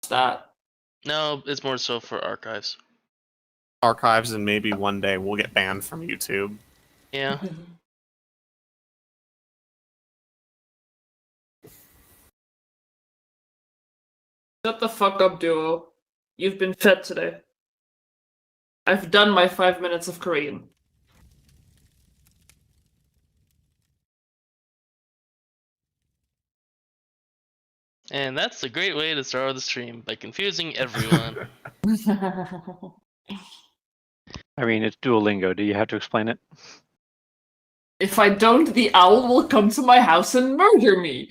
that. No, it's more so for archives. Archives, and maybe one day we'll get banned from YouTube. Yeah. Shut the fuck up, Duo. You've been fed today. I've done my 5 minutes of Korean. And that's a great way to start the stream, by confusing everyone. I mean, it's Duolingo. Do you have to explain it? If I don't, the owl will come to my house and murder me.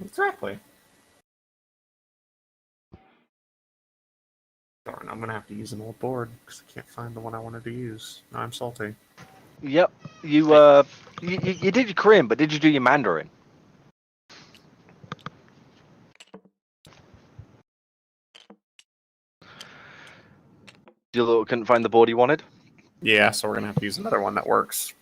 Exactly. Darn, I'm gonna have to use an old board because I can't find the one I wanted to use. Now I'm salty. Yep. You did your Korean, but did you do your Mandarin? You couldn't find the board you wanted? Yeah, so we're gonna have to use another one that works.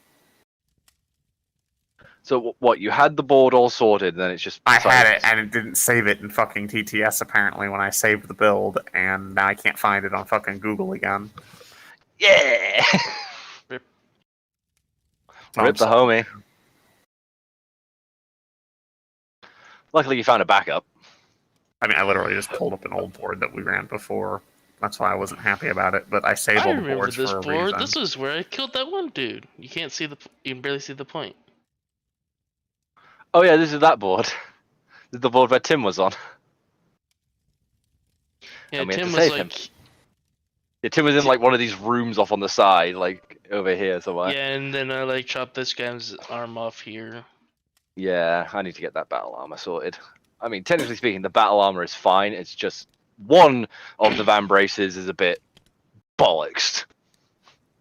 So what? You had the board all sorted, and then it's just... I had it, and it didn't save it in fucking TTS apparently when I saved the build, and now I can't find it on fucking Google again. Yeah! Rip. Rip the homie. Luckily you found a backup. I mean, I literally just pulled up an old board that we ran before. That's why I wasn't happy about it, but I saved all the boards this for a board. reason. This is where I killed that one dude. You can't see the. You can barely see the point. Oh yeah, this is that board. This is the board where Tim was on. Yeah, And we had Tim to was save like. him. Yeah, Tim was in like one of these rooms off on the side, like over here somewhere. Yeah, and then I like chopped this guy's arm off here. Yeah, I need to get that battle armor sorted. I mean, technically speaking, the battle armor is fine. It's just one of the van braces is a bit bollocks.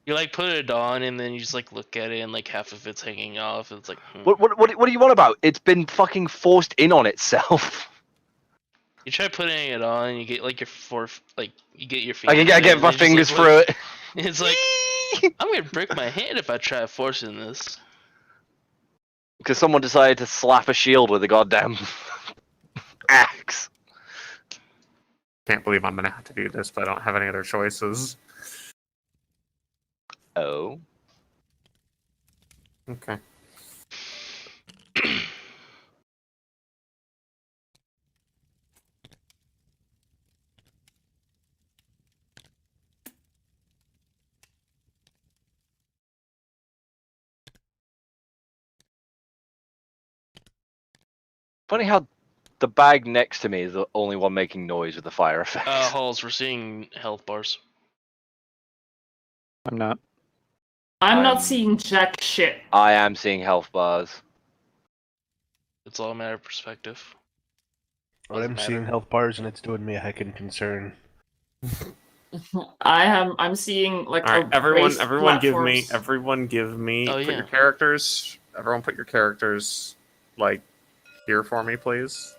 You like put it on, and then you just like look at it, and like half of it's hanging off. And it's like. What do you want about? It's been fucking forced in on itself. You try putting it on, and you get like you get your I fingers. can get my fingers through it. It's like I'm gonna break my hand if I try forcing this. Because someone decided to slap a shield with a goddamn axe. Can't believe I'm gonna have to do this, but I don't have any other choices. Oh. Okay. Funny how the bag next to me is the only one making noise with the fire effect. Halls, we're seeing health bars. I'm not. I'm not seeing jack shit. I am seeing health bars. It's all a matter of perspective. I'm seeing health bars and it's doing me a heckin' concern. I'm seeing like All right, a everyone give me Oh, put yeah. your characters. Everyone put your characters like here for me, please.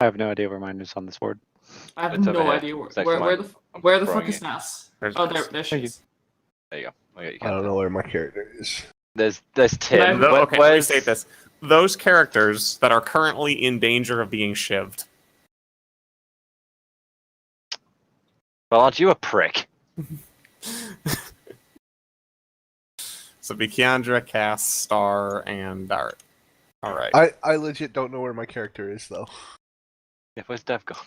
I have no idea where mine is on this board. I have It's over no here. idea It's next to where mine. I'm the fuck throwing is it. Nas? There's Oh, Nas. there she is. There you go. Okay, I don't know where my character is. There's Tim. Okay, let me Where's... state this. Those characters that are currently in danger of being shivved. Well, aren't you a prick? So be Kiendra, Cass, Star, and Darik. All right. I legit don't know where my character is though. Yeah, where's Dev gone?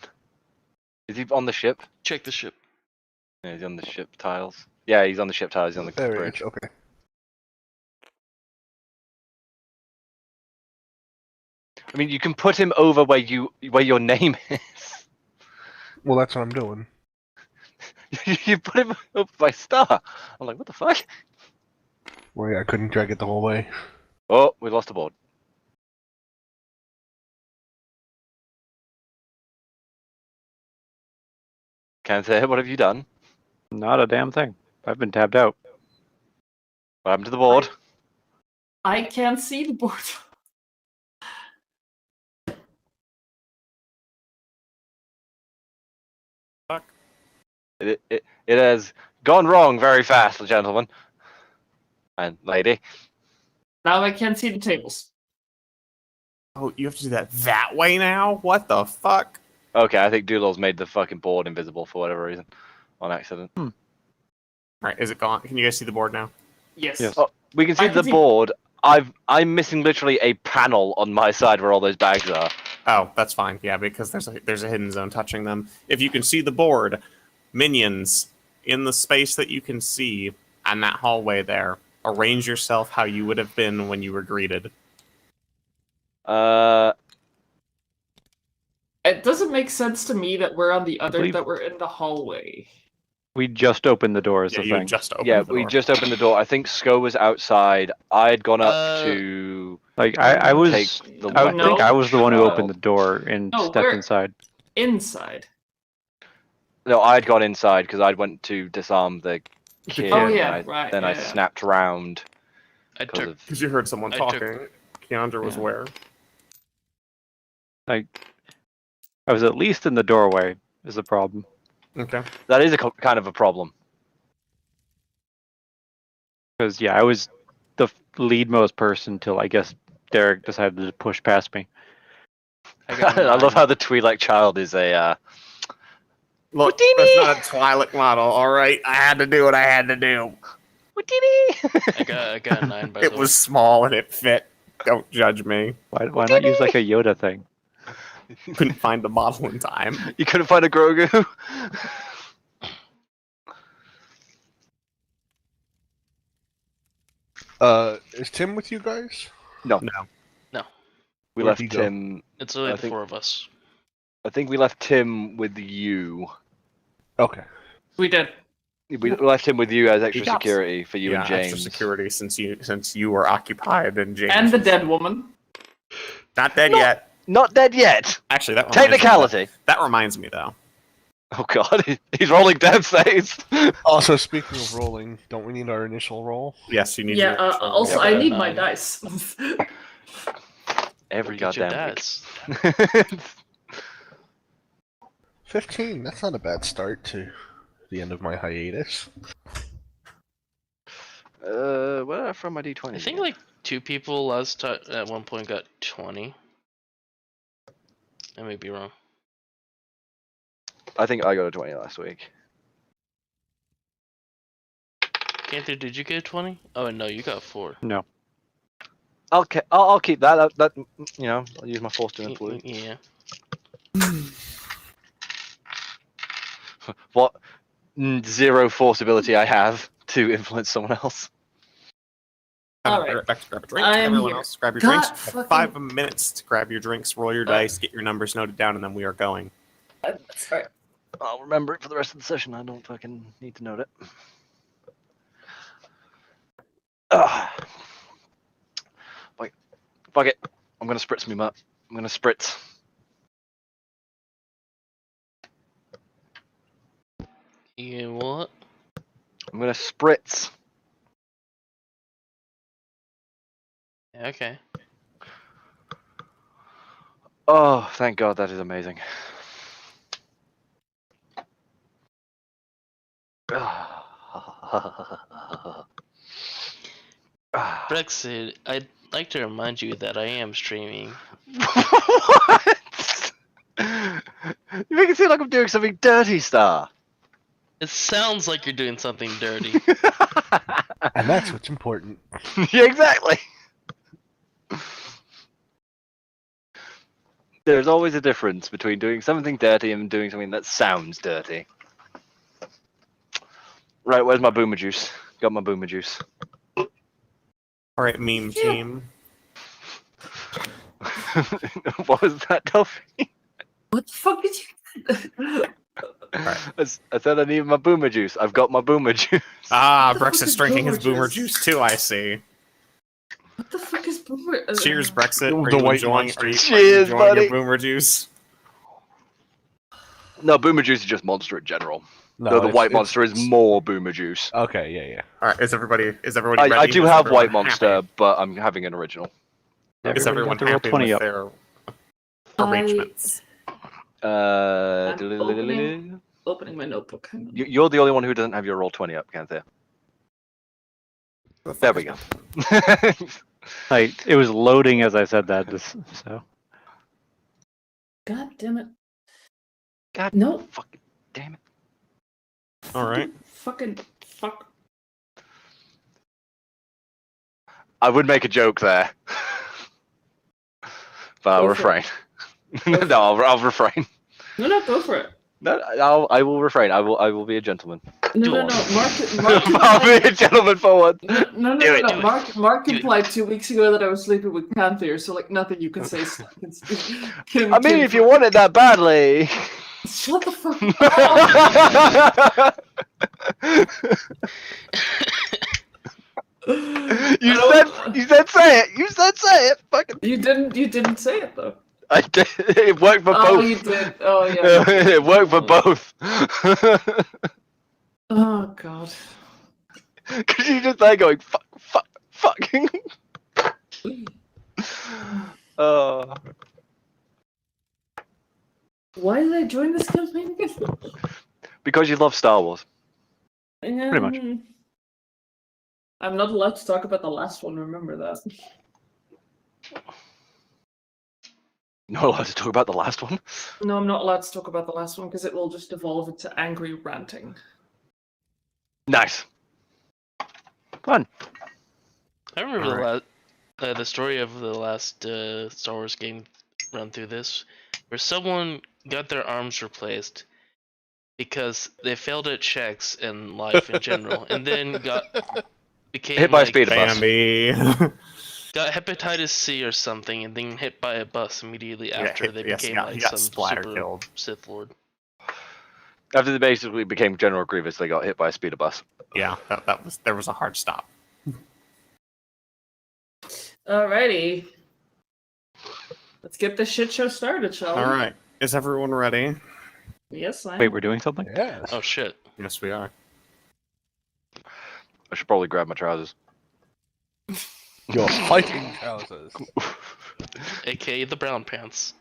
Is he on the ship? Check the ship. Yeah, he's on the ship tiles. Yeah, he's on the ship tiles. He's on the There he bridge. is. Okay. I mean, you can put him over where your name is. Well, that's what I'm doing. You put him up by Star. I'm like, what the fuck? Well, yeah, I couldn't drag it the whole way. Oh, we lost a board. Kanthier, what have you done? Not a damn thing. I've been tabbed out. What happened to the board? I can't see the board. It has gone wrong very fast, gentlemen. And lady. Now I can't see the tables. Oh, you have to do that way now? What the fuck? Okay, I think Doodle's made the fucking board invisible for whatever reason, on accident. Alright, is it gone? Can you guys see the board now? Yes. Yes. Oh, we can see I the can see- board. I'm missing literally a panel on my side where all those bags are. Oh, that's fine. Yeah, because there's a hidden zone touching them. If you can see the board, minions in the space that you can see and that hallway there, arrange yourself how you would have been when you were greeted. It doesn't make sense to me that we're on the other, believe- that we're in the hallway. We just opened the door is Yeah, the you thing. just opened Yeah, the we door. just opened the door. I think Sko was outside. I had gone up to Like I was take the I would No. think I was the one who Oh. opened the door and No, stepped we're- inside. Inside. No, I'd gone inside because I'd went to disarm the kid. Oh, yeah, and right, Then I yeah. snapped round I because took. of. Because you heard someone I took- talking. Kiendra was Yeah. where? Like I was at least in the doorway is the problem. Okay. That is a kind of a problem. Because yeah, I was the leadmost person till I guess Darik decided to push past me. I got I love 9. how the Twi'lek child is a. Look, that's not a Twi'lek model, alright? I had to do what I had to do. I got a 9 by It the was small and it fit. Don't judge me. Why not use like a Yoda thing? Couldn't find the model in time. You couldn't find a Grogu. Is Tim with you guys? No. We Where'd left he go? Tim. It's only I the think- 4 of us. I think we left Tim with you. Okay. We did. We left him with you as extra got- security for you yeah, and James. extra security since you were occupied and James. And the was dead woman. not dead No. yet. Not dead yet. Actually, that reminds me, Technicality. that reminds me though. Oh god, he's rolling death saves. Also, speaking of rolling, don't we need our initial roll? Yes, you need. Yeah, your actual also, roll. I Yeah, need but my 9. dice. Every Get your goddamn week. dads. 15. That's not a bad start to the end of my hiatus. Where did I throw my d20? I think like 2 people at one point got 20. I may be wrong. I think I got a 20 last week. Kanthier, did you get 20? Oh no, you got 4. No. I'll keep that. That you know, I'll use my force to influence. Yeah. What zero force ability I have to influence someone else. Alright. Back to grab a drink. I am Everyone here. else, grab your God drinks. You have fucking- 5 minutes to grab your drinks, roll your dice, get your numbers noted down, and then we are going. Sorry. I'll remember it for the rest of the session. I don't fucking need to note it. Fuck it. I'm gonna spritz me mutt. I'm gonna spritz. You what? I'm gonna spritz. Yeah, okay. Oh, thank God, that is amazing. Brexit, I'd like to remind you that I am streaming. What? You make it seem like I'm doing something dirty, Star. It sounds like you're doing something dirty. And that's what's important. Yeah, exactly. There's always a difference between doing something dirty and doing something that sounds dirty. Right, where's my boomer juice? Got my boomer juice. Alright, meme team. What was that, Delphine? What the fuck did you... I said I need my boomer juice. I've got my boomer juice. Ah, What the fuck Brexit's is drinking his boomer boomer juice? juice too, I see. What the fuck is boomer? Cheers, Brexit. The Are you white enjoying, monster. are you Cheers, enjoying buddy. your boomer juice? No, boomer juice is just monster in general. No, Though the it's- white it's- monster is more boomer juice. Okay, yeah. Alright, is everybody ready? I do Is have everyone white monster, happy? but I'm having an original. Is Everybody everyone got to roll happy 20 with up. their arrangements? Opening my notebook. Hang on. You're the only one who doesn't have your roll 20 up, Kanthier. There we go. Like, it was loading as I said that. So God damn it. God, No. fucking damn it. All right. Fucking fuck. I would make a joke there, but I'll Go for refrain. Go for No, I'll refrain. No, go for it. No, I will refrain. I will be a gentleman. No, Do Mark I'll be implied, a gentleman for once. no. Do it. Mark Do it. implied 2 weeks ago that I was sleeping with Kanthier, so like nothing you can say. I mean, if you want it that badly. Shut the fuck up. You said say it. You said say it. Fucking. You didn't say it though. I did. It worked for Oh, both. you did. Oh yeah. It worked for both. Oh god. Cause you just there going fuck. Uh, Why did I join this campaign again? because you love Star Wars. Pretty much. I'm not allowed to talk about the last one. Remember that. Not allowed to talk about the last one. No, I'm not allowed to talk about the last one because it will just evolve into angry ranting. Nice. fun. I remember Alright. the story of the last Star Wars game run through this, where someone got their arms replaced because they failed at checks in life in general, and then became Hit by a like, speeder bus. Bambi. got hepatitis C or something, and then hit by a bus immediately after they yes, became he like got some splatter super killed. Sith Lord. After they basically became General Grievous, they got hit by a speeder bus. Yeah, there was a hard stop. Alrighty. Let's get this shit show started, shall we? All right, is everyone ready? Yes, I am. Wait, we're doing something? Yes. Oh shit. Yes, we are. I should probably grab my trousers. Your hiking trousers. AKA the brown pants.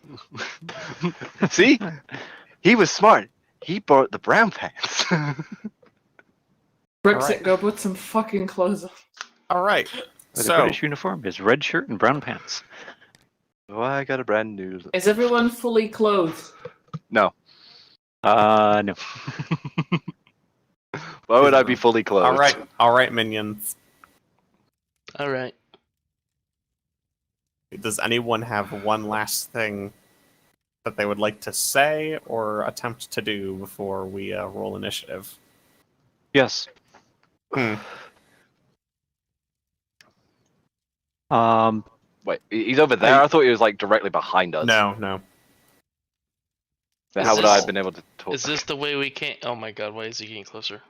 See? He was smart. He bought the brown pants. Brexit, Alright. go put some fucking clothes on. All right. The So British uniform is red shirt and brown pants. Oh, I got a brand new. Is everyone fully clothed? No. No. Why would I be fully clothed? all right, minions. All right. Does anyone have one last thing that they would like to say or attempt to do before we roll initiative? Yes. Hmm. Wait, he's over there? I thought he was like directly behind us. No. Then Is how would I this- have been able to talk? Is this the way we can't? Oh my god, why is he getting closer?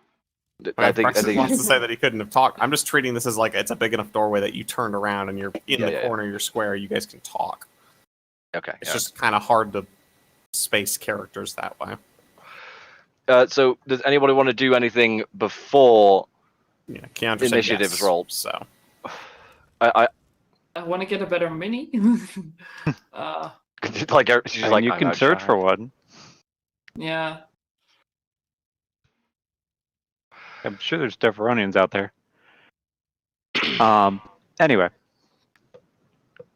I think Brexit wants to say that he couldn't have talked. I'm just treating this as like it's a big enough doorway that you turned around and you're in the corner, you're square, you guys can talk. Okay. It's just kind of hard to space characters that way. So, does anybody want to do anything before Yeah, Kiendra said Initiative's yes, rolled. So I I want to get a better mini. like she's I mean, like you I'm can not search shy. for one. Yeah. I'm sure there's Deveronians out there. Anyway.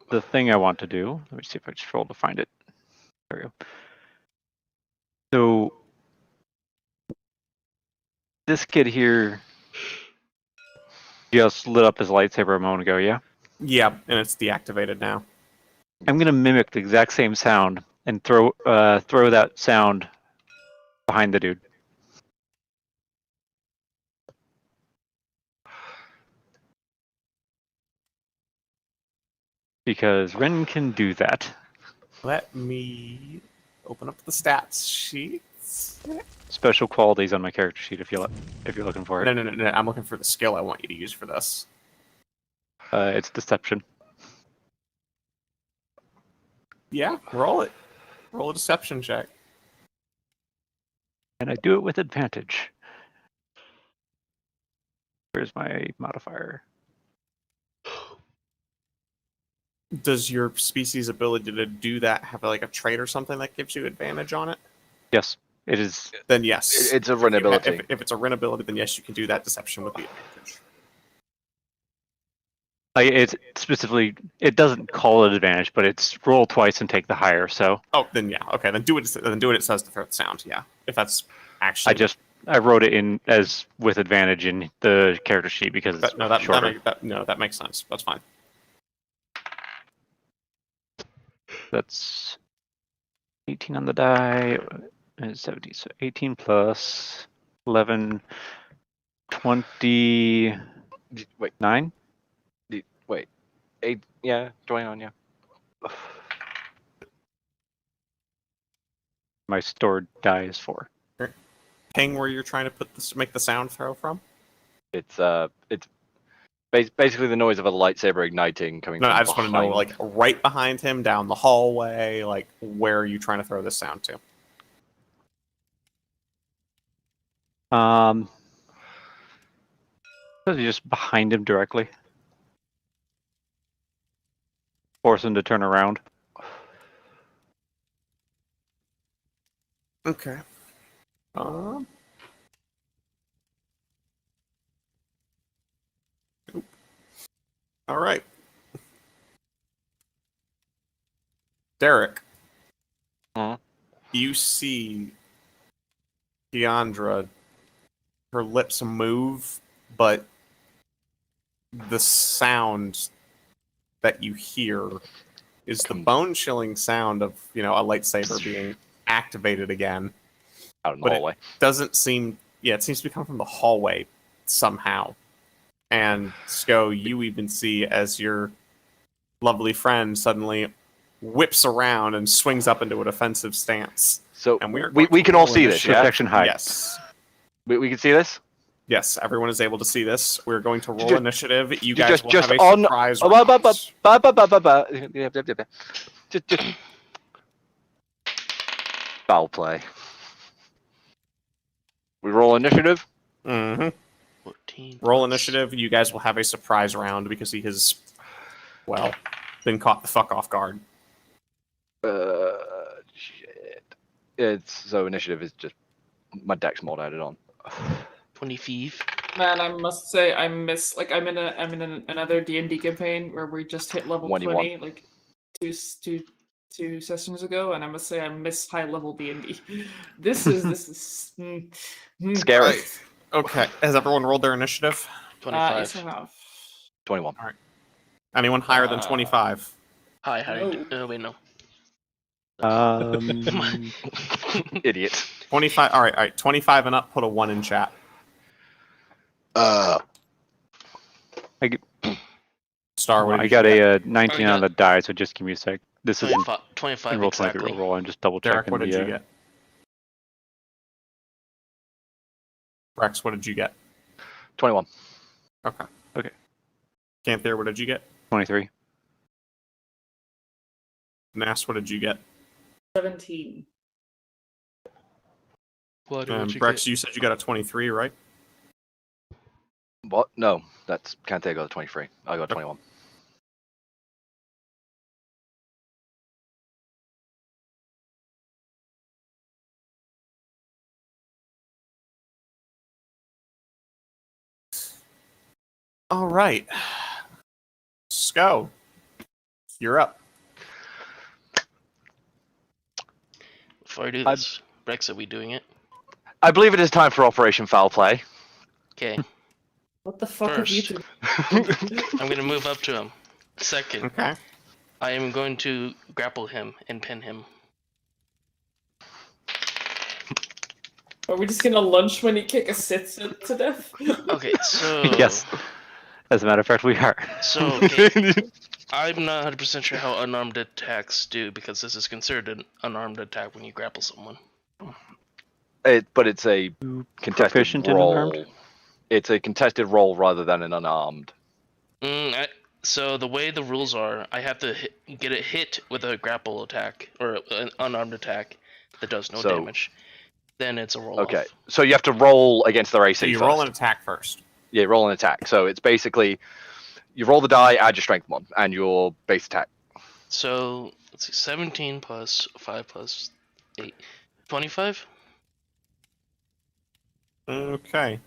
The thing I want to do, let me see if I just roll to find it. There we go. So this kid here just lit up his lightsaber a moment ago, yeah? yeah, and it's deactivated now. I'm gonna mimic the exact same sound and throw that sound behind the dude. Because Ren can do that. Let me open up the stats sheets. Special qualities on my character sheet if you're looking for it. No. I'm looking for the skill I want you to use for this. It's deception. Yeah, roll it. Roll a deception check. And I do it with advantage. Where's my modifier? Does your species' ability to do that have like a trait or something that gives you advantage on it? Yes, it is. Then yes. It's a run ability. If it's a run ability, then yes, you can do that deception with the advantage. Like it's specifically, it doesn't call it advantage, but it's roll twice and take the higher. So Oh, then yeah, okay, then do what it says to throw the sound. Yeah, if that's actually. I wrote it in as with advantage in the character sheet because it's shorter. That makes sense. That's fine. That's 18 on the die, and 17. So 18 plus 11, 29. Wait, 8. Yeah, 29. Yeah. My stored die is 4. Ping where you're trying to make the sound throw from. It's basically the noise of a lightsaber igniting coming. No, from I just want to know, behind. like, right behind him, down the hallway, like, where are you trying to throw this sound to? Just behind him directly. Force him to turn around. Okay. All right. Darik. Huh? You see Kiendra, her lips move, but the sound that you hear is the bone-chilling sound of, a lightsaber being activated again. Out in the But hallway. Doesn't seem... Yeah, it seems to be coming from the hallway somehow. And, Sko, you even see as your lovely friend suddenly whips around and swings up into a defensive stance. So And we can all see this, yeah? Protection high. Yes. We can see this? Yes, everyone is able to see this. We're going to roll Just- initiative. You guys will just have a on- surprise Just foul play. We roll initiative. Mm-hmm. 14. Roll plus- initiative. You guys will have a surprise round because he has, been caught the fuck off guard. Shit. So initiative is just my dex mod added on. 25. Man, I must say I miss I'm in another D&D campaign where we just hit level 21. 20 like two sessions ago, and I must say I miss high level D&D. This is Scary. Right. Okay. Has everyone rolled their initiative? 25. Yes, I have. 21. Anyone higher than 25? Hi, Harry. No. Wait, no. Idiot. 25. All right. 25 and up. Put a 1 in chat. Star. What did I you got get? a 19 on the die, so just give me a sec. This isn't 25 roll exactly. roll. I'm just double Derek, checking. what did you get? Rex, what did you get? 21. Okay. Okay. Kanthier, what did you get? 23. Nass, what did you get? 17. Brex, you said you got a 23, right? What? No, that's Kanthier got a 23. I got 21. All right. Sko, you're up. Before I do this, Rex, are we doing it? I believe it is time for Operation Foul Play. Okay. What the fuck have you First. two? I'm gonna move up to him. Second, Okay. I am going to grapple him and pin him. Are we just gonna lunch when he kick a Sith to death? Okay, so Yes. As a matter of fact, we are. So okay, I'm not 100% sure how unarmed attacks do because this is considered an unarmed attack when you grapple someone. But it's a contested Proficient in roll. unarmed? It's a contested roll rather than an unarmed. So the way the rules are, I have to get it hit with a grapple attack or an unarmed attack that does no damage. Then it's a roll. Okay, so you have to roll against their AC. So you first. roll an attack first. Yeah, roll an attack. So it's basically you roll the die, add your strength 1, and your base attack. So let's see, 17 plus 5 plus 8, 25. Okay.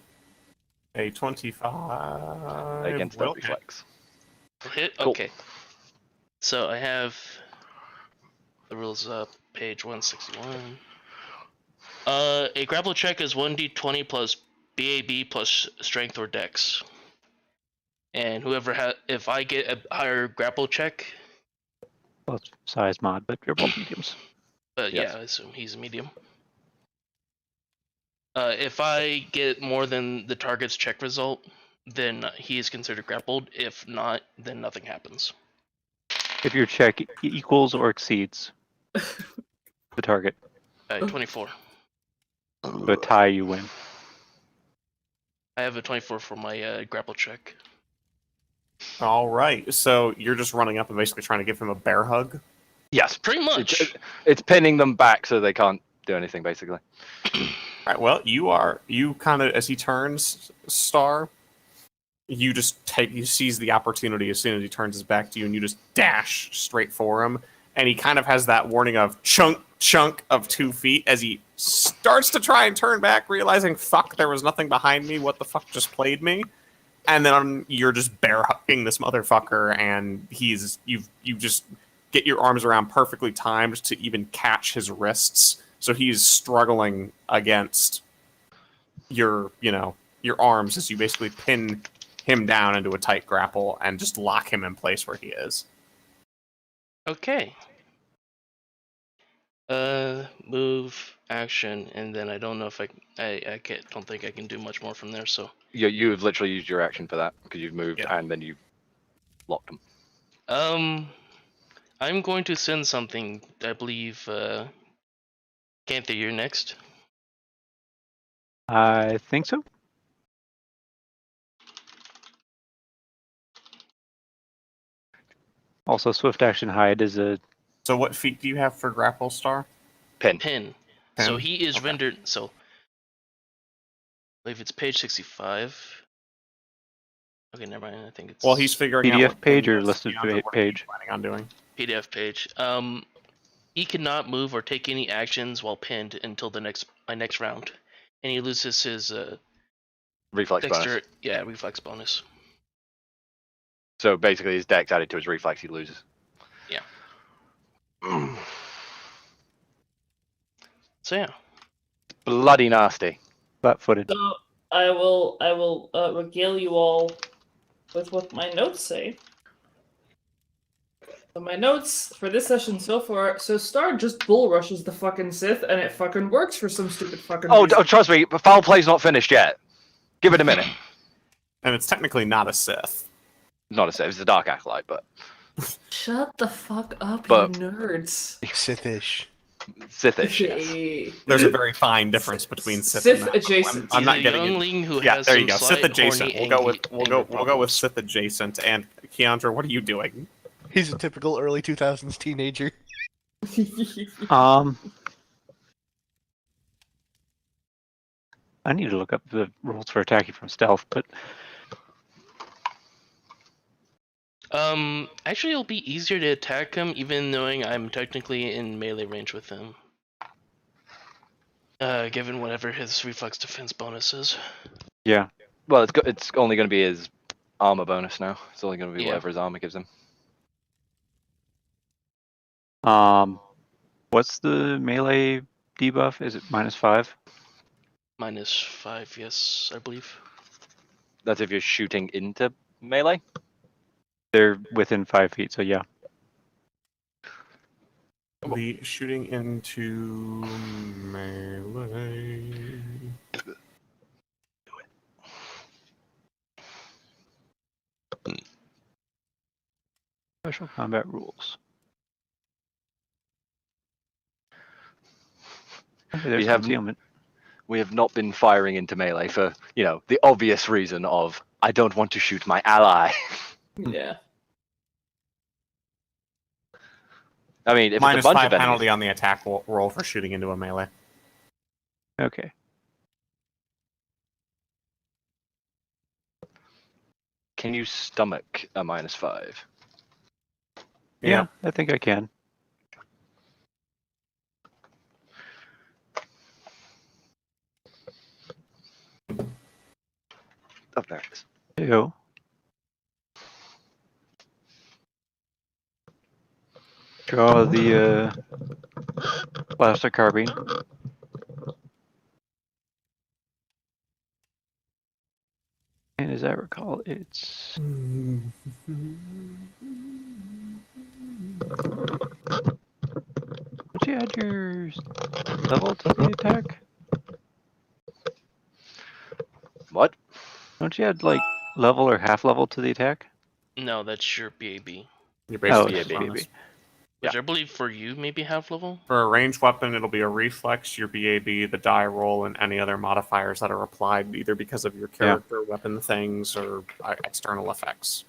A 25 against will that hit. reflex. Hit? Cool. Okay. So I have the rules up, page 161. A grapple check is 1d20 plus BAB plus strength or dex. And if I get a higher grapple check, Well, it's size mod, but you're both mediums. but Yes. yeah, I assume he's a medium. If I get more than the target's check result, then he is considered grappled. If not, then nothing happens. If your check equals or exceeds the target, 24. a tie, you win. I have a 24 for my grapple check. All right, so you're just running up and basically trying to give him a bear hug. Yes. Pretty much. It's pinning them back so they can't do anything, basically. All right, well, you kind of, as he turns, Star, you seize the opportunity as soon as he turns his back to you, and you just dash straight for him, and he kind of has that warning of chunk of 2 feet as he starts to try and turn back, realizing, fuck, there was nothing behind me, what the fuck just played me? And then you're just bear hugging this motherfucker, and you just get your arms around perfectly timed to even catch his wrists. So he's struggling against your arms as you basically pin him down into a tight grapple and just lock him in place where he is. Okay. Move, action, and then I don't know if I don't think I can do much more from there. So You've literally used your action for that because you've moved Yeah. and then you locked them. I'm going to send something. I believe Kanthier, you're next. I think so. Also, swift action hide is a So what feat do you have for grapple, Star? Pin. Pin. Pin? So he is Okay. rendered. So I believe it's page 65. Okay, never mind. I think it's Well, he's figuring out PDF what page pin or is. listed Kiendra, what are you page? planning on doing? PDF page. He cannot move or take any actions while pinned until my next round, and he loses his Reflex bonus. reflex bonus. So basically, his dex added to his reflex, he loses. Yeah. So yeah. Bloody nasty. flat-footed. So I will regale you all with what my notes say. So my notes for this session so far, so Star just bull rushes the fucking Sith and it fucking works for some stupid fucking reason. Trust me, foul play's not finished yet. Give it a minute. And it's technically not a Sith. Not a Sith, it's a Dark Acolyte, but Shut the fuck up, But- you nerds. Sithish. Sithish, yes. There's a very fine difference between Sith, Sith and that. adjacent. I'm not He's a getting it. youngling who Yeah, has there some you go. slight Sith adjacent. horny We'll go with problems. Sith adjacent. And Kiendra, what are you doing? He's a typical early 2000s teenager. I need to look up the rules for attacking from stealth, but Actually, it'll be easier to attack him, even knowing I'm technically in melee range with him. Given whatever his reflex defense bonus is. yeah. Well, it's only going to be his armor bonus now. It's only going to be Yeah. whatever his armor gives him. What's the melee debuff? Is it -5? -5, yes, I believe. That's if you're shooting into melee. They're within 5 feet, so yeah. The shooting into melee. Special combat rules. Okay, there's have- concealment. We have not been firing into melee for, the obvious reason of I don't want to shoot my ally. Yeah. I mean, if Minus it's a bunch 5 of enemies, penalty on the attack roll for shooting into a melee. Okay. can you stomach a -5? Yeah, I think I can. Oh, there it is. Ew. Draw the blaster carbine. And as I recall, it's Don't you add your level to the attack? What? Don't you add like level or half level to the attack? No, that's your BAB. You're Oh, basically it's BAB. bonus. Which I believe for you maybe half level. For a ranged weapon, it'll be a reflex, your BAB, the die roll, and any other modifiers that are applied either because of your character, weapon things, or external effects.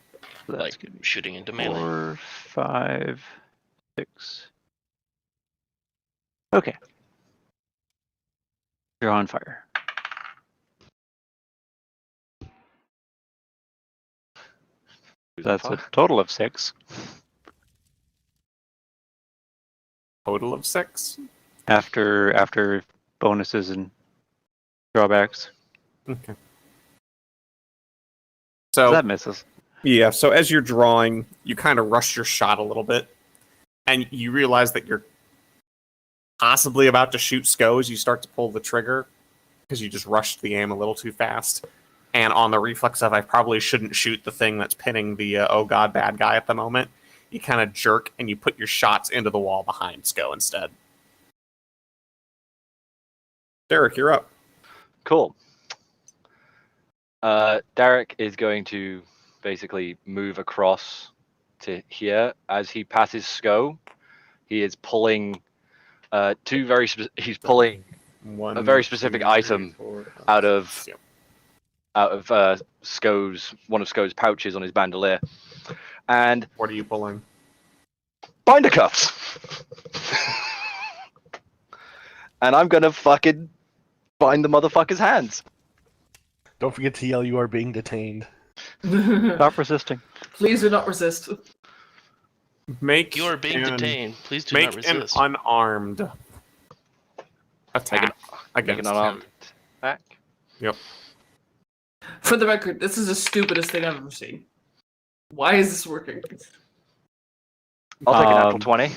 So Like gonna be shooting into melee. 4, 5, 6. Okay. You're on fire. That's a total of 6. Total of 6? After bonuses and drawbacks. Okay. So So that misses. yeah, so as you're drawing, you kind of rush your shot a little bit, and you realize that you're possibly about to shoot SCO as you start to pull the trigger, because you just rushed the aim a little too fast. And on the reflex of, I probably shouldn't shoot the thing that's pinning the oh god bad guy at the moment, you kind of jerk and you put your shots into the wall behind SCO instead. Darik, you're up. Cool. Darik is going to basically move across to here. As he passes SCO, he is pulling he's pulling One, a very specific 2, 3, item 4, out of yep. SCO's one of SCO's pouches on his bandolier, and What are you pulling? binder cuffs. And I'm gonna fucking bind the motherfucker's hands. Don't forget to yell, "You are being detained." Stop resisting. Please do not resist. Make You are being detained. Please do not Make an resist. unarmed attack Make an against unarmed him. attack. Yep. For the record, this is the stupidest thing I've ever seen. Why is this working? I'll take a natural 20.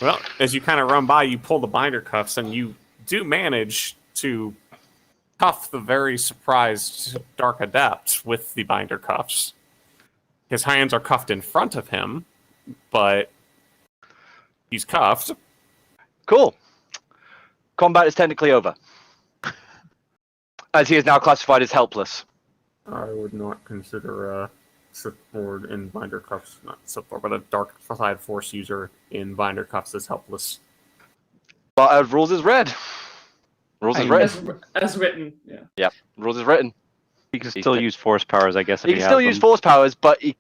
Well, as you kind of run by, you pull the binder cuffs, and you do manage to cuff the very surprised Dark Adept with the binder cuffs. His hands are cuffed in front of him, but he's cuffed. Cool. Combat is technically over, as he is now classified as helpless. I would not consider a support in binder cuffs, not support, but a dark side force user in binder cuffs is helpless. But rules is read. Rules is written. As written, yeah. Yep, rules is written. You can still use force powers, I guess. If He you can still have use them. force powers, but he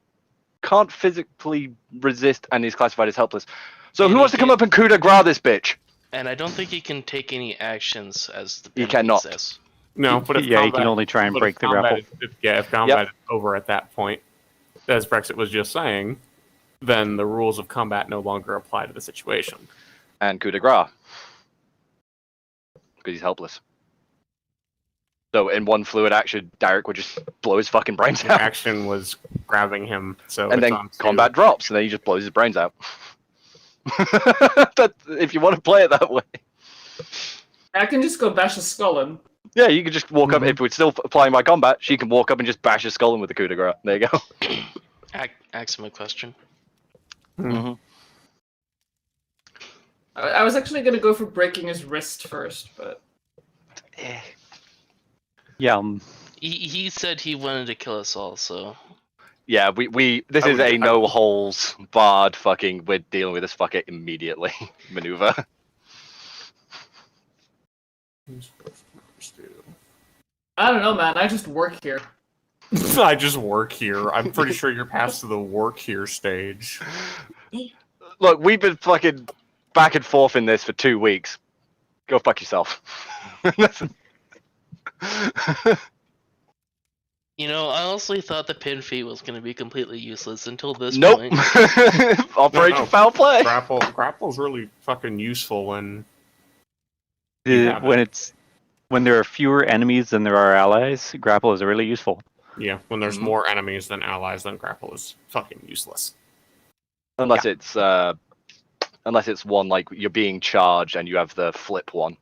can't physically resist, and he's classified as helpless. So And who he wants to come can't- up and coup de grace this bitch? And I don't think he can take any actions as the He penalty cannot. says. No, but if Yeah, he combat, can only try and but break if the combat grapple. if combat is over at that point, as Brexit was just saying, then the rules of combat no longer apply to the situation. And coup de grace. Because he's helpless. So in one fluid action, Darik would just blow his fucking brains His out. action was grabbing him, so And it's then on to- combat drops, and then he just blows his brains out. If you want to play it that way. I can just go bash a skull in. Yeah, you could just walk up. If we're still applying my combat, she can walk up and just bash his skull in with the coup de grace. There you go. Ask him a question. Mm-hmm. I was actually gonna go for breaking his wrist first, but Yeah, He said he wanted to kill us all, so Yeah, we this I is would- a no holes barred fucking. We're dealing with this fucker immediately maneuver. I don't know, man. I just work here. I just work here. I'm pretty sure you're past the work here stage. Look, we've been fucking back and forth in this for 2 weeks. Go fuck yourself. you know, I honestly thought the pin feat was going to be completely useless until this Nope. point. Operation No. foul play. Grapple's really fucking useful when You have when there are fewer enemies than there are allies, grapple is really useful. Yeah, when there's Mhm. more enemies than allies, then grapple is fucking useless. Unless it's one like you're being charged and you have the flip one.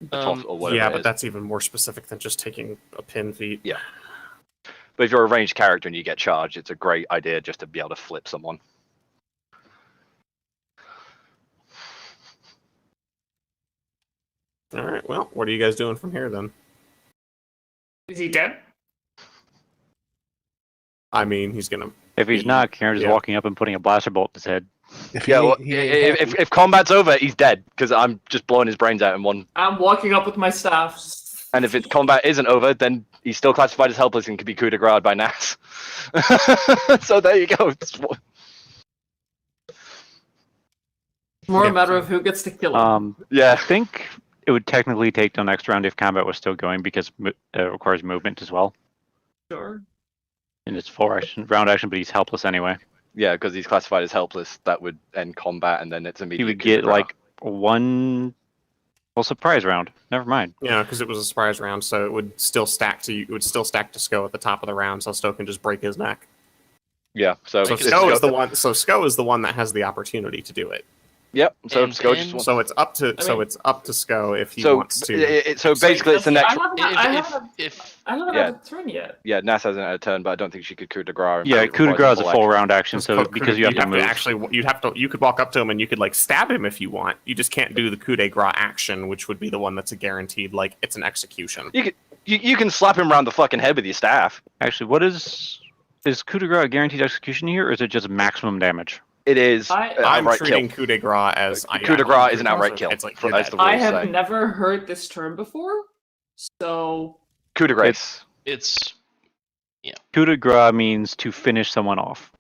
The toss or whatever Yeah, it but is. that's even more specific than just taking a pin feat. Yeah. But if you're a ranged character and you get charged, it's a great idea just to be able to flip someone. All right. Well, what are you guys doing from here then? Is he dead? I mean, he's gonna. If he's not, Kiendra just Yeah. walking up and putting a blaster bolt in his head. If Yeah, he- well, he ain't happy- if combat's over, he's dead because I'm just blowing his brains out in one. I'm walking up with my staff. And if combat isn't over, then he's still classified as helpless and can be coup de grace by Nas. So there you go. More Yeah. a matter of who gets to kill him. I Yeah. think it would technically take till next round if combat was still going because it requires movement as well. Sure. And it's round action, but he's helpless anyway. Yeah, because he's classified as helpless, that would end combat, and then it's He immediate. would coup de get grace. like one surprise round. Never mind. Yeah, because it was a surprise round, so it would still stack to you. It would still stack to Sko at the top of the round, so Sko can just break his neck. Yeah. So, So it's Sko is the one. So Sko is the one that has the opportunity to do it. Yep. So And- Sko and- just wants. So it's up to. I mean- it's up to Sko if he So wants to. so basically, it's the next. I haven't had a turn yet. Yeah, Nas hasn't had a turn, but I don't think she could coup de grace. and Yeah, it coup de requires grace is a full full action. round action, so because you have to move. You could walk up to him and you could like stab him if you want. You just can't do the coup de grace action, which would be the one that's a guaranteed. Like it's an execution. You can slap him around the fucking head with your staff. Actually, what is coup de grace a guaranteed execution here, or is it just maximum damage? It is I'm I'm outright treating kill. coup de grace as Coup de grace is an outright kill. It's like That's you're the dead. rule. I have say. never heard this term before, so Coup de grace. It's Coup de grace means to finish someone off.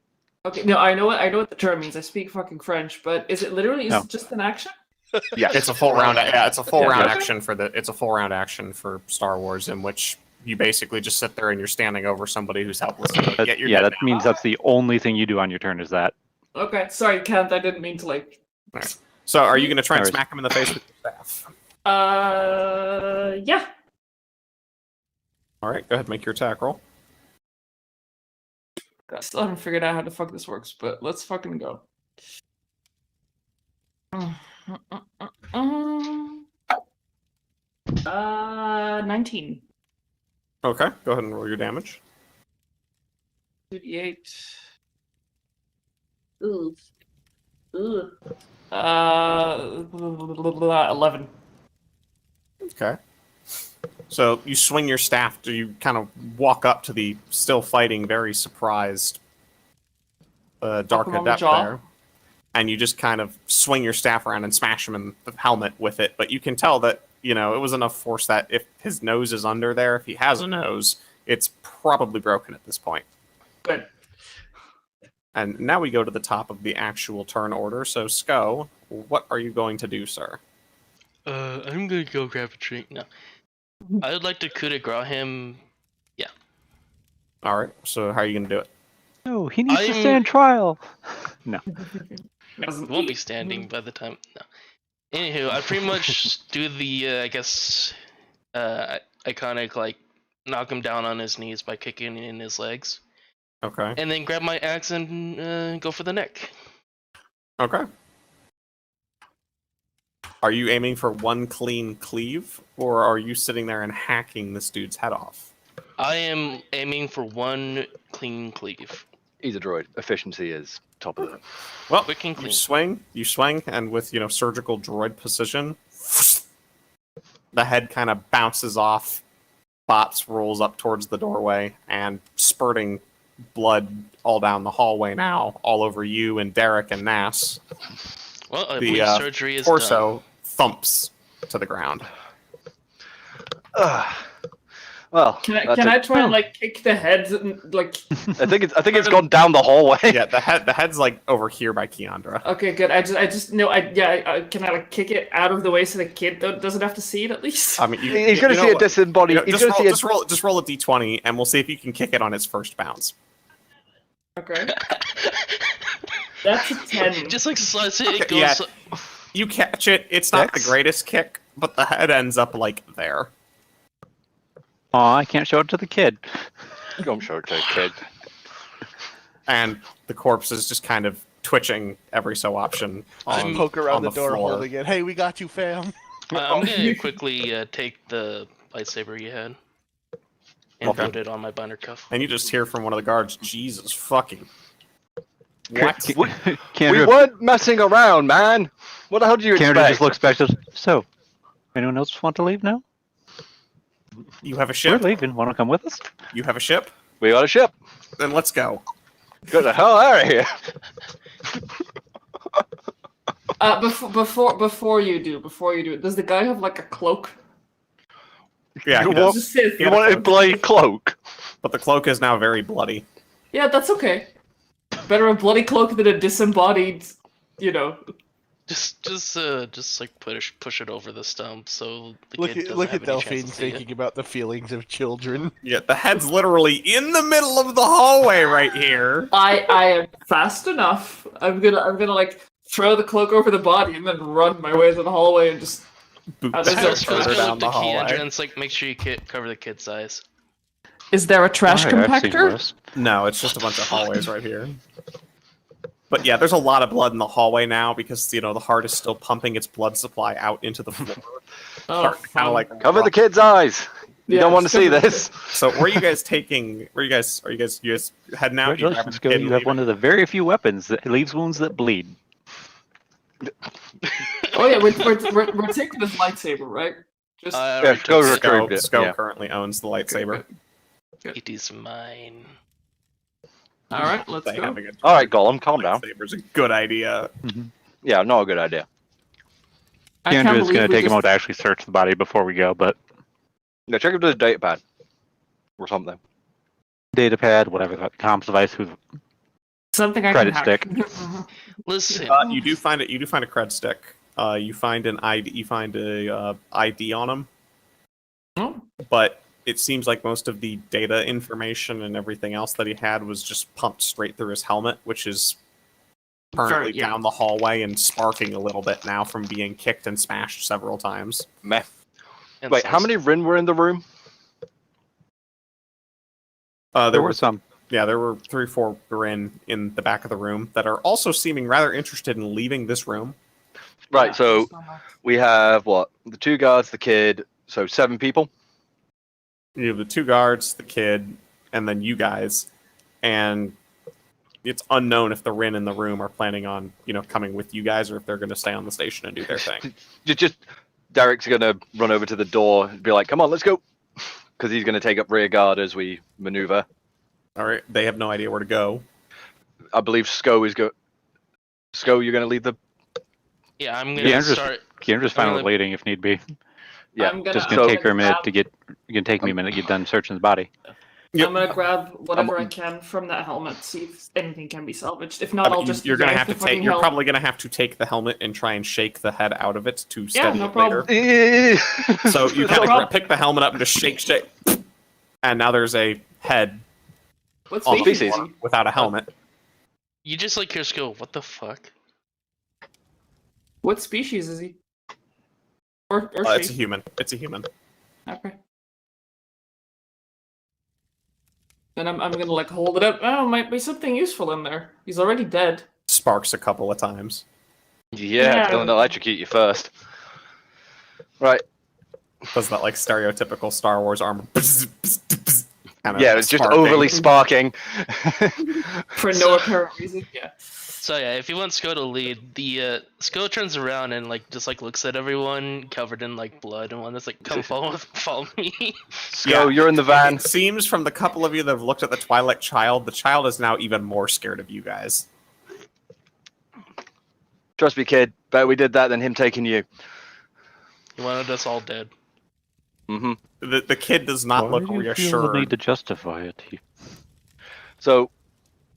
okay. No, I know what the term means. I speak fucking French, but is it literally No. it just an action? Yes. It's a full round. Yeah, it's a full Yeah, round okay. action for the. It's a full round action for Star Wars, in which you basically just sit there and you're standing over somebody who's helpless. And you're like, Yeah, you're that dead means that's the only thing you do on your turn is that. Okay, sorry, Kent. I didn't mean to like. now. So, are you going to try and Alright. smack him in the face with your staff? Yeah. All right, go ahead, and make your attack roll. I still haven't figured out how the fuck this works, but let's fucking go. 19. Okay, go ahead and roll your damage. 2d8. Ooh. Ooh. 11. Okay. So you swing your staff. You kind of walk up to the still fighting, very surprised Dark him on the Adept jaw. there, and you just kind of swing your staff around and smash him in the helmet with it. But you can tell that it was enough force that if his nose is under there, if he has a nose, it's probably broken at this point. Good. And now we go to the top of the actual turn order. So Sko, what are you going to do, sir? I'm gonna go grab a drink now. I would like to coup de grace him. All right. So how are you going to do it? No, he needs to I'm- stand trial. It won't be standing by the time. No. Anywho, I pretty much do the I guess iconic like knock him down on his knees by kicking in his legs, Okay. and then grab my axe and go for the neck. Okay. Are you aiming for one clean cleave, or are you sitting there and hacking this dude's head off? I am aiming for one clean cleave. He's a droid. Efficiency is top of the. Well, Quick and you clean. swing, and with surgical droid precision, the head kind of bounces off, bops rolls up towards the doorway, and spurting blood all down the hallway now, all over you and Darik and Nas. Well, I The, believe surgery is Torso thumps to the ground. Well, Can that's I it. try and like kick the head and like? I think it's gone down the hallway. Yeah, the head's like over here by Kiendra. Okay, good. I just no. Can I like kick it out of the way so the kid doesn't have to see it at least? I mean, He's going to see a disembodied. He's going to see a. just roll a d20, and we'll see if you can kick it on its first bounce. Okay. That's a 10. just like slice it. It Okay, yeah. goes. You catch it. It's not Six? the greatest kick, but the head ends up like there. Aw, I can't show it to the kid. I'm sure it's a kid. And the corpse is just kind of twitching every so often. Just On, poke around on the door floor. holding it. Hey, we got you, fam. I'm gonna quickly take the lightsaber you had and Okay. put it on my binder cuff. And you just hear from one of the guards, Jesus fucking. What? We Kiendra, weren't messing around, man. What the hell do you Kiendra expect? just looks back and says, so, anyone else want to leave now? You have a We're ship? leaving. Want to come with us? You have a ship? We got a ship. Then let's go. Get the hell out of here. Before you do, does the guy have like a cloak? Yeah, You he does. Just say You want a bloody cloak? But the cloak is now very bloody. Yeah, that's okay. Better a bloody cloak than a disembodied, you know. Just like push it over the stump so the Look kid at doesn't look have at any chance Delphine to see it. thinking about the feelings of children. Yeah, the head's literally in the middle of the hallway right here. I am fast enough. I'm gonna like throw the cloak over the body and then run my way to the hallway and just. Boot There's the a- head Let's further go down with the the Kiendra hallway. and it's like make sure you cover the kid's eyes. Is there a trash Alright, I've seen compactor? worse. No, it's just a bunch of hallways right here. But yeah, there's a lot of blood in the hallway now because, the heart is still pumping its blood supply out into the floor. Oh, Kind of like Cover the kid's eyes. You Yeah, don't want to just see cover the this. So where are you guys taking? Are you guys heading out? You Congratulations, grabbing Go. the kid You and have leaving? one of the very few weapons that leaves wounds that bleed. Oh yeah, we're taking this lightsaber, right? Just I Yeah, already go took it. retrieved it. Sko Yeah. currently owns the lightsaber. It is mine. all right. Let's They go. having a All right, Gollum, calm down. lightsaber's a good idea. Yeah, not a good idea. I can't Kiendra is believe going to we take a just- moment to actually search the body before we go, but Yeah, check if there's a data pad or something. data pad, whatever that comms device, who Something I Credit can stick. hack. Listen, You do find it. You do find a cred stick. You find an ID. You find a ID on him, Oh, but it seems like most of the data information and everything else that he had was just pumped straight through his helmet, which is currently yeah. down the hallway and sparking a little bit now from being kicked and smashed several times. Meh. and Wait, how slice. many Rin were in the room? there were some. Yeah, there were 3 or 4 Grin in the back of the room that are also seeming rather interested in leaving this room. Right, yeah, so just don't know. we have what? The 2 guards, the kid, so 7 people. You have the 2 guards, the kid, and then you guys. And it's unknown if the Rin in the room are planning on, coming with you guys or if they're going to stay on the station and do their thing. Just Darik's gonna run over to the door and be like, "Come on, let's go," because he's gonna take up rear guard as we maneuver. All right, they have no idea where to go. I believe Sko is Sko, you're gonna lead the. Yeah, I'm gonna Kiendra's start. Kiendra's fine with Really- waiting if need be. Yeah, I'm gonna, Just I'm gonna gonna take her a minute grab- to get. It can take me a minute to get done searching the body. Yep. I'm gonna grab whatever I can from that helmet, see if anything can be salvaged. If not, I mean, I'll just. you're gonna yank have the to fucking take. You're helmet. probably gonna have to take the helmet and try and shake the head out of it to Yeah, steady no it problem. later. So you No kind of problem. pick the helmet up and just shake, and now there's a head What on the species? species. floor without a helmet. You just like your skill. What the fuck? What species is he? Or It's a she? human. It's a human. Okay. Then I'm gonna like hold it up. Oh, might be something useful in there. He's already dead. Sparks a couple of times. Yeah, it's gonna electrocute you first. Right. Does that like stereotypical Star Wars armor? Kinda Yeah, it's just sparking. overly sparking. For no apparent reason. Yeah. So yeah, if you want Sko to lead, the Sko turns around and just looks at everyone covered in blood and one that's like, "Come follow me." Sko, Yeah. you're in the van. It seems from the couple of you that have looked at the Twilight Child, the child is now even more scared of you guys. Trust me, kid. Better we did that than him taking you. He wanted us all dead. Mm-hmm. The kid does not Why look do you feel the reassured. need to justify it? So,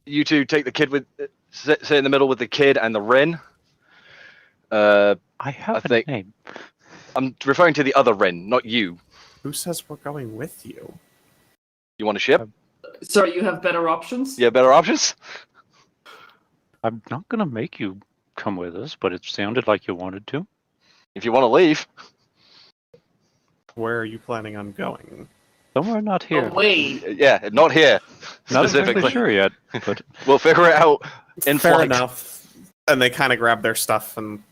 you two take the kid with sit in the middle with the kid and the Rin. I have I a think- name. I'm referring to the other Rin, not you. Who says we're going with you? You want a ship? Sorry, you have better options? Yeah, better options. I'm not gonna make you come with us, but it sounded like you wanted to. If you want to leave. Where are you planning on going? Somewhere not here. Away. Yeah, not here Not exactly specifically. sure yet, but We'll figure it out in Fair flight. enough. And they kind of grab their stuff and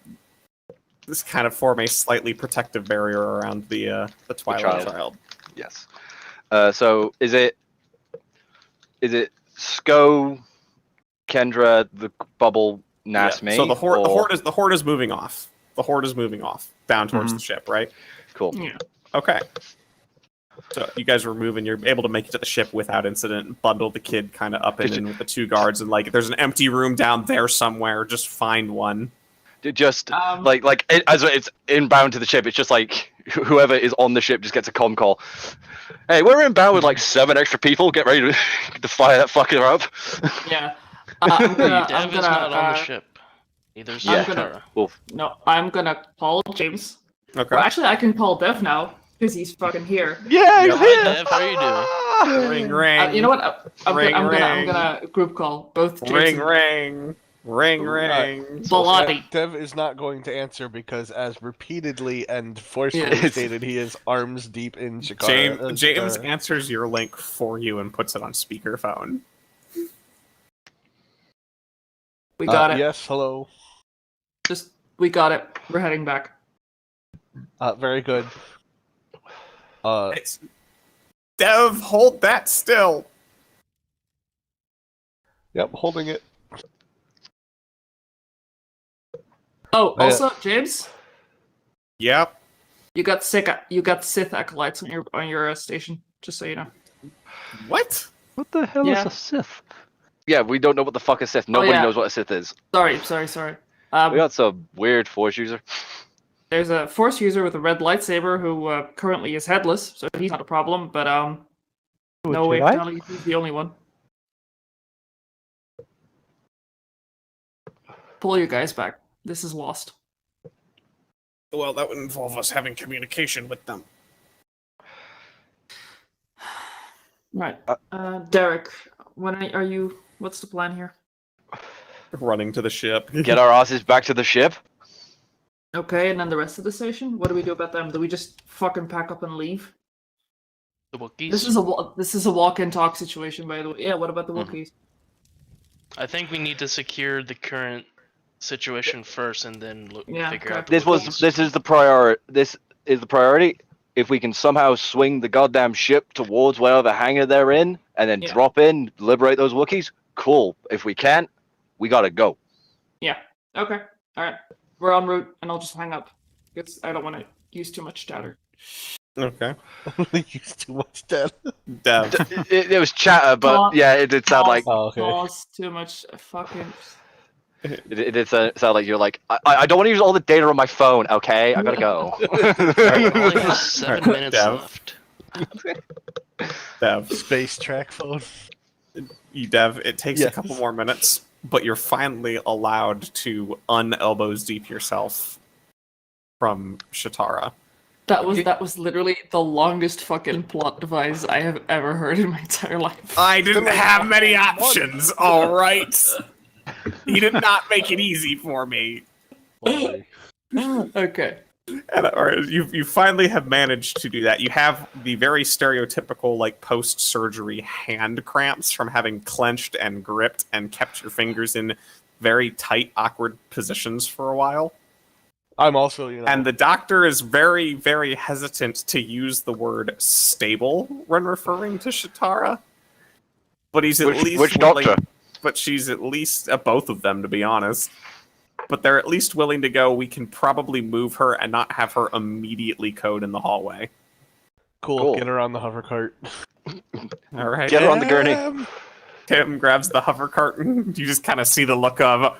just kind of form a slightly protective barrier around the Twilight Child. Yes. So is it Sko, Kiendra, the bubble, Nasmi? So the horde is moving off. The horde is moving off down towards the ship, right? Cool. Yeah. Okay. So you guys were moving. You're able to make it to the ship without incident. Bundle the kid kind of up and in with the two guards, and like, if there's an empty room down there somewhere, just find one. Just as it's inbound to the ship, it's just like whoever is on the ship just gets a comm call. Hey, we're inbound with like 7 extra people. Get ready to fire that fucker up. Yeah. I'm gonna. Dev is not on the ship. Neither is Shitara. I'm gonna call James. Okay. Well, actually, I can call Dev now because he's fucking here. Yeah, he's here. Dev, how are you doing? Ring ring. You know what? I'm Ring, gonna group call both James ring. Belotti. Dev is not going to answer because, as repeatedly and forcefully stated, he is arms deep in Shikara. James answers your link for you and puts it on speakerphone. We got it. Yes, hello. We got it. We're heading back. Very good. It's Dev, hold that still. Yep, holding it. Oh, also, James, Yep. you got Sith acolytes on your station. Just so you know. What? what the hell Yeah. is a Sith? Yeah, we don't know what the fuck a Sith. Nobody yeah. knows what a Sith is. Sorry. We got some weird Force user. There's a Force user with a red lightsaber who currently is headless, so he's not a problem. But no way of telling if he's the only one. Pull your guys back. This is lost. Well, that would involve us having communication with them. Right. Darik, are you? What's the plan here? Running to the ship. Get our asses back to the ship. Okay, and then the rest of the station. What do we do about them? Do we just fucking pack up and leave? The Wookiees? This is a walk-in talk situation, by the way. Yeah. What about the Wookiees? I think we need to secure the current situation first, and then figure out. This is the priority. This is the priority. If we can somehow swing the goddamn ship towards whatever hangar they're in, and then drop in, liberate those Wookiees, cool. If we can't, we gotta go. Yeah. Okay. All right. We're en route, and I'll just hang up because I don't want to use too much data. Okay. Use too much data. Dev. It was chatter, but it did sound like Too much fucking. It did sound like you're like, I don't want to use all the data on my phone, okay? I gotta go. We only have 7 minutes left. Dev. Space track phone. Dev, it takes a couple more minutes, but you're finally allowed to un-elbows deep yourself from Shitara. That was literally the longest fucking plot device I have ever heard in my entire life. I didn't have many options, alright? He did not make it easy for me. Okay. And, you finally have managed to do that. You have the very stereotypical, like, post-surgery hand cramps from having clenched and gripped and kept your fingers in very tight, awkward positions for a while. I'm also, And the doctor is very, very hesitant to use the word stable when referring to Shitara. But he's at least which willing... doctor? But she's at least both of them, to be honest. But they're at least willing to go. We can probably move her and not have her immediately code in the hallway. Cool. Get her on the hover cart. All right. Get her on the gurney. Tim grabs the hover cart. You just kind of see the look of,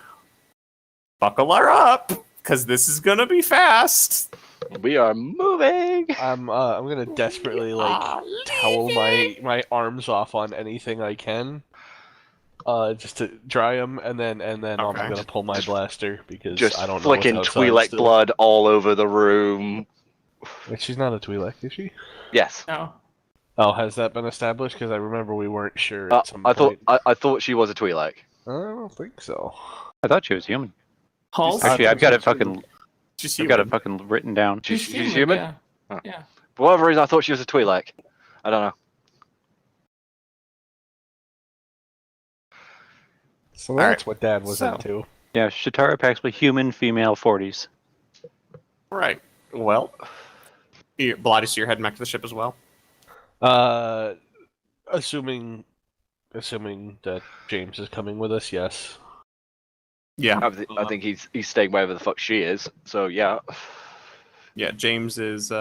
buckle her up, because this is gonna be fast. We are moving. I'm gonna desperately towel my arms off on anything I can. Just to dry them, and then I'm gonna pull my blaster because just I don't know. Flicking Twi'lek blood all over the room. Wait, she's not a Twi'lek, is she? Yes. No. Oh, has that been established? Because I remember we weren't sure at some I point. I thought she was a Twi'lek. I don't think so. I thought she was human. Halls? Actually, I've got it fucking written down. She's human? Yeah. For whatever reason, I thought she was a Twi'lek. I don't know. So All that's right. what Dad was So- into. Yeah, Shatara Paxley, human, female, 40s. Right. Well, Belotti, so you're heading back to the ship as well? Assuming that James is coming with us, yes. Yeah. I think he's staying wherever the fuck she is. So yeah. Yeah, James is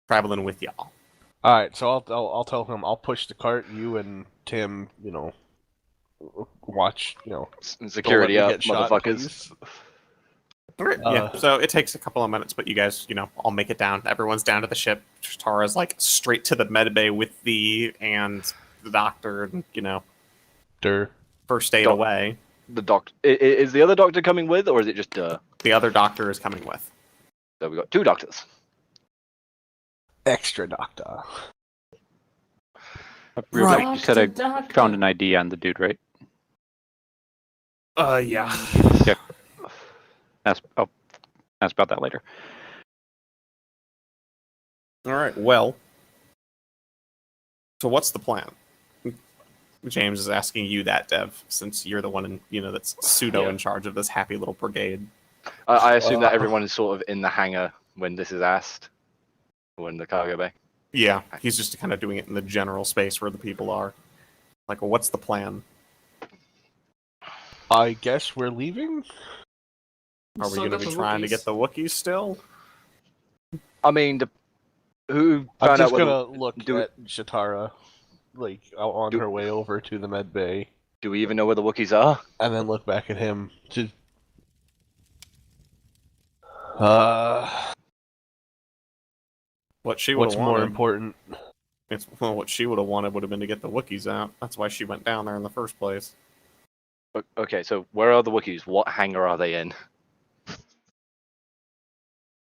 traveling with y'all. All right, so I'll tell him I'll push the cart. You and Tim, watch. Security don't let me up, get shot, motherfuckers. please. Yeah, so it takes a couple of minutes, but you guys, all make it down. Everyone's down to the ship. Tara's like straight to the med bay with thee and the doctor, and Dur. first aid Doc- away. The doctor is the other doctor coming with, or is it just The other doctor is coming with. So we got 2 doctors. Extra doctor. Real quick, you said I Doctor. found an ID on the dude, right? Yeah. I'll ask about that later. All right. Well, so what's the plan? James is asking you that, Dev, since you're the one that's pseudo in charge of this happy little brigade. I assume that everyone is sort of in the hangar when this is asked, or in the cargo bay. Yeah, he's just kind of doing it in the general space where the people are. Like, well, what's the plan? I guess we're leaving. Are we So going to does be the trying to Wookiees. get the Wookiees still? I mean, who I'm found out just whether, gonna look do at Shatara, out on Do- her way over to the med bay, do we even know where the Wookiees are? and then look back at him. What she would What's have more wanted. important? What she would have wanted would have been to get the Wookiees out. That's why she went down there in the first place. Okay, so where are the Wookiees? What hangar are they in?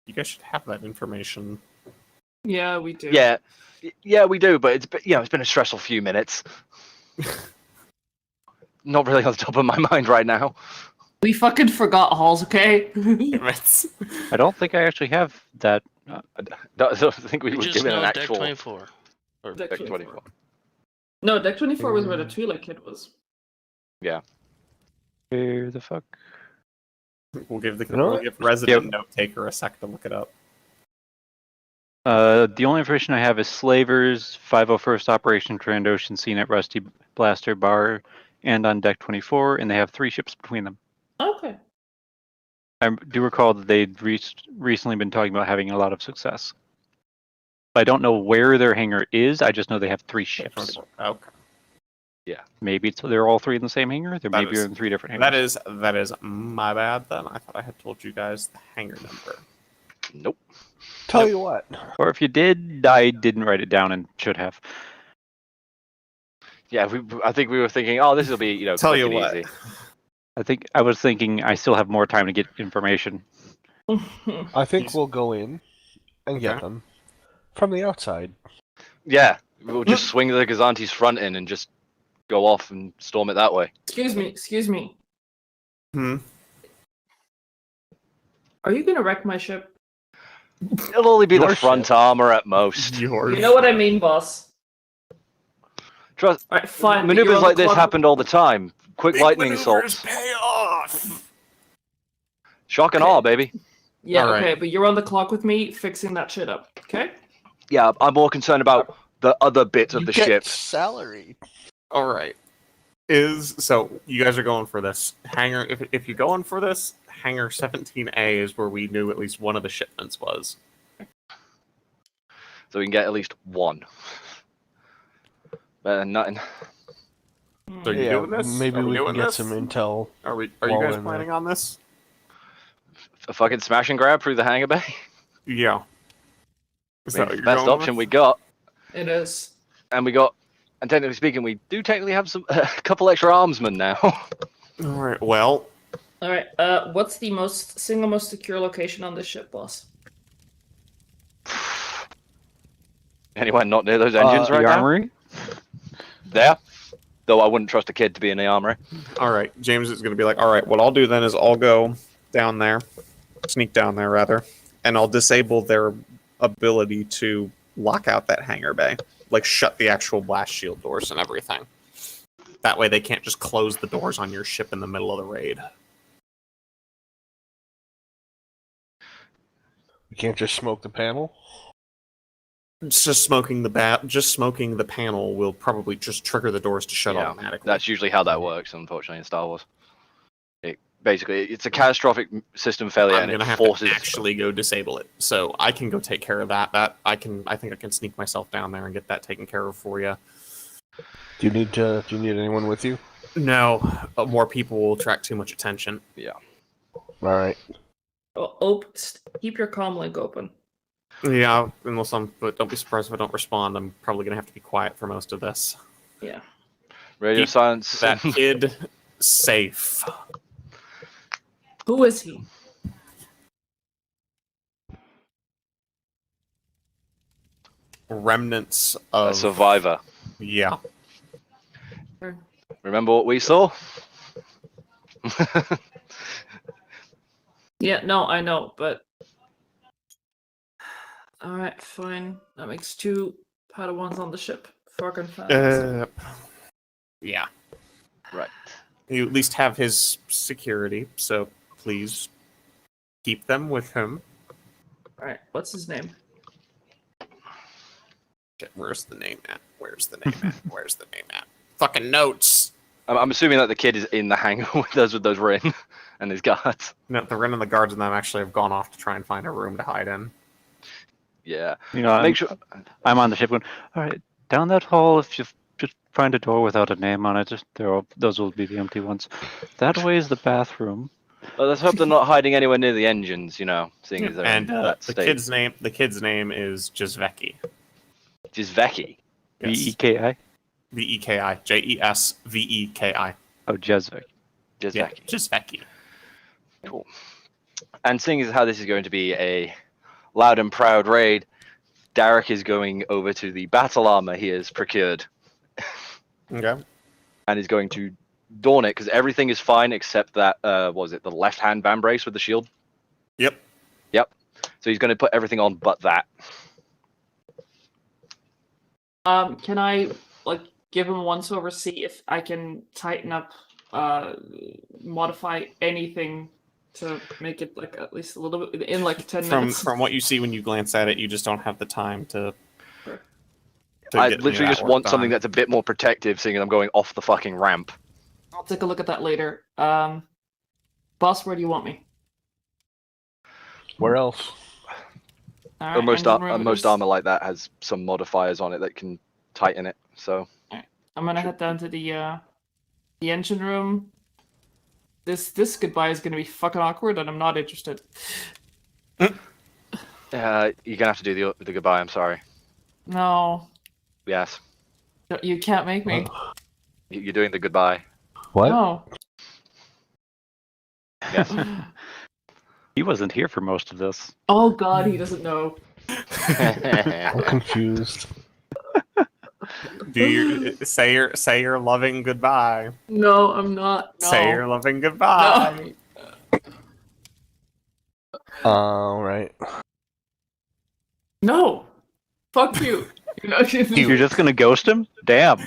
You guys should have that information. Yeah, we do. Yeah, we do, but it's been a stressful few minutes. Not really on the top of my mind right now. We fucking forgot Halls, okay? I don't think I actually have that. I don't think we We were just given know an Deck actual 24. Or Deck Deck 24. 24. No, Deck 24 was where the Twi'lek kid was. Where the fuck? We'll give know we'll give resident note taker a sec to look it up. The only information I have is Slavers, 501st Operation Trandoshan seen at Rusty Blaster Bar and on Deck 24, and they have 3 ships between them. Okay. I do recall that they'd recently been talking about having a lot of success. I don't know where their hangar is, I just know they have 3 ships. Okay. Maybe they're all 3 in the same hangar, That maybe is- they're in 3 different hangars. That is my bad then. I thought I had told you guys the hangar number. Nope. Tell you what. Or if you did, I didn't write it down and should have. Yeah, I think we were thinking, oh, this will be Tell quick you and what. easy. I was thinking I still have more time to get information. I think He's- we'll go in and get Okay. them from the outside. Yeah, we'll just swing the Gazanti's front in and just go off and storm it that way. Excuse me. Hmm. Are you gonna wreck my ship? It'll only be Your the front ship. armor at most. Yours. You know what I mean, boss. Trust. Alright, fine. but you're Maneuvers on the like this clock- happen all the time. Quick Big lightning maneuvers assaults. pay off. Shock and Okay. awe, baby. Yeah, Alright. okay, but you're on the clock with me fixing that shit up, okay? Yeah, I'm more concerned about the other bits of You the get ship. salary. All right. So you guys are going for this hangar? If you're going for this, hangar 17A is where we knew at least one of the shipments was. So we can get at least one. Better than nothing. So you doing this? maybe Are we we can doing get this? some intel. Are you while guys in planning on this? A fucking smash and grab through the hangar bay. Yeah. Is that what you're Best going option with? we got, It is. and technically speaking, we do technically have a couple extra armsmen now. All right. Well, Alright, what's the single most secure location on this ship, boss? Anyone not near those engines The right now? armory? There. Though I wouldn't trust a kid to be in the armory. all right. James is going to be like, all right. What I'll do then is I'll go down there, sneak down there rather, and I'll disable their ability to lock out that hangar bay. Like, shut the actual blast shield doors and everything. That way they can't just close the doors on your ship in the middle of the raid. You can't just smoke the panel? Just smoking the panel will probably just trigger the doors to shut automatically. That's usually how that works, unfortunately, in Star Wars. It's a catastrophic system failure, I'm and gonna it have forces to actually go disable it. So I can go take care of that. I think I can sneak myself down there and get that taken care of for you. Do you need anyone with you? No, more people will attract too much attention. Yeah. All right. Keep your comm link open. Yeah, but don't be surprised if I don't respond. I'm probably gonna have to be quiet for most of this. Yeah. Radio Keep silence. that kid safe. Who is he? Remnants of A survivor. Yeah. Remember what we saw? Yeah, no, I know, but... Alright, fine. That makes 2 Padawans on the ship. Fucking fast. Yeah. Right. You at least have his security, so please keep them with him. Alright, what's his name? Shit, where's the name at? Where's the name at? Fucking notes! I'm assuming that the kid is in the hangar with those Rin and his guards. No, the Ren and the guards and them actually have gone off to try and find a room to hide in. Yeah. Make sure I'm on the ship going, all right, down that hall, if you just find a door without a name on it, those will be the empty ones. That way is the bathroom. Well, let's hope they're not hiding anywhere near the engines, seeing as they're And in that the state. kid's name is Jezveki. Jezveki. Yes. V-E-K-I? V-E-K-I. Jesveki. Oh, Jezvek. Jezveki. Yeah, Jezveki. Cool. And seeing as how this is going to be a loud and proud raid, Darik is going over to the battle armor he has procured. Okay. And is going to don it, because everything is fine except that, the left-hand vambrace with the shield? Yep. So he's going to put everything on but that. Can I, give him once over, see if I can tighten up, modify anything to make it, at least a little bit, in, 10 minutes? From what you see when you glance at it, you just don't have the time to I get literally that just work want done. something that's a bit more protective, seeing as I'm going off the fucking ramp. I'll take a look at that later. Boss, where do you want me? Where else? All right, most engine room most is- armor like that has some modifiers on it that can tighten it, so... I'm gonna head down to the engine room. This goodbye is gonna be fucking awkward, and I'm not interested. you're gonna have to do the goodbye, I'm sorry. No, Yes. you can't make me. You're doing the goodbye. What? No. Yes. He wasn't here for most of this. Oh God, he doesn't know. I'm confused. Do you say your loving goodbye? No, I'm not. No. Say your loving goodbye. All right. No. Fuck you. You're just gonna ghost him? Damn.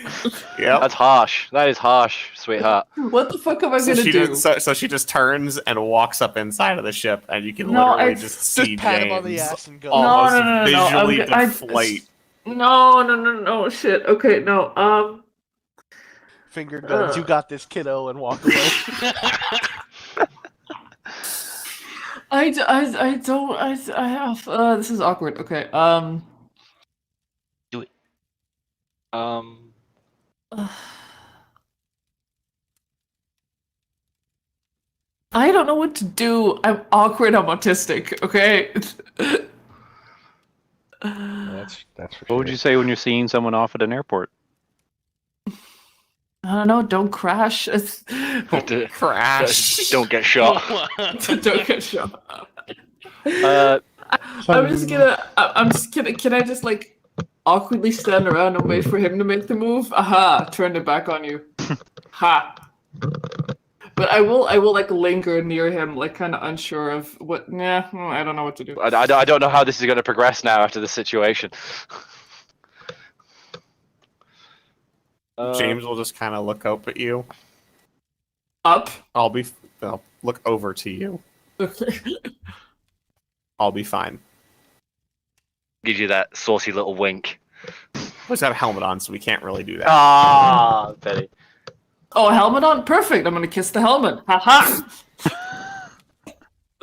Yep. That's harsh. That is harsh, sweetheart. What the fuck am I So gonna do? she just turns and walks up inside of the ship, and you can No, literally I- just see pat him on the James ass and go. almost No. visually I- deflate. No. Shit. Okay, no. Finger guns. You got this, kiddo, and walk away. I have. This is awkward. Okay. I don't know what to do. I'm awkward. I'm autistic. Okay. That's for What sure. would you say when you're seeing someone off at an airport? I don't know. Don't crash. Crash. Don't get shot. Don't get shot. Uh, I'm just gonna. Can I just awkwardly stand around and wait for him to make the move? Aha! Turned it back on you. Ha! But I will like linger near him, like kind of unsure of what. Nah, I don't know what to do. I don't know how this is going to progress now after this situation. James will just kind of look up at you. Up. I'll look over to you. Okay. I'll be fine. Gives you that saucy little wink. Let's have a helmet on, so we can't really do that. Ah, Betty. Oh, a helmet on? Perfect. I'm gonna kiss the helmet. Ha ha.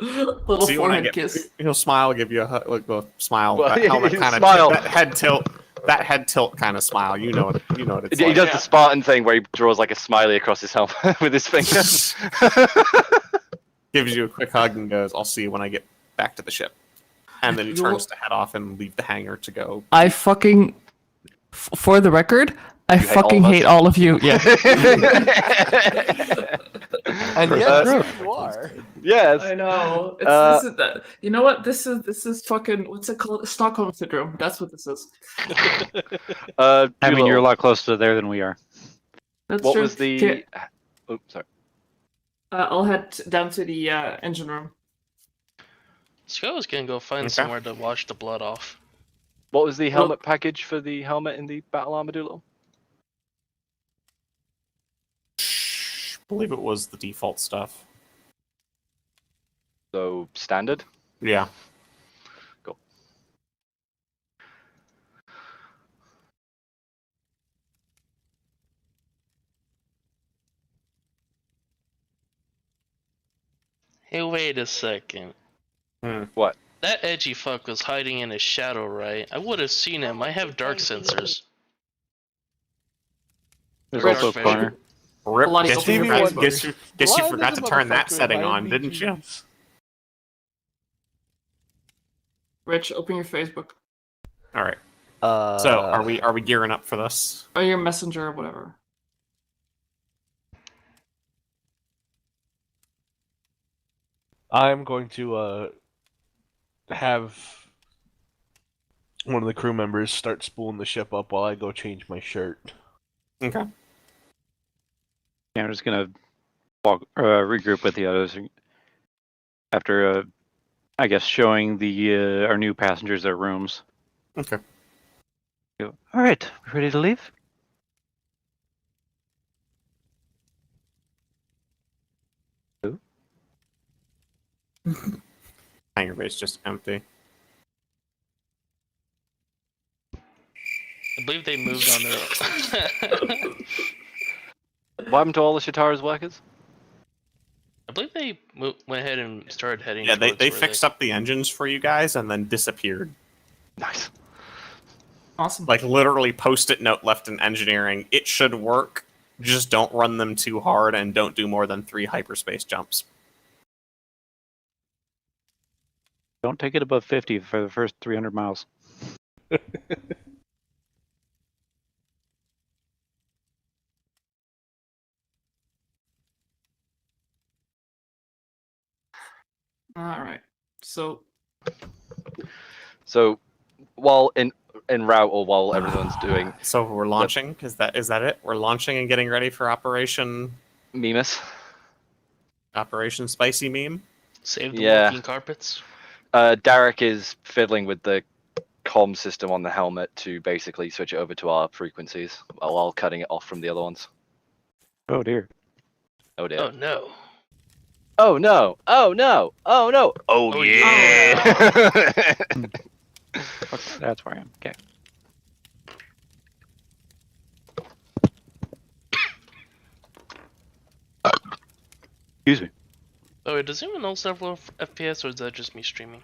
Little See, when I forehead get, kiss. he'll smile, give you a smile. Well, that helmet kind of smile. that head tilt kind of smile. You know what it's He like. does the Spartan thing where he draws like a smiley across his helmet with his finger. Gives you a quick hug and goes, "I'll see you when I get back to the ship." And then he turns to head off and leave the hangar to go. I fucking, for the record, I hate fucking all of us? hate all of you. Yeah. And yes, you are. Yes. I know. This is that. You know what? This is fucking. What's it called? Stockholm syndrome. That's what this is. I mean, you're a lot closer there than we are. That's What true. was the? Okay, Oops, sorry. I'll head down to the engine room. Scott was gonna go find Okay. somewhere to wash the blood off. What was the helmet package for the helmet in the battle armadillo? I believe it was the default stuff. So standard. Yeah. Cool. Hey, wait a second. What? That edgy fuck was hiding in his shadow, right? I would have seen him. I have dark sensors. There's Rich. also a corner. Rip, A lot of guess stuff you in forgot, your guess you, guess you Why forgot does to a turn that motherfucker setting buy on, didn't you? RPGs? Rich, open your Facebook All right. So are we gearing up for this? or your Messenger or whatever. I'm going to have one of the crew members start spooling the ship up while I go change my shirt. Okay. Yeah, I'm just gonna regroup with the others after, I guess, showing the our new passengers their rooms. Okay. All right, we ready to leave? Hangar base just empty. I believe they moved on their own. What happened to all the Shatara's workers? I believe they went ahead and started heading. Yeah, they towards where fixed up the engines for you guys and then disappeared. Nice. Awesome. Like literally post-it note left in engineering. It should work. Just don't run them too hard and don't do more than 3 hyperspace jumps. Don't take it above 50 for the first 300 miles. All right. So So, while in route or while everyone's doing So we're launching. Is that it? We're launching and getting ready for Operation Mimas, Spicy Meme. Save the Yeah. walking carpets. Darik is fiddling with the comm system on the helmet to basically switch it over to our frequencies while cutting it off from the other ones. Oh dear. Oh dear. Oh no. Oh no! Oh no! Oh no! Oh, Oh, yeah! Okay, that's where I am. Okay. Excuse me. Oh wait, does anyone else have low FPS, or is that just me streaming?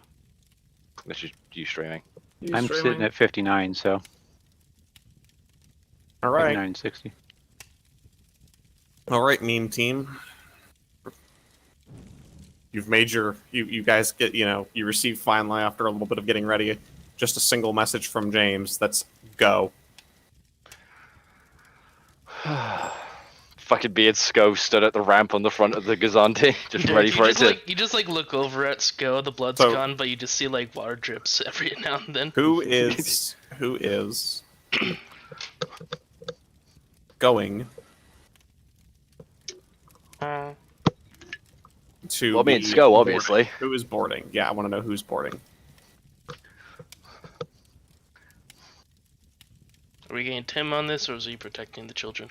That's just you streaming. you're I'm streaming. sitting at 59, so All right. 59 and 60. All right, meme team. You've made you guys get, you receive finally after a little bit of getting ready just a single message from James. That's go. Fucking beard Scove stood at the ramp on the front of the Gazanti, just ready for it to. You just look over at Sko, the blood's So- gone, but you just see like water drips every now and then. Who is going to Well, me and be Sko, boarding. obviously. Who is boarding? Yeah, I want to know who's boarding. Are we getting Tim on this, or is he protecting the children?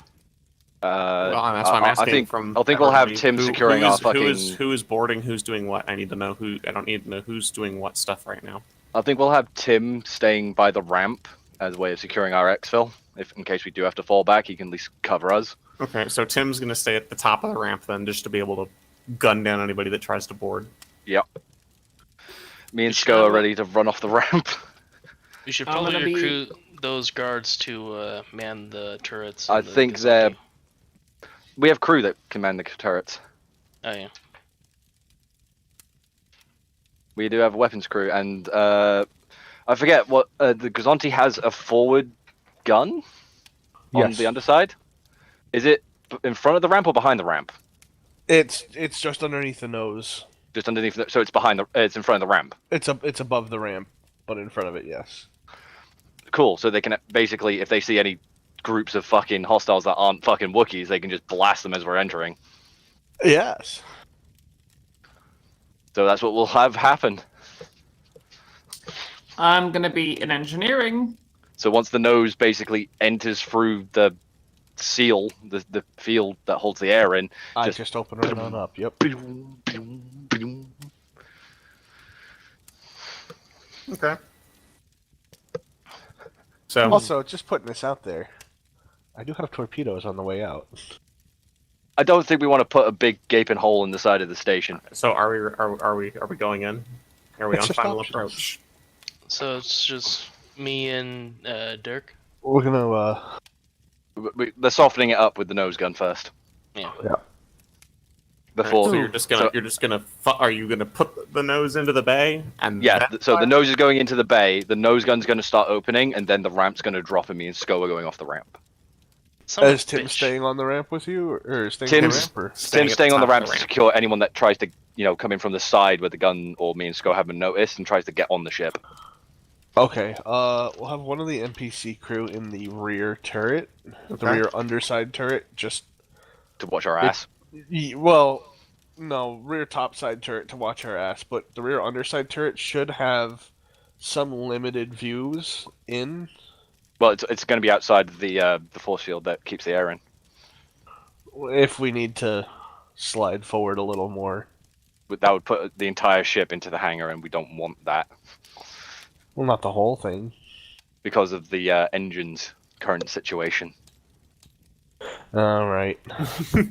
Well, that's why I'm asking. I think from I think we'll have everybody. Tim securing our fucking. Who is boarding? Who's doing what? I need to know who. I don't need to know who's doing what stuff right now. I think we'll have Tim staying by the ramp as a way of securing our exfil. If in case we do have to fall back, he can at least cover us. Okay, so Tim's gonna stay at the top of the ramp then, just to be able to gun down anybody that tries to board. Yep. Me and should Sko are have- ready to run off the ramp. We should I'm probably gonna be- recruit those guards to man the turrets. I and the think Belotti. we have crew that can man the turrets. Oh yeah. We do have a weapons crew, and I forget what the Gazonti has a forward gun on Yes. the underside. Is it in front of the ramp or behind the ramp? It's just underneath the nose. Just underneath. So it's behind the. It's in front of the ramp. It's above the ramp, but in front of it, yes. Cool. So they can basically, if they see any groups of fucking hostiles that aren't fucking Wookiees, they can just blast them as we're entering. Yes. So that's what we'll have happen. I'm gonna be in engineering. So once the nose basically enters through the seal, the field that holds the air in, I Just- just open it on up. Yep. Okay. So Also, just putting this out there, I do have torpedoes on the way out. I don't think we want to put a big gaping hole in the side of the station. So are we going in? Are we It's on just final options. approach? So it's just me and Dirk. We're gonna They're softening it up with the nose gun first. Yeah. Before, So you're just gonna are you gonna put the nose into the bay and yeah. then So the fire? nose is going into the bay. The nose gun's going to start opening, and then the ramp's going to drop, and me and Sko are going off the ramp. Son of a is Tim bitch. staying on the ramp with you, or staying Tim's- on the ramp? Or? Tim's staying on the top ramp of to secure anyone that tries to, come in from the side where the gun or me and Sko haven't noticed and tries to get on the ship. Okay. We'll have one of the NPC crew in the rear turret, the Okay. rear underside turret. Just To watch our ass. well, no, rear topside turret to watch our ass, but the rear underside turret should have some limited views in. Well, it's going to be outside the force field that keeps the air in. If we need to slide forward a little more. But that would put the entire ship into the hangar, and we don't want that Well, not the whole thing. because of the engine's current situation. All right.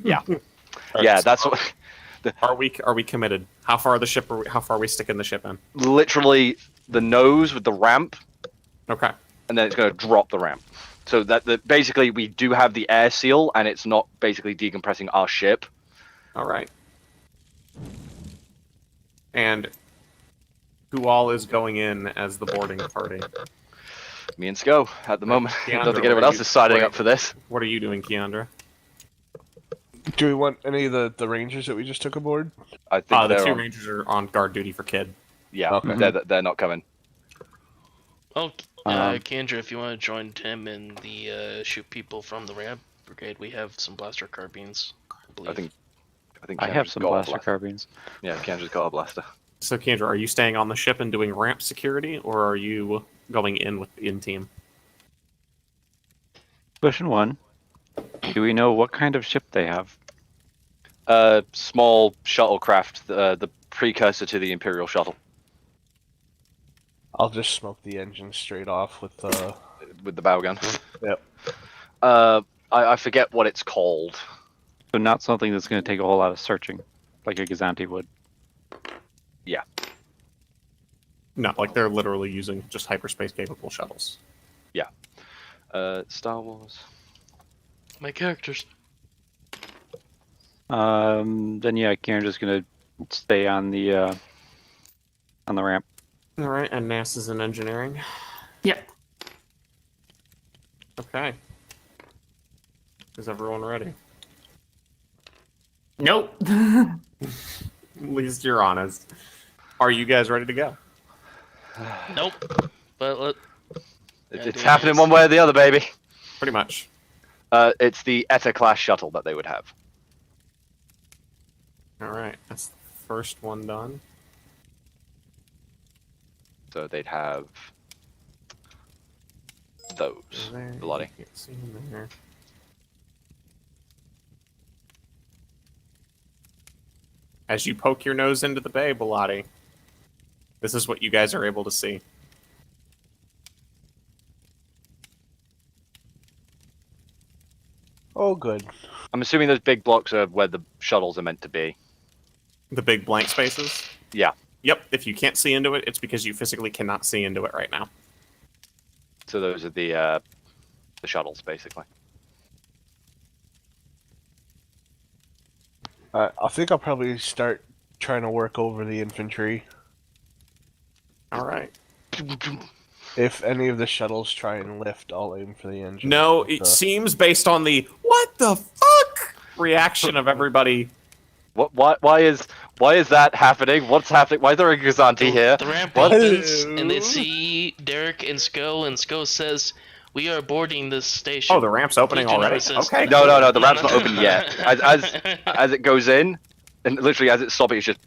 Yeah, Alright, so that's what. are we committed? How far are we sticking the ship in? Literally the nose with the ramp, Okay. and then it's going to drop the ramp. So that basically we do have the air seal, and it's not basically decompressing our ship. All right. And who all is going in as the boarding party? Me and Sko at the moment. I Kiendra, don't think anyone else is signing up for this. What are you doing, Kiendra? Do we want any of the rangers that we just took aboard? I think The they're two on- rangers are on guard duty for Kid. yeah, Okay. they're not coming. Oh, Um, Kiendra, if you want to join Tim in the shoot people from the ramp brigade, we have some blaster carbines. I believe. I think I have Kendra's some got a blaster carbines. Yeah, Kendra's got a blaster. So, Kiendra, are you staying on the ship and doing ramp security, or are you going in with the in-team? Question 1. Do we know what kind of ship they have? Small shuttlecraft, the precursor to the Imperial shuttle, I'll just smoke the engine straight off with with the bow gun. Yep. I forget what it's called. So not something that's going to take a whole lot of searching, like a Gazanti would. No, like they're literally using just hyperspace capable shuttles. Star Wars. My characters. Then yeah, Kieran's going to stay on the ramp. All right, and NASA's in engineering. Yep. Okay. Is everyone ready? Nope. At least you're honest. Are you guys ready to go? Nope. But It's happening one way or the other, baby. Pretty much. It's the Eta class shuttle that they would have. All right. That's first one done. So they'd have those. There, Belotti. you can't see them there. As you poke your nose into the bay, Belotti, this is what you guys are able to see. Oh, good. I'm assuming those big blocks are where the shuttles are meant to be. The big blank spaces? Yeah. Yep, if you can't see into it, it's because you physically cannot see into it right now. So those are the shuttles, basically. I think I'll probably start trying to work over the infantry. Alright. If any of the shuttles try and lift, I'll aim for the engine. No, it seems based on the "what the fuck" reaction of everybody. Why is that happening? What's happening? Why is there a Gazanti here? The ramp What? opens, and they see Darik and Sko says, "We are boarding this station." Oh, the ramp's opening Please do not already? resist. Okay. No, the ramp's not open yet. As it goes in, and literally as it's stopping, it's just.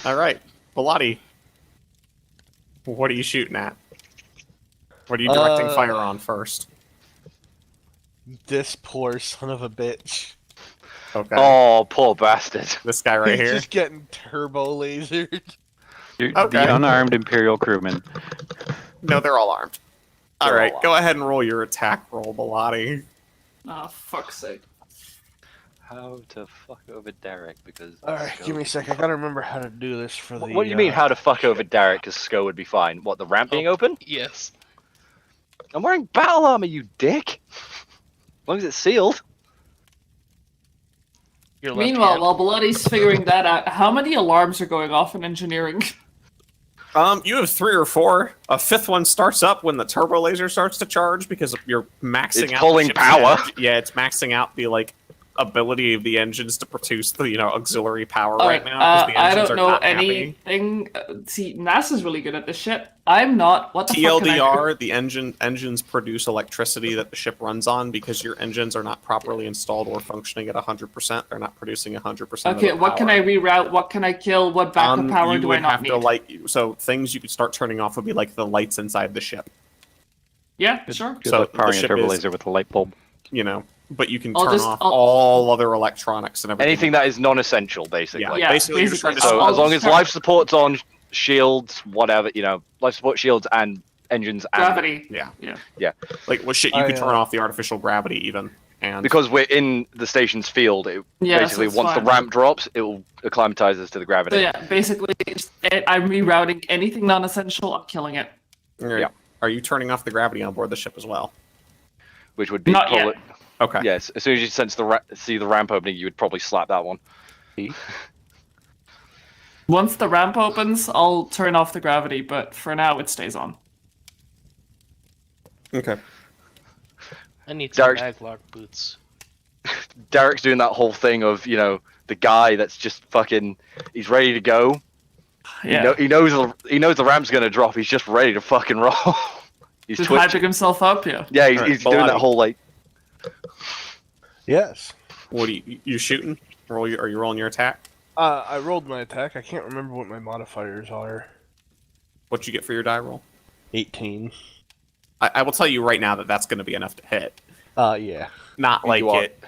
Alright. Belotti, what are you shooting at? What are you directing fire on first? This poor son of a bitch. Okay. Oh, poor bastard. This guy right He's here? just getting turbo lasered. Okay. The unarmed Imperial crewmen. No, they're all armed. They're Alright, all go ahead and roll your attack roll, Belotti. Oh, fuck's sake. How to fuck over Darik because. Alright, give me a sec. I gotta remember how to do this for the. What do you mean, how to fuck over Darik? Because Sko would be fine. What, the ramp being open? Yes. I'm wearing battle armor, you dick. As long as it's sealed. Your left Meanwhile, hand. while Belotti's figuring that out, how many alarms are going off in engineering? You have 3 or 4. A 5th one starts up when the turbo laser starts to charge because you're maxing It's out pulling the ship's power. Yeah, it's maxing out the ability of the engines to produce the auxiliary power Alright, right now because the I engines don't are know not happy. anything. See, NASA's really good at this shit. I'm not. What the fuck can I do? TLDR, the engines produce electricity that the ship runs on because your engines are not properly installed or functioning at 100%. They're not producing 100% Okay, of the what can I power. reroute? What can I kill? What backup power you do would I not have need? to so things you could start turning off would be like the lights inside the ship. Yeah, sure. Good So luck powering the a ship turbo is- laser with a light bulb. But you can I'll turn just- off I'll- all other electronics and everything. Anything that is non-essential, basically. Yeah, Yeah, basically, you're just trying to basically. So I'll as long just as turn- life support's on, shields, whatever, life support, shields, and engines, and Gravity. Yeah. Like, well, shit, you could I, turn off the artificial gravity even. And because we're in the station's field, Yeah, basically so it's once fine. the ramp drops, it will acclimatize us to the gravity. So yeah, basically, I'm rerouting anything non-essential. I'm killing it. yeah. Are you turning off the gravity on board the ship as well? Which would be Not probably yet. Okay. yes. As soon as you see the ramp opening, you would probably slap that one. Once the ramp opens, I'll turn off the gravity, but for now, it stays on. Okay. I need some Darik's- maglock boots. Darik's doing that whole thing of the guy that's just fucking. He's ready to go. Yeah, He knows the ramp's gonna drop. He's just ready to fucking roll. He's just twitching. hyping himself up. Yeah. Yeah, Alright, he's doing that Belotti. whole Yes. What are you shooting? Are you rolling your attack? I rolled my attack. I can't remember what my modifiers are. What'd you get for your die roll? 18. I will tell you right now that that's going to be enough to hit. Yeah. Not like You are- it.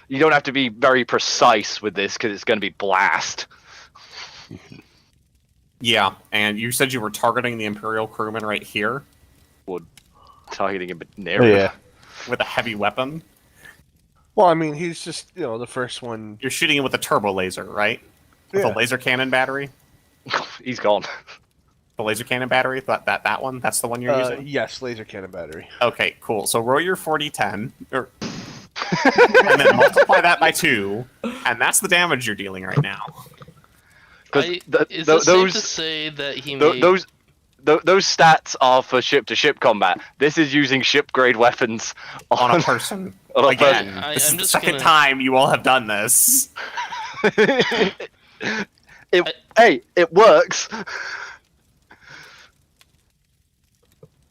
You don't have to be very precise with this because it's going to be blast. Yeah, and you said you were targeting the Imperial crewman right here Targeting a bit nearer. Yeah. with a heavy weapon. Well, I mean, he's just, the first one. You're shooting him with a turbo laser, right? With Yeah. a laser cannon battery. He's gone. The laser cannon battery. That one. That's the one you're using. Yes, laser cannon battery. Okay, cool. So roll your 40-10, and then multiply that by 2, and that's the damage you're dealing right now. Because Is it safe to say that he made... those stats are for ship-to-ship combat. This is using ship-grade weapons On a person. on a Again, person. this is I'm the just second gonna- time you all have done this. It works.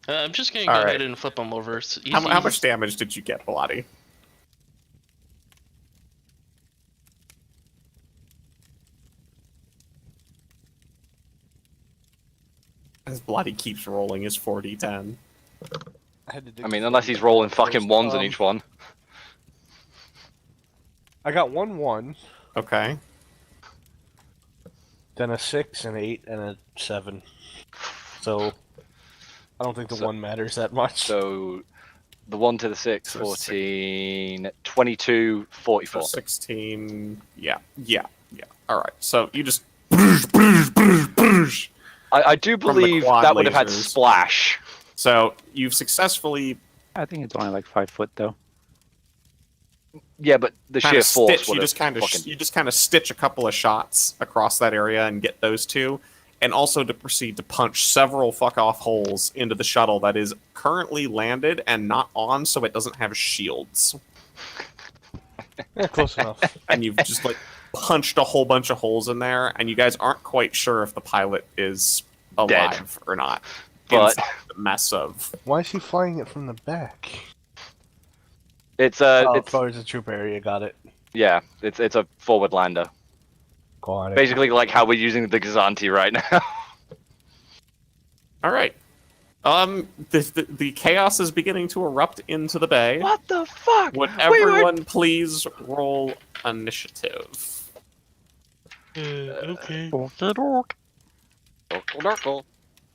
I'm just gonna go Alright. ahead and flip him over. So How much damage did you get, Belotti? As Bloody keeps rolling his 4d10. I mean, unless he's rolling fucking ones on each one. I got 1-1, Okay. then a 6, an 8, and a 7. So I don't think the 1 matters that much. So the 1 to the 6, So 14, 22, 44. So 16. Yeah. Alright, so you just. I do From the believe quad that would have had lasers. splash. So you've successfully I think it's only like 5 foot though. Yeah, but the kind sheer of force stitch. would You have just kind of fucking... you just kind of stitch a couple of shots across that area and get those two, and also to proceed to punch several fuck off holes into the shuttle that is currently landed and not on, so it doesn't have shields. Yeah, close enough. And you've just like punched a whole bunch of holes in there, and you guys aren't quite sure if the pilot is alive or not. But Inside the mess of. Why is he flying it from the back? it's As far as the troop area, got it. yeah, it's a forward lander. Got it. Basically, like how we're using the Gazanti right now. All right. The chaos is beginning to erupt into the bay. What the fuck? Would Wait, wait. everyone please roll initiative? Okay. Dorkle.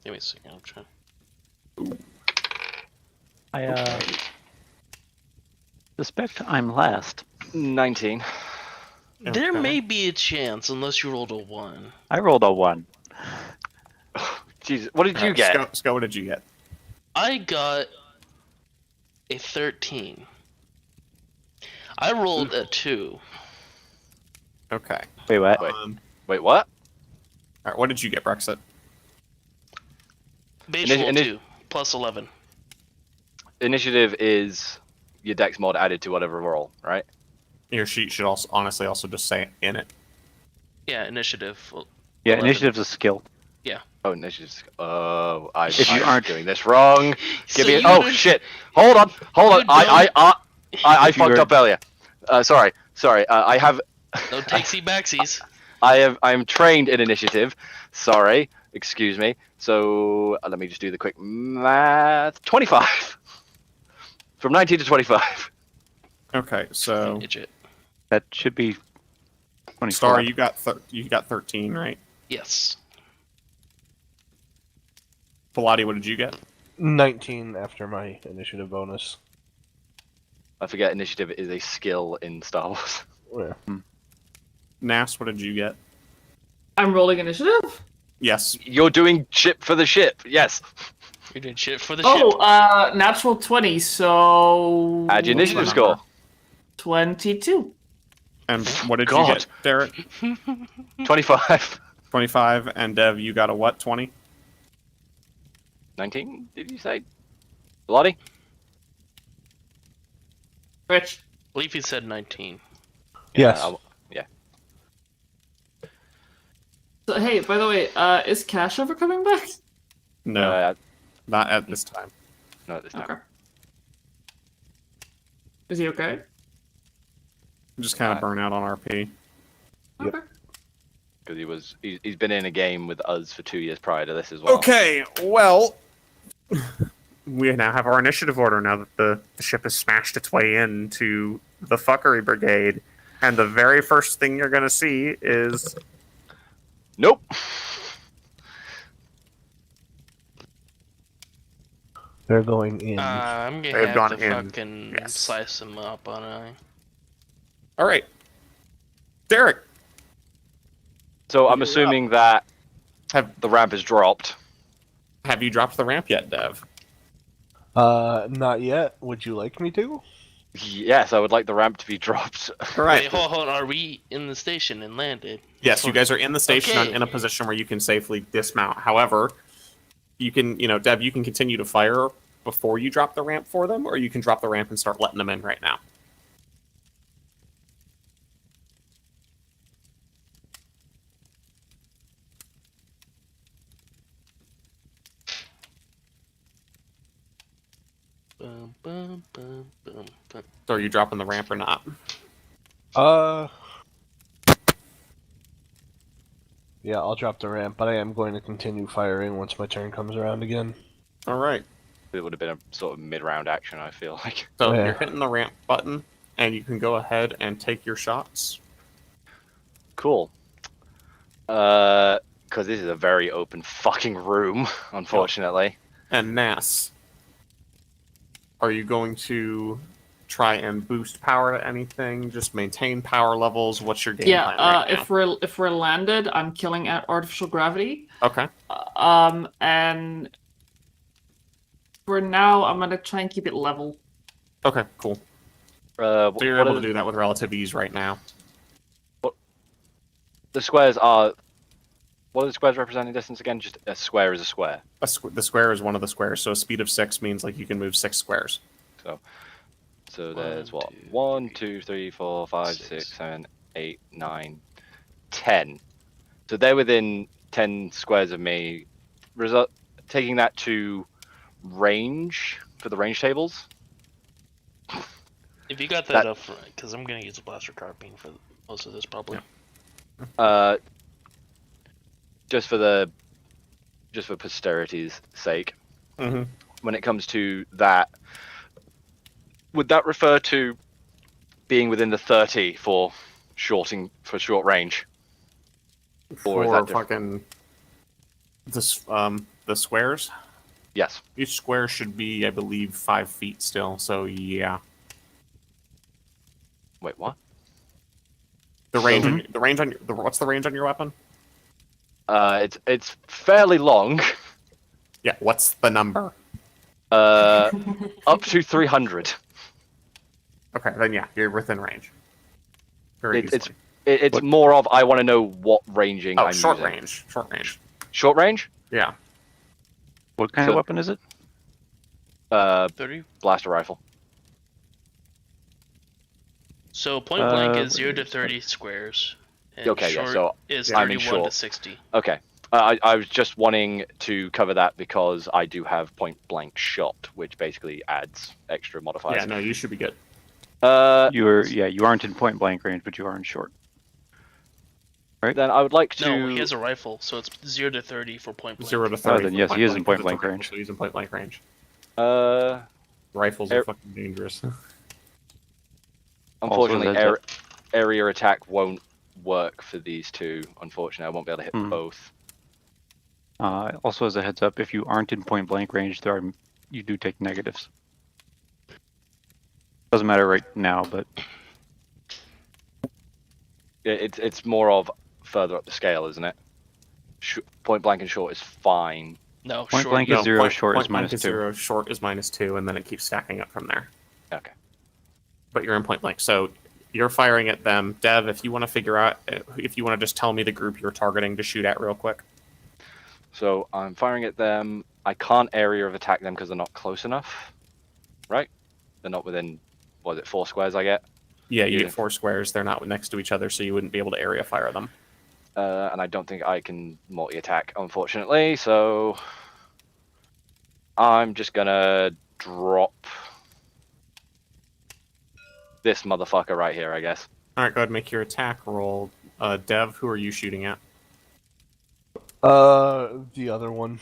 Give me a second. I'm trying. I suspect I'm last. 19. There Okay. may be a chance, unless you rolled a 1. I rolled a 1. Jesus, what did you Alright, get? Sko, what did you get? I got a 13. I rolled a 2. Okay. Wait, what? Wait. Wait, what? All right, what did you get, Brexit? Base Initi- roll initi- 2 plus 11. Initiative is your dex mod added to whatever roll, right? Your sheet should also honestly also just say in it. Yeah, initiative. Well, Yeah, 11. initiative's a skill. Oh, initiative. Oh, If you I'm aren't- doing this wrong. So Give me. you Oh don't- shit! Hold on. You I If you fucked were- up earlier. Sorry. I have. No takesy backsies. I'm trained in initiative. Sorry. Excuse me. So let me just do the quick math. 25. From 19 to 25. Okay, so Idiot. That should be 24. Star, you got 13, right? Yes. Belotti, what did you get? 19 after my initiative bonus. I forget initiative is a skill in Star Wars. Yeah. Nas, what did you get? I'm rolling initiative. Yes. You're doing ship for the ship. Yes. You did shit for the Oh, ship. natural 20. So Add your initiative score. 22. And what did God. you get, Derek? 25. 25. And Dev, you got a what? 20? 19, did you say? Lottie? Rich. I believe he said 19. Yes. So, hey, by the way, is Cash ever coming back? No, not at this time. No, at this time. Okay. Is he okay? Just kind of burn out on RP. Yep. Okay. Because he's been in a game with us for 2 years prior to this as well. Okay, well, we now have our initiative order now that the ship has smashed its way into the Fuckery Brigade, and the very first thing you're going to see is Nope. They're going in. I'm They've gonna have gone to in. fucking Yes. slice him up on a. all right, Derek. So I'm You're assuming that Have the ramp is dropped. have you dropped the ramp yet, Dev? Not yet. Would you like me to? Yes, I would like the ramp to be dropped. All right. Wait, hold on. Are we in the station and landed? Yes, you guys are in the station Okay. in a position where you can safely dismount. However, you can, Dev, you can continue to fire before you drop the ramp for them, or you can drop the ramp and start letting them in right now. Bum, bum, bum, bum, bum. So are you dropping the ramp or not? Yeah, Yeah, I'll drop the ramp, but I am going to continue firing once my turn comes around again. All right. It would have been a sort of mid-round action, I feel like. So Yeah. you're hitting the ramp button, and you can go ahead and take your shots. Cool. Because this is a very open fucking room, unfortunately. And Nas, are you going to try and boost power to anything? Just maintain power levels? What's your game plan right now? if we're landed, I'm killing at artificial gravity. Okay. And for now, I'm gonna try and keep it level. Okay, cool. So you're able to do that with relative ease right now. The squares are... What are the squares representing distance again? Just a square is a square. The square is one of the squares, so a speed of 6 means like you can move 6 squares. So there's what? 1, 2, 3, 4, 5, 6, 7, 8, 9, 10. So they're within 10 squares of me. Taking that to range for the range tables. If you got that up front, because I'm gonna use a blaster carbine for most of this probably. Just for posterity's sake. Mm-hmm. When it comes to that, would that refer to being within the 30 for short range? Or is that fucking the squares? Yes. Each square should be, I believe, 5 feet still. So yeah. Wait, what? The range. What's the range on your weapon? It's fairly long. Yeah. What's the number? Up to 300. Okay, then yeah, you're within range. Very easily. It's more of I want to know what ranging I'm short using. range. Short range. Short range? Yeah. What kind of weapon is it? 30. Blaster rifle. So point blank is 0 to 30 squares. And Okay, short yeah, so is I'm in 31 to short. 60. Okay. I was just wanting to cover that because I do have point blank shot, which basically adds extra modifiers. Yeah, no, you should be good. You aren't in point blank range, but you are in short. Right? Then I would like to. No, he has a rifle, so it's 0 to 30 for point blank. 0 to 30. Then yes, he is in point blank range. So he's in point blank range. Rifles are fucking dangerous. Unfortunately, area attack won't work for these two. Unfortunately, I won't be able to hit both. Also, as a heads up, if you aren't in point blank range, you do take negatives. Doesn't matter right now, but it's more of further up the scale, isn't it? Point blank and short is fine. No, point short. blank is 0, point, short point is minus blank 2. 0, short is minus 2, and then it keeps stacking up from there. Okay. But you're in point blank, so you're firing at them. Dev, if you want to figure out, if you want to just tell me the group you're targeting to shoot at real quick. So I'm firing at them. I can't area of attack them because they're not close enough, right? They're not within, 4 squares I get? Yeah, you get 4 squares. They're not next to each other, so you wouldn't be able to area fire them. And I don't think I can multi-attack, unfortunately, so I'm just gonna drop this motherfucker right here, I guess. Alright, go ahead and make your attack roll. Dev, who are you shooting at? The other one.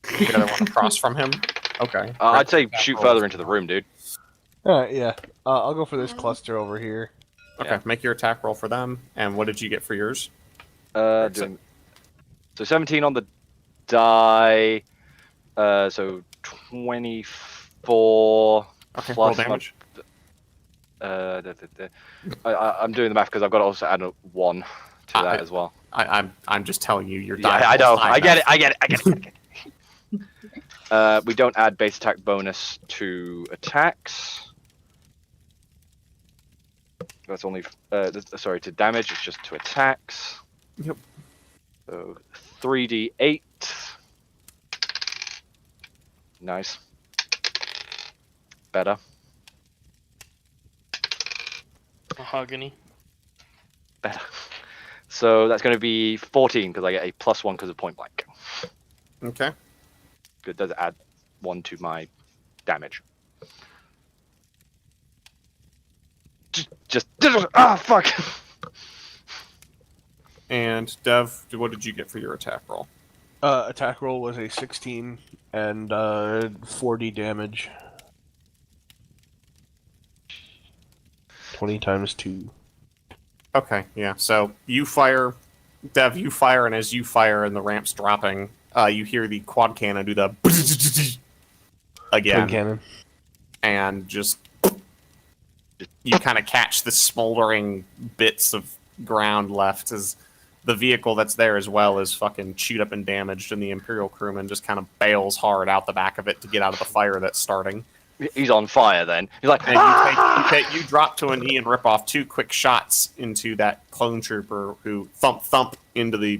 The other one across from him? Okay. I'd say shoot further into the room, dude. Alright, yeah. I'll go for this cluster over here. Okay, make your attack roll for them. And what did you get for yours? So 17 on the die. So 24 Okay, plus roll damage. I'm doing the math because I've got to also add a 1 to that as well. I'm just telling you, your die. Yeah, I know. I get it. We don't add base attack bonus to attacks. That's only to damage. It's just to attacks. Yep. So 3d8. Nice. Better. Mahogany. Better. So that's going to be 14 because I get a +1 because of point blank. Okay. It does add 1 to my damage. Just fuck. And Dev, what did you get for your attack roll? Attack roll was a 16 and 40 damage. 20 times 2. Okay, yeah. So you fire, Dev, you fire, and as you fire and the ramp's dropping, you hear the quad cannon do the again. Twin cannon. And just you kind of catch the smoldering bits of ground left as the vehicle that's there as well is fucking chewed up and damaged, and the Imperial crewman just kind of bails hard out the back of it to get out of the fire that's starting. He's on fire then. He's like, And you drop to a knee and rip off 2 quick shots into that clone trooper who thump into the,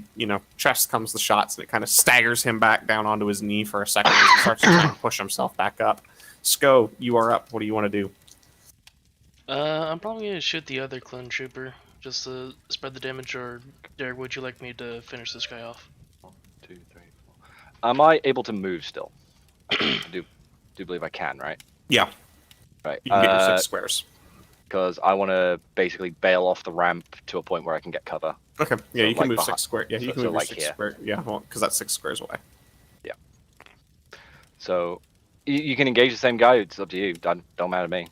chest comes the shots, and it kind of staggers him back down onto his knee for a second as he starts to try and push himself back up. Sko, you are up. What do you want to do? I'm probably gonna shoot the other clone trooper just to spread the damage. Or Derek, would you like me to finish this guy off? 1, 2, 3, 4. Am I able to move still? I do believe I can, right? Yeah. Right. You can get your 6 squares. Because I want to basically bail off the ramp to a point where I can get cover. Okay. Yeah, So, you can like, move behind- 6 squares. Yeah, you so- can so, move your like 6 here. squares. Yeah, well, because that's 6 squares away. So you can engage the same guy. It's up to you. Don't matter to me.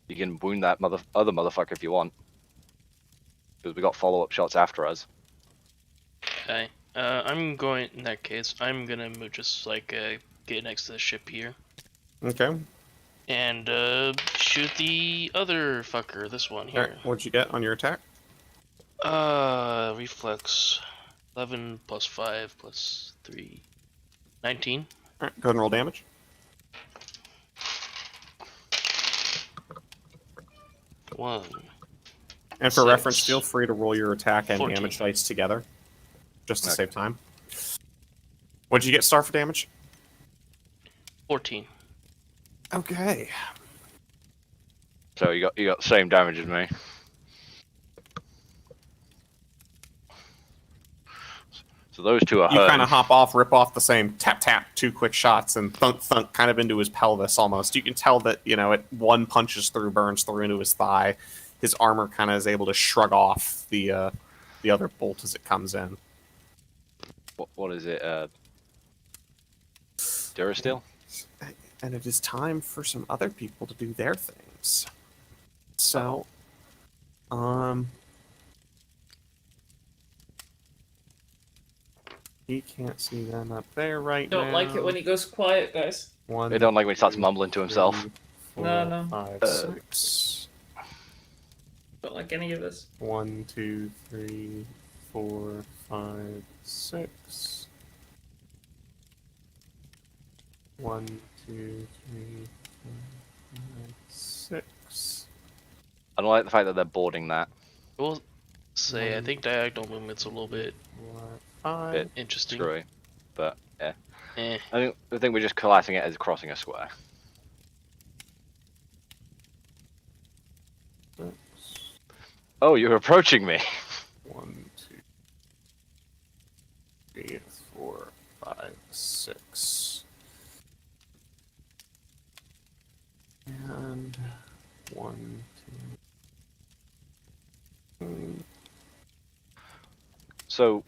You can wound that other motherfucker if you want. Because we got follow-up shots after us. Okay. In that case, I'm gonna move just get next to the ship here. Okay. And shoot the other fucker, this one here. Alright, what'd you get on your attack? Reflex. 11 plus 5 plus 3. 19. Alright, go ahead and roll damage. One. And for 6. reference, feel free to roll your attack and 14. damage dice together, just to Okay. save time. What'd you get, Star, for damage? 14. Okay. So you got the same damage as me. So those two are You hurt. kind of hop off, rip off the same tap, 2 quick shots, and thunk, kind of into his pelvis almost. You can tell that, it one punches through, burns through into his thigh. His armor kind of is able to shrug off the other bolt as it comes in. What is it? Durasteel? And it is time for some other people to do their things. So, he can't see them up there right now. Don't like it when he goes quiet, guys. One, They don't like when he starts mumbling to himself. 3, 4, No. 5, 6. Don't like any of this. 1, 2, 3, 4, 5, 6. 1, 2, 3, 4, 5, 6. I don't like the fact that they're boarding that. We'll say I think diagonal movement's a little bit 4, 5. Bit interesting. screwy. But yeah. Eh. I think we're just classing it as crossing a square. 6. Oh, you're approaching me. 1, 2, 3, 4, 5, 6. And 1, 2, 3. So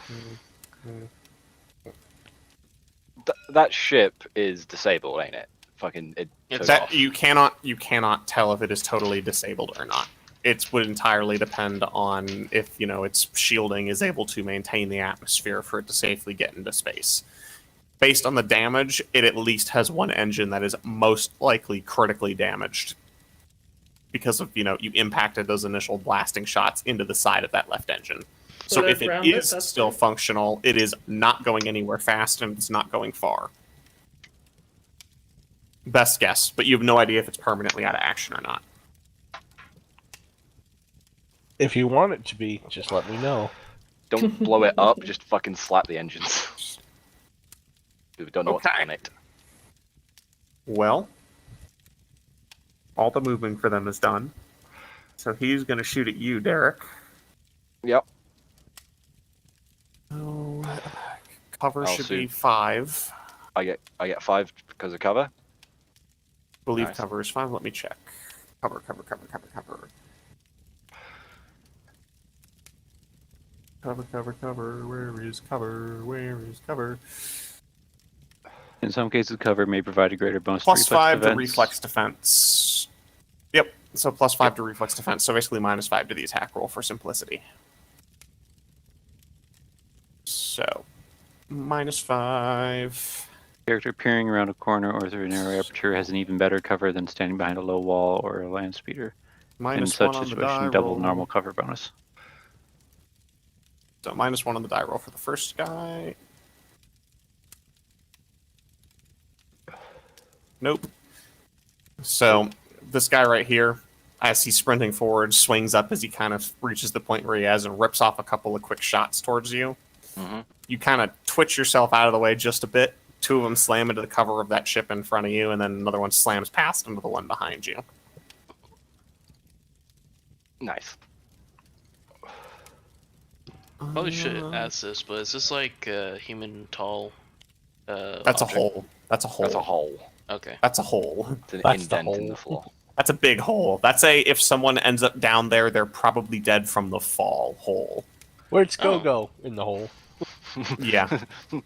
3. that ship is disabled, ain't it? Fucking it. It's That off. you cannot tell if it is totally disabled or not. It would entirely depend on if its shielding is able to maintain the atmosphere for it to safely get into space. Based on the damage, it at least has one engine that is most likely critically damaged because of you impacted those initial blasting shots into the side of that left engine. So But if it around it, is that's still fine. functional, it is not going anywhere fast and it's not going far. Best guess, but you have no idea if it's permanently out of action or not. If you want it to be, just let me know. Don't blow it up. Just fucking slap the engines. We don't know what's Okay. on it. Well, all the movement for them is done. So he's going to shoot at you, Darik. Yep. Oh, cover I'll should be shoot. 5. I get 5 because of cover. Believe Nice. cover is 5. Let me check. Cover. Cover. Where is cover? Where is cover? In some cases, cover may provide a greater bonus Plus to reflex 5 defense. to reflex defense. Yep. So plus 5 to reflex defense. So basically minus 5 to the attack roll for simplicity. So minus 5. Character peering around a corner or through a narrow aperture has an even better cover than standing behind a low wall or a land speeder. Minus In such 1 on the situation, die double roll. normal cover bonus. So minus 1 on the die roll for the first guy. Nope. So this guy right here, as he's sprinting forward, swings up as he kind of reaches the point where he has and rips off a couple of quick shots towards you. Mm-hmm. You kind of twitch yourself out of the way just a bit. 2 of them slam into the cover of that ship in front of you, and then another one slams past into the one behind you. Nice. Probably should ask this, but is this like human tall? That's a object? hole. That's a hole. That's a hole. Okay. That's a hole. It's an That's the indent in hole. the floor. That's a big hole. That's a if someone ends up down there, they're probably dead from the fall hole. Where'd Sko Oh. go? In the hole. Yeah,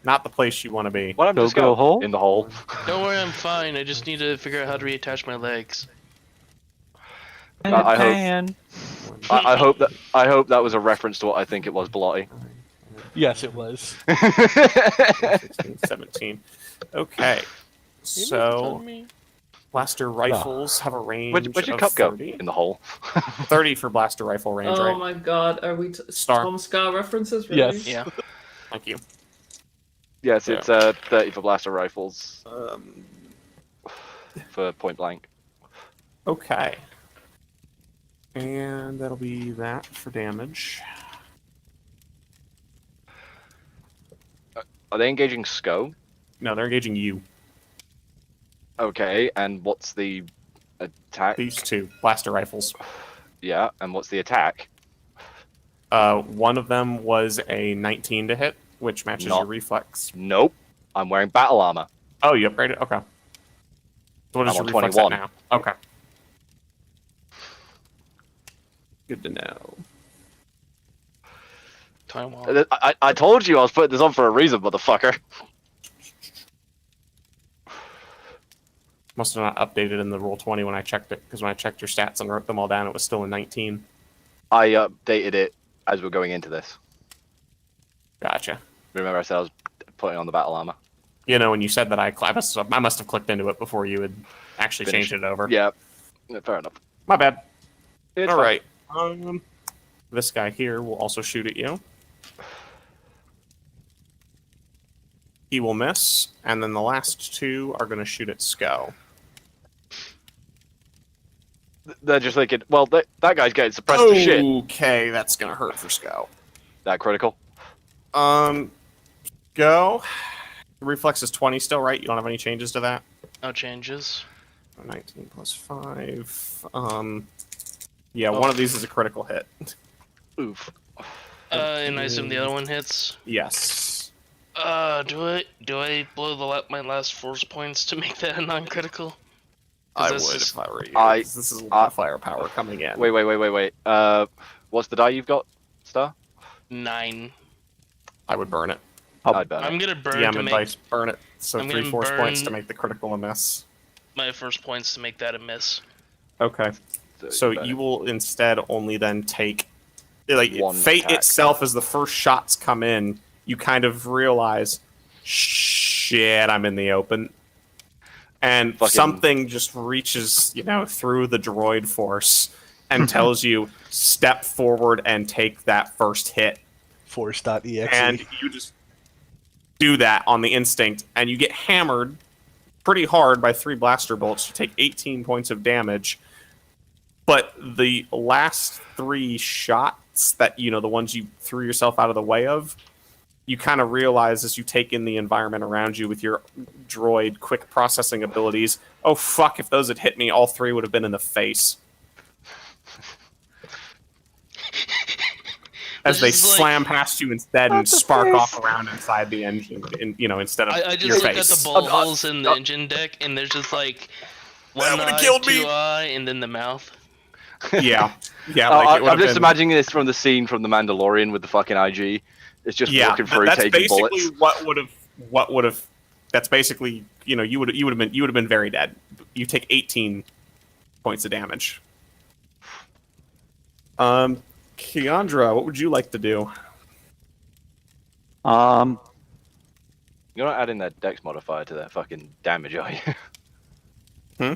not the place you want to be. What happened to Go Skull? hole? In the hole. Don't worry, I'm fine. I just need to figure out how to reattach my legs. I hope- Pan. I hope that was a reference to what I think it was, Belotti. Yes, it was. 16, 17. Okay, so blaster rifles have a range Where'd your of cup go? 30. In the hole. 30 for blaster rifle range, Oh right? my god, are we Star. Tom Scar references? Really? Yes. Yeah. Thank you. Yes, Yeah. it's 30 for blaster rifles for point blank. Okay. And that'll be that for damage. Are they engaging Sko? No, they're engaging you. Okay, and what's the attack? These 2 blaster rifles. Yeah, and what's the attack? One of them was a 19 to hit, which matches Not- your reflex. Nope. I'm wearing battle armor. Oh, you upgraded? Okay. So what is I'm your on reflex at 21. now? Okay. Good to know. Taiwan. I told you I was putting this on for a reason, motherfucker. Must have not updated in the Roll20 when I checked it, because when I checked your stats and wrote them all down, it was still a 19. I updated it as we're going into this. Gotcha. Remember I said I was putting on the battle armor. You know, when you said that, I must have clicked into it before you had actually Finished. changed it over. Yeah, fair enough. My bad. It's All fine. right. This guy here will also shoot at you. He will miss, and then the last 2 are going to shoot at Sko. They're just thinking, well, that guy's getting suppressed to shit. Okay, that's going to hurt for Sko. That critical? Go. The reflex is 20 still, right? You don't have any changes to that? No changes. 19 plus 5. Yeah, one of these is a critical hit. Oof. And I assume the other one hits. Yes. Do I blow my last force points to make that a non-critical? I would this is- if I were you. I- 'cause this is a lot of firepower coming in. Wait. What's the die you've got, Star? 9. I would burn it. I'd burn I'm it. gonna burn DM to make advice, burn it. So I'm 3 gonna force points to burn- make the critical a miss. my first points to make that a miss. Okay. So burn you it. will instead only then take like One fate attack. itself as the first shots come in, you kind of realize shit, I'm in the open. And Fucking- something just reaches, through the droid force and tells you step forward and take that first hit. Force.exe. And you just do that on the instinct, and you get hammered pretty hard by 3 blaster bolts. You take 18 points of damage. But the last 3 shots that, the ones you threw yourself out of the way of, you kind of realize as you take in the environment around you with your droid quick processing abilities, oh fuck, if those had hit me, all 3 would have been in the face. As they This is like- slam past you instead and spark off around inside the engine, instead of I your just looked face. at the bullet holes in the engine deck, and there's just like one would've eye, killed 2 me. eye, and then the mouth. Yeah, yeah. Like, I'm just imagining this from the scene from The Mandalorian with the fucking IG. It's just walking through that's taking basically bullets. what would have. That's basically, you would have been very dead. You take 18 points of damage. Kiendra, what would you like to do? You're not adding that dex modifier to that fucking damage, are you?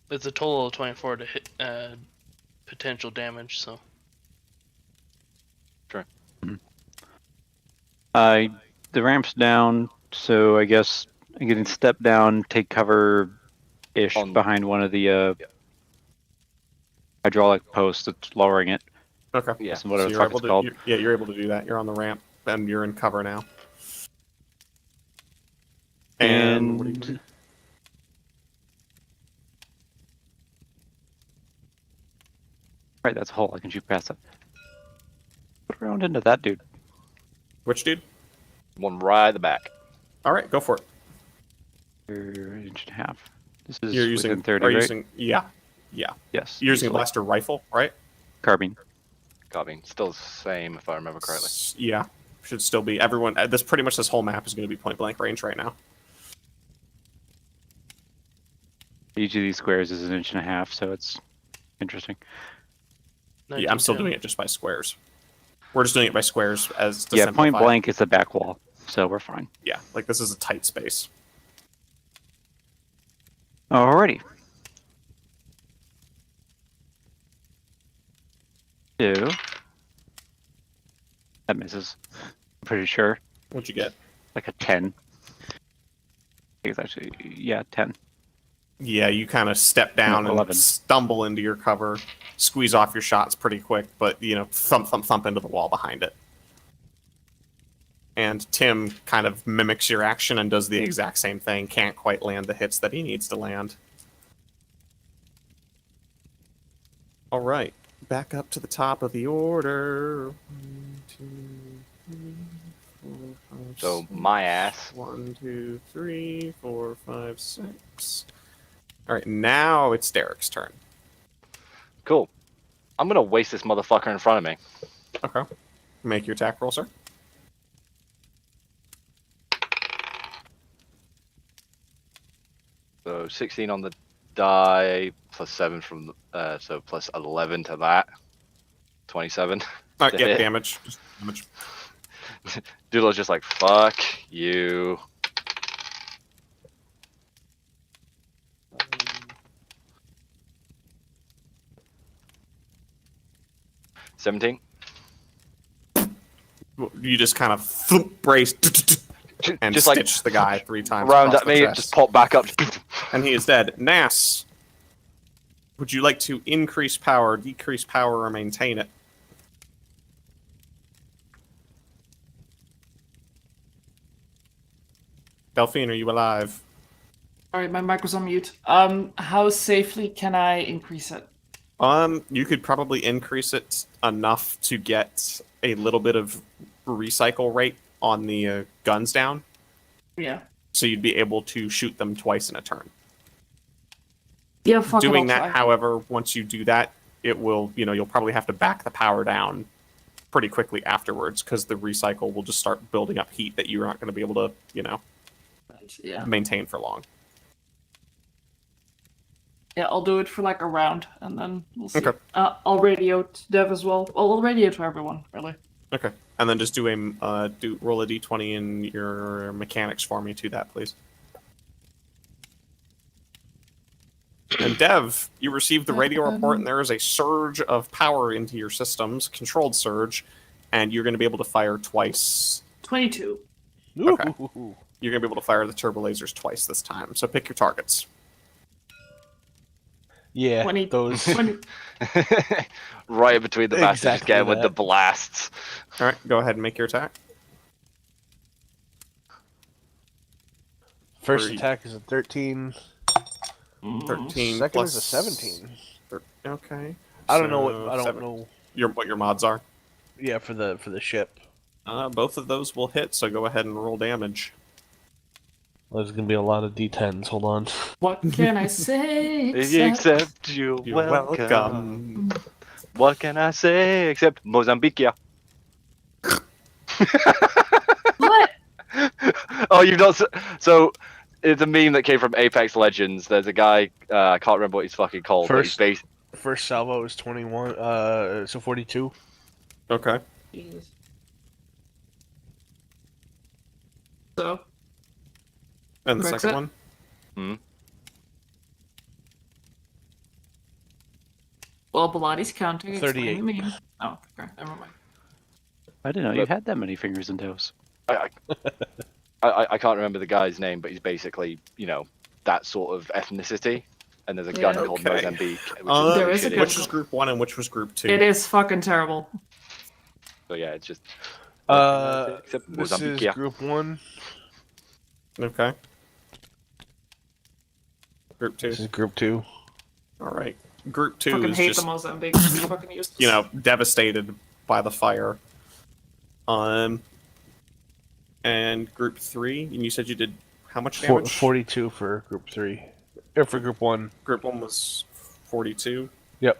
It's a total of 24 to hit potential damage, so. Sure. The ramp's down, so I guess I'm getting stepped down, take cover-ish behind one of the hydraulic posts that's lowering it. Okay. Yeah. That's whatever the fuck it's called. You're able to do that. You're on the ramp, and you're in cover now. And what are you doing? Right, that's a hole. I can shoot past that. Put around into that dude. Which dude? One right at the back. All right, go for it. Inch and a half. This is You're using within 30, are right? you using Yes. Yes. You're using a easily. blaster rifle, right? Carbine. Carbine. Still the same, if I remember correctly. Yeah, should still be. Everyone, this pretty much this whole map is going to be point blank range right now. Each of these squares is an inch and a half, so it's interesting. Yeah, I'm still doing it just by squares. We're just doing it by squares as to Yeah, simplify point it. blank is the back wall, so we're fine. Yeah, like this is a tight space. Alrighty. Two. That misses. I'm pretty sure. What'd you get? Like a 10. I think it's actually, yeah, 10. Yeah, you kind of step down No, and 11. stumble into your cover, squeeze off your shots pretty quick, but thump, thump, thump into the wall behind it. And Tim kind of mimics your action and does the exact same thing. Can't quite land the hits that he needs to land. All right, back up to the top of the order. 1, 2, 3, 4, 5, So 6. my ass. 1, 2, 3, 4, 5, 6. All right, now it's Darik's turn. Cool. I'm gonna waste this motherfucker in front of me. Okay. Make your attack roll, sir. So 16 on the die, plus 7 from so plus 11 to that. 27. Not To get hit. damage. Just damage. Doodle's just like, fuck you. $17. You just kind of thump, brace and Just like stitch the guy 3 times. round across at the me, chest. just pop back up. And he is dead. Nass, would you like to increase power, decrease power, or maintain it? Delphine, are you alive? Sorry, my mic was on mute. How safely can I increase it? You could probably increase it enough to get a little bit of recycle rate on the guns down, Yeah. so you'd be able to shoot them twice in a turn. Yeah, fuck it, Doing I'll that, try. however, once you do that, it will, you'll probably have to back the power down pretty quickly afterwards, because the recycle will just start building up heat that you're not going to be able to, Yeah. maintain for long. Yeah, I'll do it for like a round, and then we'll see. Okay. I'll radio to Dev as well. I'll radio to everyone, really. Okay. And then just roll a d20 in your mechanics for me to that, please. And Dev, you received the radio report, and there is a surge of power into your systems, controlled surge, and you're going to be able to fire twice. 22. Okay. You're going to be able to fire the turbo lasers twice this time. So pick your targets. Yeah, 20, those. 20. Right between the bastards Exactly again with the that. blasts. All right, go ahead and make your attack. First Three. attack is a 13. 13 Second plus is a 17. Okay. I don't know So what I don't seven. know. What your mods are. Yeah, for the ship. Both of those will hit, so go ahead and roll damage. There's gonna be a lot of D10s. Hold on. What can I say? Except you're welcome. What can I say except Mozambique? What? Oh, you've not. So it's a meme that came from Apex Legends. There's a guy. I can't remember what he's fucking called. But he's based. First salvo is 21. So 42. Okay. Jeez. So. And the Brexit? second one? Well, Belotti's counting. It's 38. fine to me. Oh, okay. Never mind. I didn't know you had that many fingers and toes. I can't remember the guy's name, but he's basically, that sort of ethnicity. And there's a gun called Okay. Mozambique. There is a gun Which was group 1 and which was group 2? It is fucking terrible. So yeah, it's just. Except This is Mozambique. group 1. Okay. Group 2. This is group 2. Alright. Group 2 Fucking is hate just, the Mozambique. It's fucking useless. devastated by the fire. And group 3, and you said you did how much damage? 42 for group 3. Or for group 1. Group 1 was 42. Yep.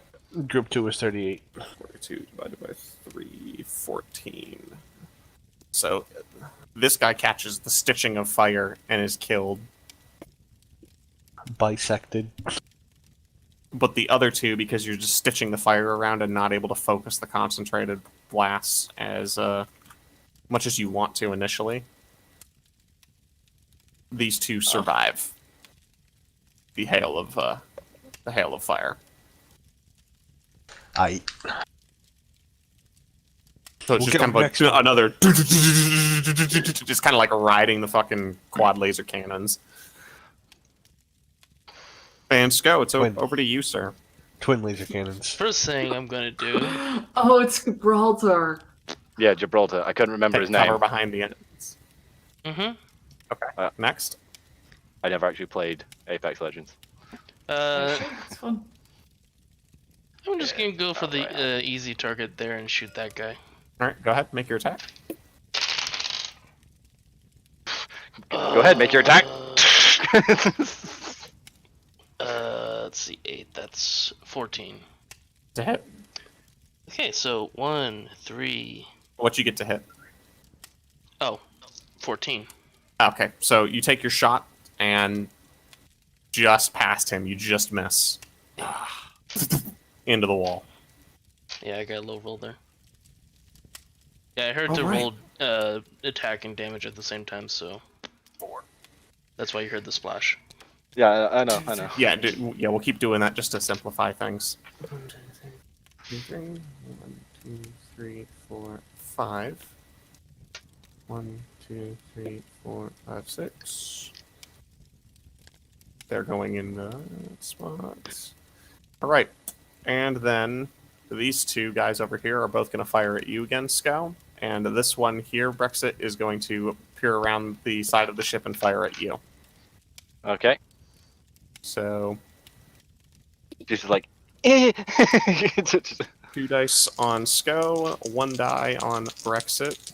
Group 2 was 38. 42 divided by 3, 14. So this guy catches the stitching of fire and is killed. Bisected. But the other two, because you're just stitching the fire around and not able to focus the concentrated blasts as much as you want to initially, these two survive the hail of fire. I. So it's We'll just get kind of like next one. another, just kind of like riding the fucking quad laser cannons. And Sko, it's over to you, sir. Twin laser cannons. First thing I'm gonna do. Oh, it's Gibraltar. Yeah, Gibraltar. I couldn't remember his Take cover name. behind the enemies. Mm-hmm. Okay, next. I never actually played Apex Legends. It's fun. I'm just gonna go for the easy target there and shoot that guy. Alright, go ahead, make your attack. Go ahead, make your attack. Let's see, 8. That's 14. To hit. Okay, so 1, 3. What you get to hit? Oh, 14. Okay, so you take your shot and just past him, you just miss. Into the wall. Yeah, I got a low roll there. Yeah, I heard All to right. roll attack and damage at the same time, so 4. that's why you heard the splash. Yeah, I know. Yeah, we'll keep doing that just to simplify things. 1, 2, 3. 1, 2, 3, 4, 5. 1, 2, 3, 4, 5, 6. They're going in the spots. All right, and then these two guys over here are both going to fire at you again, Scow. And this one here, Brexit, is going to peer around the side of the ship and fire at you. Okay. So Just like. 2 dice on Sco, 1 die on Brexit.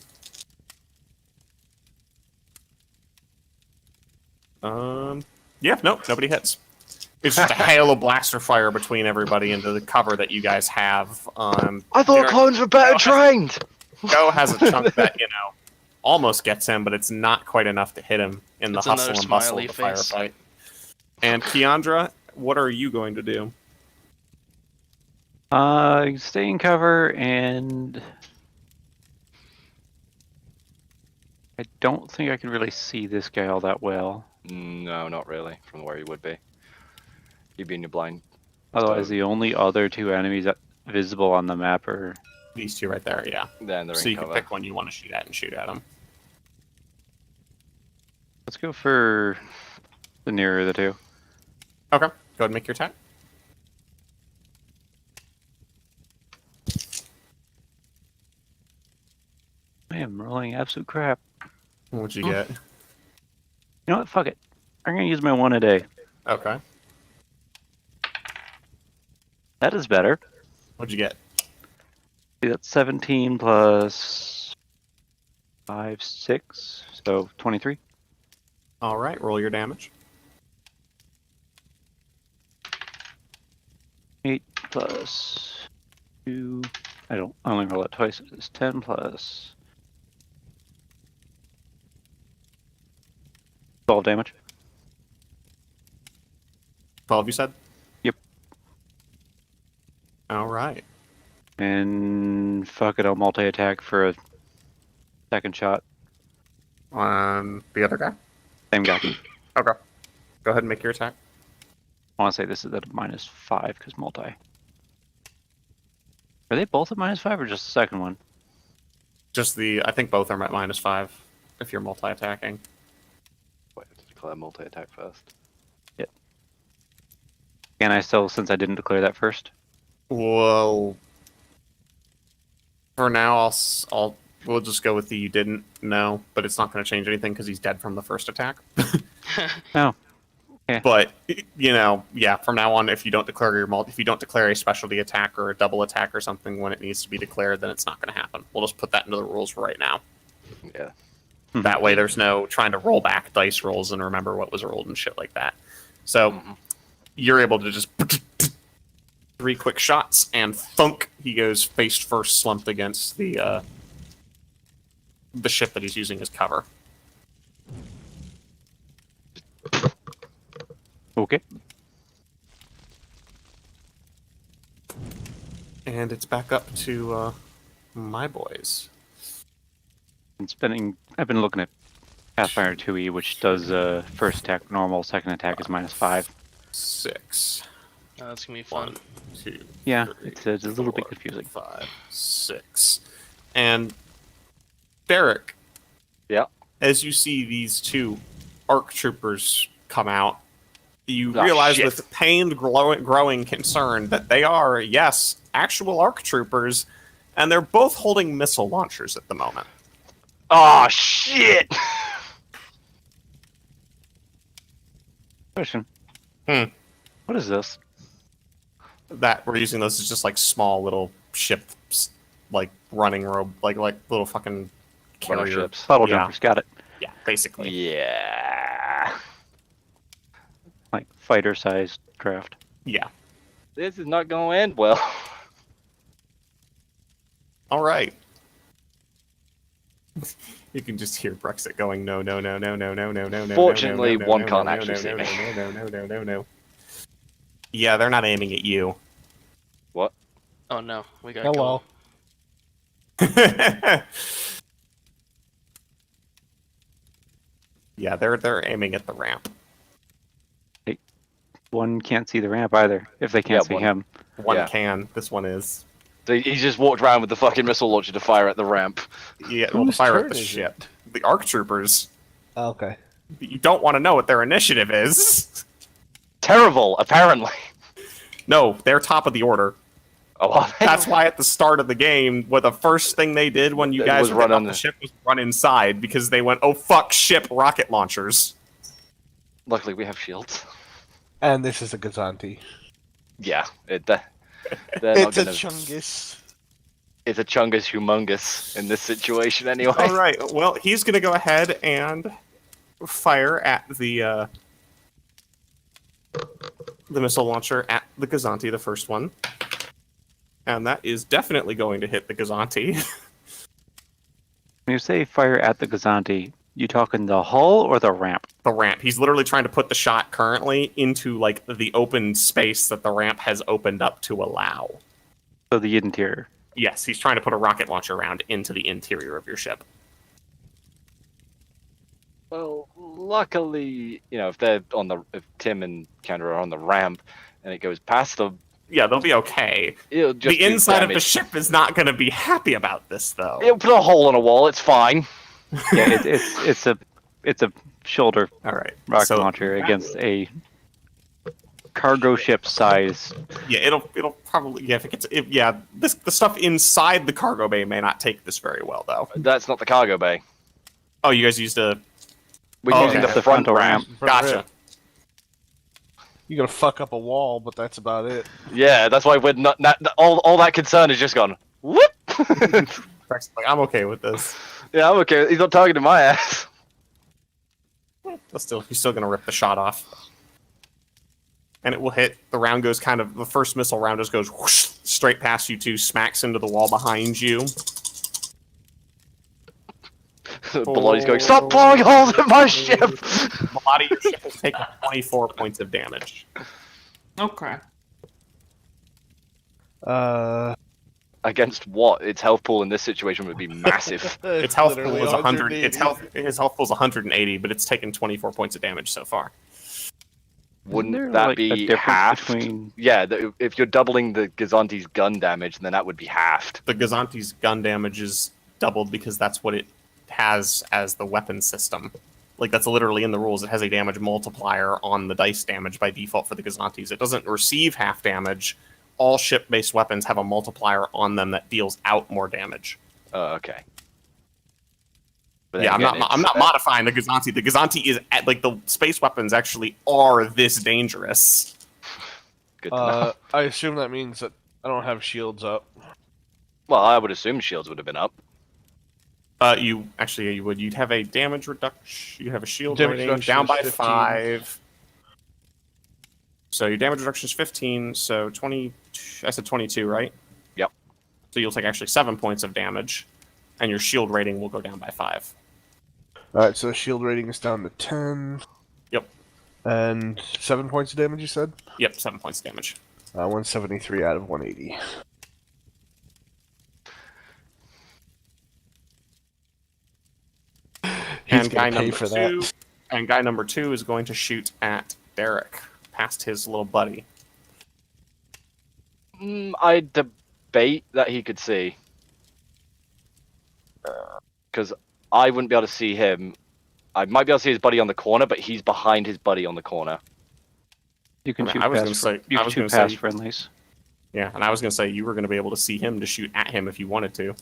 Yeah, nope, nobody hits. It's just a hail of blaster fire between everybody into the cover that you guys have. I thought clones were better trained. Go has a chunk that, almost gets him, but it's not quite enough to hit him in the It's hustle another and bustle of smiley the face. firefight. And Kiendra, what are you going to do? Stay in cover, and I don't think I can really see this guy all that well. No, not really. From where you would be. You'd be in your blind. Otherwise, the only other two enemies visible on the map are... These two right there, yeah. Then they're So in you can cover. pick one you want to shoot at and shoot at them. Let's go for the nearer of the two. Okay, go ahead and make your attack. I am rolling absolute crap. What'd you get? You know what? Fuck it. I'm gonna use my 1 a day. Okay. That is better. What'd you get? That's 17 plus 5, 6, so 23. All right, roll your damage. 8 plus 2. I only roll it twice. It's 10 plus 12 damage. 12, you said? Yep. All right. And fuck it, I'll multi-attack for a second shot. The other guy? Same guy. Okay. Go ahead and make your attack. I want to say this is at a -5 because multi. Are they both at -5 or just the second one? I think both are at -5 if you're multi-attacking. Wait, to declare multi-attack first. Yep. Can I still, since I didn't declare that first? Well, for now, we'll just go with the you didn't know, but it's not going to change anything because he's dead from the first attack. Oh. Okay. But yeah, from now on, if you don't declare a specialty attack or a double attack or something when it needs to be declared, then it's not going to happen. We'll just put that into the rules for right now. Yeah. That way, there's no trying to roll back dice rolls and remember what was rolled and shit like that. So you're able to just 3 quick shots and thunk, he goes face first, slumped against the ship that he's using as cover. Okay. And it's back up to my boys. I've been looking at Pathfinder 2e, which does first attack normal, second attack is -5. 6. Oh, that's gonna be fun. 1, 2. Yeah, 3, it's a little bit 4, confusing. 5, 6. And Darik. Yeah. As you see these 2 ARC troopers come out, you Oh, realize shit. with pained, growing concern that they are, yes, actual ARC troopers, and they're both holding missile launchers at the moment. Oh shit! Question. Hmm. What is this? That we're using those as just like small little ships, like running like little fucking Runner carrier ships. Puddle Yeah. jumpers, got it. Yeah, basically. Yeah. Like fighter-sized craft. Yeah. This is not going to end well. All right. You can just hear Brexit going, no. Fortunately, no, one no, can't no, actually no, see no, me. no. Yeah, they're not aiming at you. What? Oh no, we got Hello. Yeah, they're aiming at the ramp. One can't see the ramp either, if they can't Yeah, see one- him. One Yeah. can. This one is. So he just walked around with the fucking missile launcher to fire at the ramp. Yeah, well, Whose fire at turn the is ship. The ARC troopers. Okay. You don't want to know what their initiative is. Terrible, apparently. No, they're top of the order. Oh, are they? That's why at the start of the game, what the first thing they did when you It guys was were run getting on off the the- ship was run inside because they went, oh fuck, ship, rocket launchers. Luckily, we have shields. And this is a Gazanti. Yeah, they're not It's a gonna. Chungus. It's a chungus humongous in this situation, anyway. All right, well, he's going to go ahead and fire at the missile launcher at the Gazanti, the first one. And that is definitely going to hit the Gazanti. When you say fire at the Gazanti, you talking the hull or the ramp? The ramp. He's literally trying to put the shot currently into like the open space that the ramp has opened up to allow. So the interior. Yes, he's trying to put a rocket launcher round into the interior of your ship. Well, luckily, if if Tim and Kiendra are on the ramp, and it goes past them, Yeah, they'll be okay. it'll just The do inside of the damage. ship is not going to be happy about this, though. It'll put a hole in a wall. It's fine. Yeah, it's a shoulder All right. rocket so, launcher against a cargo ship size. Yeah, it'll probably the stuff inside the cargo bay may not take this very well, though. That's not the cargo bay. Oh, you guys used a We're Oh, using okay. the front frontal ramp. ramp. gotcha. You're gonna fuck up a wall, but that's about it. Yeah, that's why we're not all that concern is just gone. Whoop. Like, I'm okay with this. Yeah, I'm okay. He's not targeting my ass. You're still gonna rip the shot off. And it will hit. The round goes the first missile round just goes whoosh, straight past you two, smacks into the wall behind you. Belotti's going, stop blowing holes in my ship! Belotti, your ship has taken 24 points of damage. Okay. Against what? Its health pool in this situation would be massive. Its health pool is 100. His health pool is 180, but it's taken 24 points of damage so far. Wouldn't that be half? Yeah, if you're doubling the Gazanti's gun damage, then that would be halved. The Gazanti's gun damage is doubled because that's what it has as the weapon system. Like, that's literally in the rules. It has a damage multiplier on the dice damage by default for the Gazantis. It doesn't receive half damage. All ship-based weapons have a multiplier on them that deals out more damage. Oh, okay. Yeah, I'm not modifying the Gazanti. The Gazanti is like the space weapons actually are this dangerous. Good to know. I assume that means that I don't have shields up. Well, I would assume shields would have been up. You would. You'd have a damage reduction. You have a shield Damage rating reduction down is by 15. 5. So your damage reduction is 15. So 20. I said 22, right? Yep. So you'll take actually 7 points of damage, and your shield rating will go down by 5. Alright, so the shield rating is down to 10. Yep. And 7 points of damage, you said? Yep, 7 points of damage. 173 out of 180. And guy number two is going to shoot at Darik, past his little buddy. I debate that he could see. Because I wouldn't be able to see him. I might be able to see his buddy on the corner, but he's behind his buddy on the corner. You can shoot past friendlies. Yeah, and I was going to say you were going to be able to see him to shoot at him if you wanted to.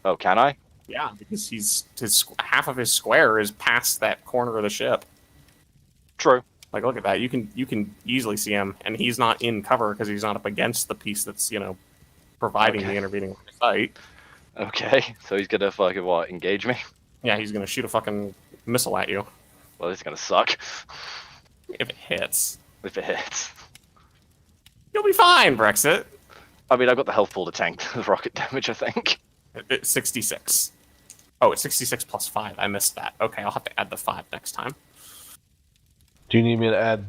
Oh, can I? Yeah, because half of his square is past that corner of the ship. True. Like, look at that. You can easily see him, and he's not in cover because he's not up against the piece that's providing the intervening site. Okay, so he's gonna fucking what? Engage me? Yeah, he's gonna shoot a fucking missile at you. Well, this is gonna suck. If it hits. If it hits. You'll be fine, Brexit. I mean, I've got the health pool to tank the rocket damage, I think. It's 66. Oh, it's 66 plus 5. I missed that. Okay, I'll have to add the 5 next time. Do you need me to add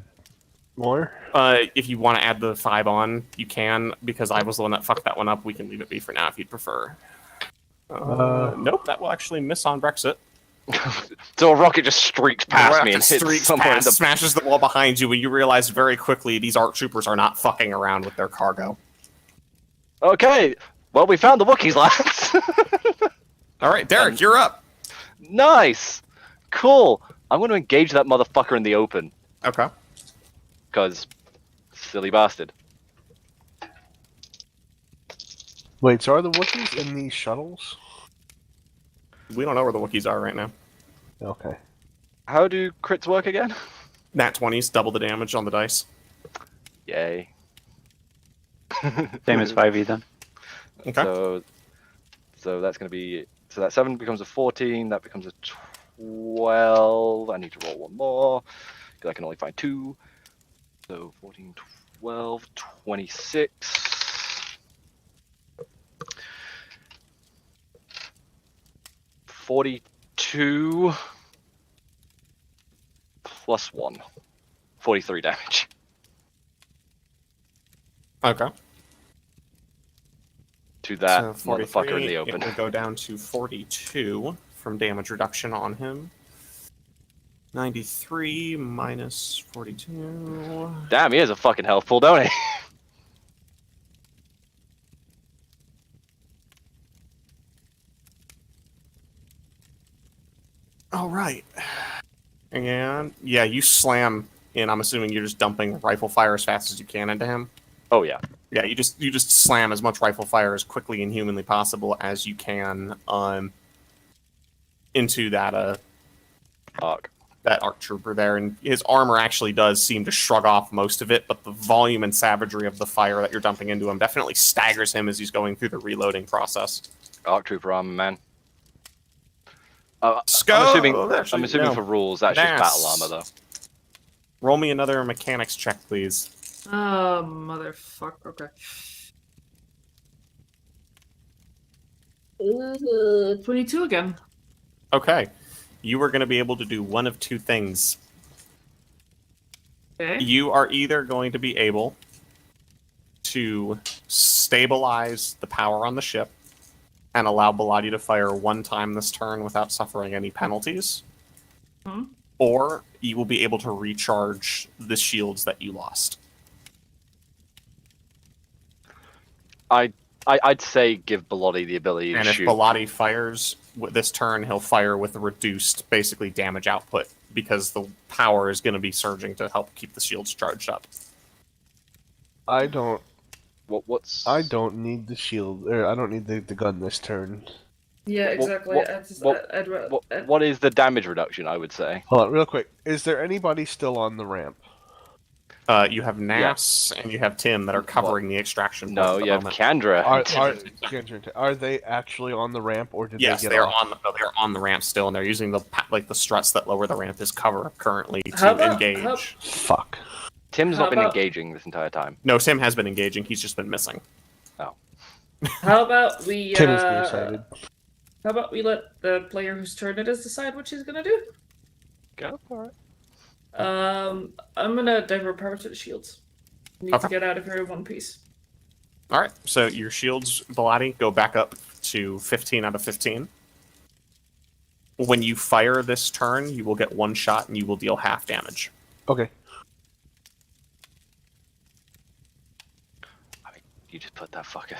more? If you want to add the 5 on, you can, because I was the one that fucked that one up. We can leave it be for now if you'd prefer. Nope, that will actually miss on Brexit. So a rocket just streaks past me and hits someone in the... smashes the wall behind you, and you realize very quickly these ARC troopers are not fucking around with their cargo. Okay, well, we found the Wookiees, lads. Alright, Darik, you're up. Nice. Cool. I'm going to engage that motherfucker in the open. Okay. Because, silly bastard. Wait, so are the Wookiees in these shuttles? We don't know where the Wookiees are right now. Okay. How do crits work again? Nat 20s, double the damage on the dice. Yay. Same as 5e then. Okay. So that's going to be... So that 7 becomes a 14, that becomes a 12. I need to roll one more, because I can only find 2. So 14, 12, 26. 42 plus 1. 43 damage. Okay. To that So motherfucker in the open. It will go down to 42 from damage reduction on him. 93 minus 42. Damn, he has a fucking health pool, don't he? All right. And yeah, you slam in. I'm assuming you're just dumping rifle fire as fast as you can into him. Oh yeah. Yeah, you just slam as much rifle fire as quickly and humanly possible as you can into that Arc. That ARC trooper there, and his armor actually does seem to shrug off most of it, but the volume and savagery of the fire that you're dumping into him definitely staggers him as he's going through the reloading process. Arc trooper armor, man. I'm assuming no. for rules that's just Nas. battle armor though. Roll me another mechanics check, please. Oh, motherfucker. Okay. 22 again. Okay. You are going to be able to do one of two things. Okay. You are either going to be able to stabilize the power on the ship and allow Belotti to fire one time this turn without suffering any penalties, or you will be able to recharge the shields that you lost. I'd say give Belotti the ability to And if shoot. Belotti fires this turn, he'll fire with reduced, basically, damage output, because the power is going to be surging to help keep the shields charged up. I don't need the shield, or I don't need the gun this turn. Yeah, exactly. What is the damage reduction, I would say? Hold on, real quick. Is there anybody still on the ramp? You have Nas and you have Tim that are covering the extraction point No, at the you have moment. Kiendra. Are they actually on the ramp, or did Yes, they get they're off? they're on the ramp still, and they're using the struts that lower the ramp as cover currently to engage. Fuck. Tim's not been engaging this entire time. No, Tim has been engaging. He's just been missing. Oh. How about we? Tim is nearsighted. How about we let the player whose turn it is decide what she's gonna do? Go for it. I'm gonna divert power to the shields. Need to get out of here in one piece. All right, so your shields, Belotti, go back up to 15 out of 15. When you fire this turn, you will get one shot and you will deal half damage. Okay. I mean, you just put that fucker.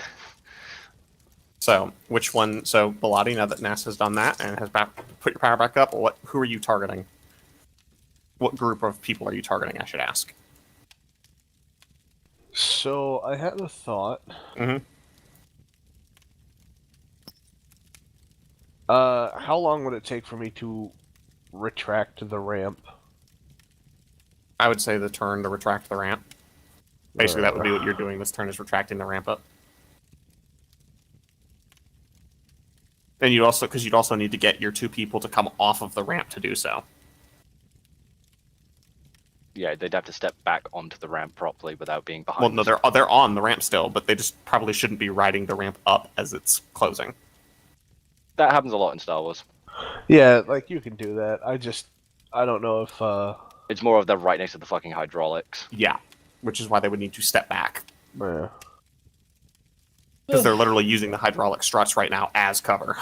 So, which one? So, Belotti, now that NASA's done that and has put your power back up, who are you targeting? What group of people are you targeting, I should ask? So, I had a thought. How long would it take for me to retract the ramp? I would say the turn to retract the ramp. Basically, that would be what you're doing this turn, is retracting the ramp up. And you'd also need to get your two people to come off of the ramp to do so. Yeah, they'd have to step back onto the ramp properly without being behind. Well, no, they're on the ramp still, but they just probably shouldn't be riding the ramp up as it's closing. That happens a lot in Star Wars. Yeah, like, you can do that. I don't know if, It's more of they're right next to the fucking hydraulics. Yeah, which is why they would need to step back. Yeah. Because they're literally using the hydraulic struts right now as cover.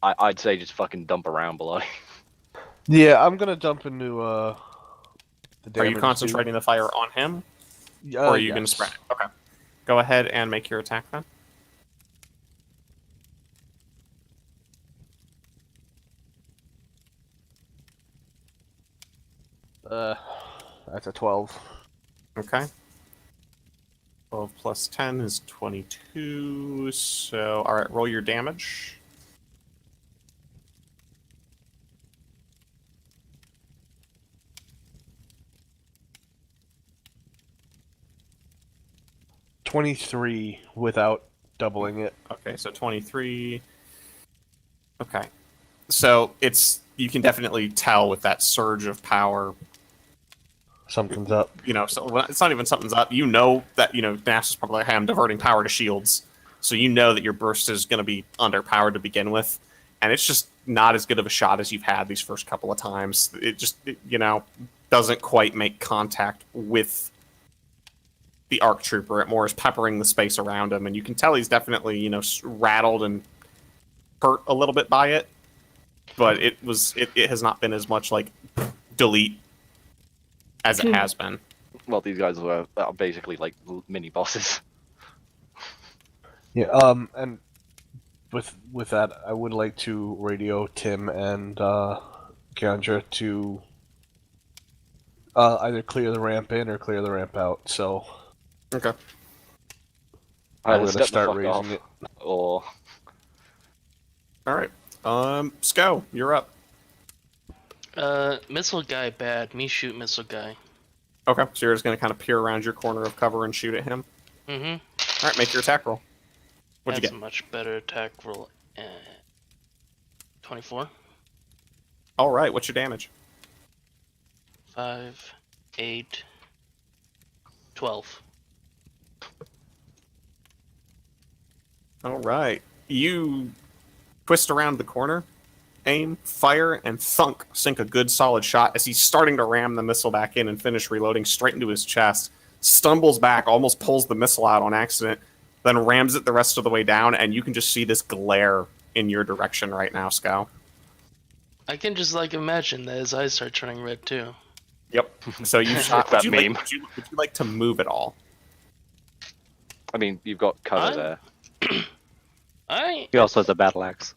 I'd say just fucking dump around below. Yeah, I'm gonna dump into, the damage. Are you concentrating the fire on him? Yeah, Or are you going to spread it? Okay. Go ahead and make your attack then. That's a 12. Okay. 12 plus 10 is 22. So, alright, roll your damage. $23 without doubling it. Okay, so 23. Okay. So, you can definitely tell with that surge of power. Something's up. So it's not even something's up. You know that, NASA's probably like, hey, I'm diverting power to shields. So you know that your burst is going to be underpowered to begin with. And it's just not as good of a shot as you've had these first couple of times. It just, doesn't quite make contact with the ARC Trooper. It more is peppering the space around him. And you can tell he's definitely, rattled and hurt a little bit by it. But it has not been as much like delete as it has been. Well, these guys are basically like mini bosses. Yeah, and with that, I would like to radio Tim and Kiendra to either clear the ramp in or clear the ramp out. So, okay, I'm going to start raising it. Or all right, Sko, you're up. Missile guy bad. Me shoot missile guy. Okay, so you're just going to kind of peer around your corner of cover and shoot at him? Mm-hmm. Alright, make your attack roll. What'd you That's get? a much better attack roll. 24. All right, what's your damage? 5, 8, 12. All right. You twist around the corner, aim, fire, and thunk, sink a good solid shot as he's starting to ram the missile back in and finish reloading straight into his chest. Stumbles back, almost pulls the missile out on accident, then rams it the rest of the way down, and you can just see this glare in your direction right now, Scow. I can just like imagine that his eyes start turning red too. Yep. So you shot That would you meme. Like, would you like to move at all? I mean, you've got cover there. He also has a battle axe.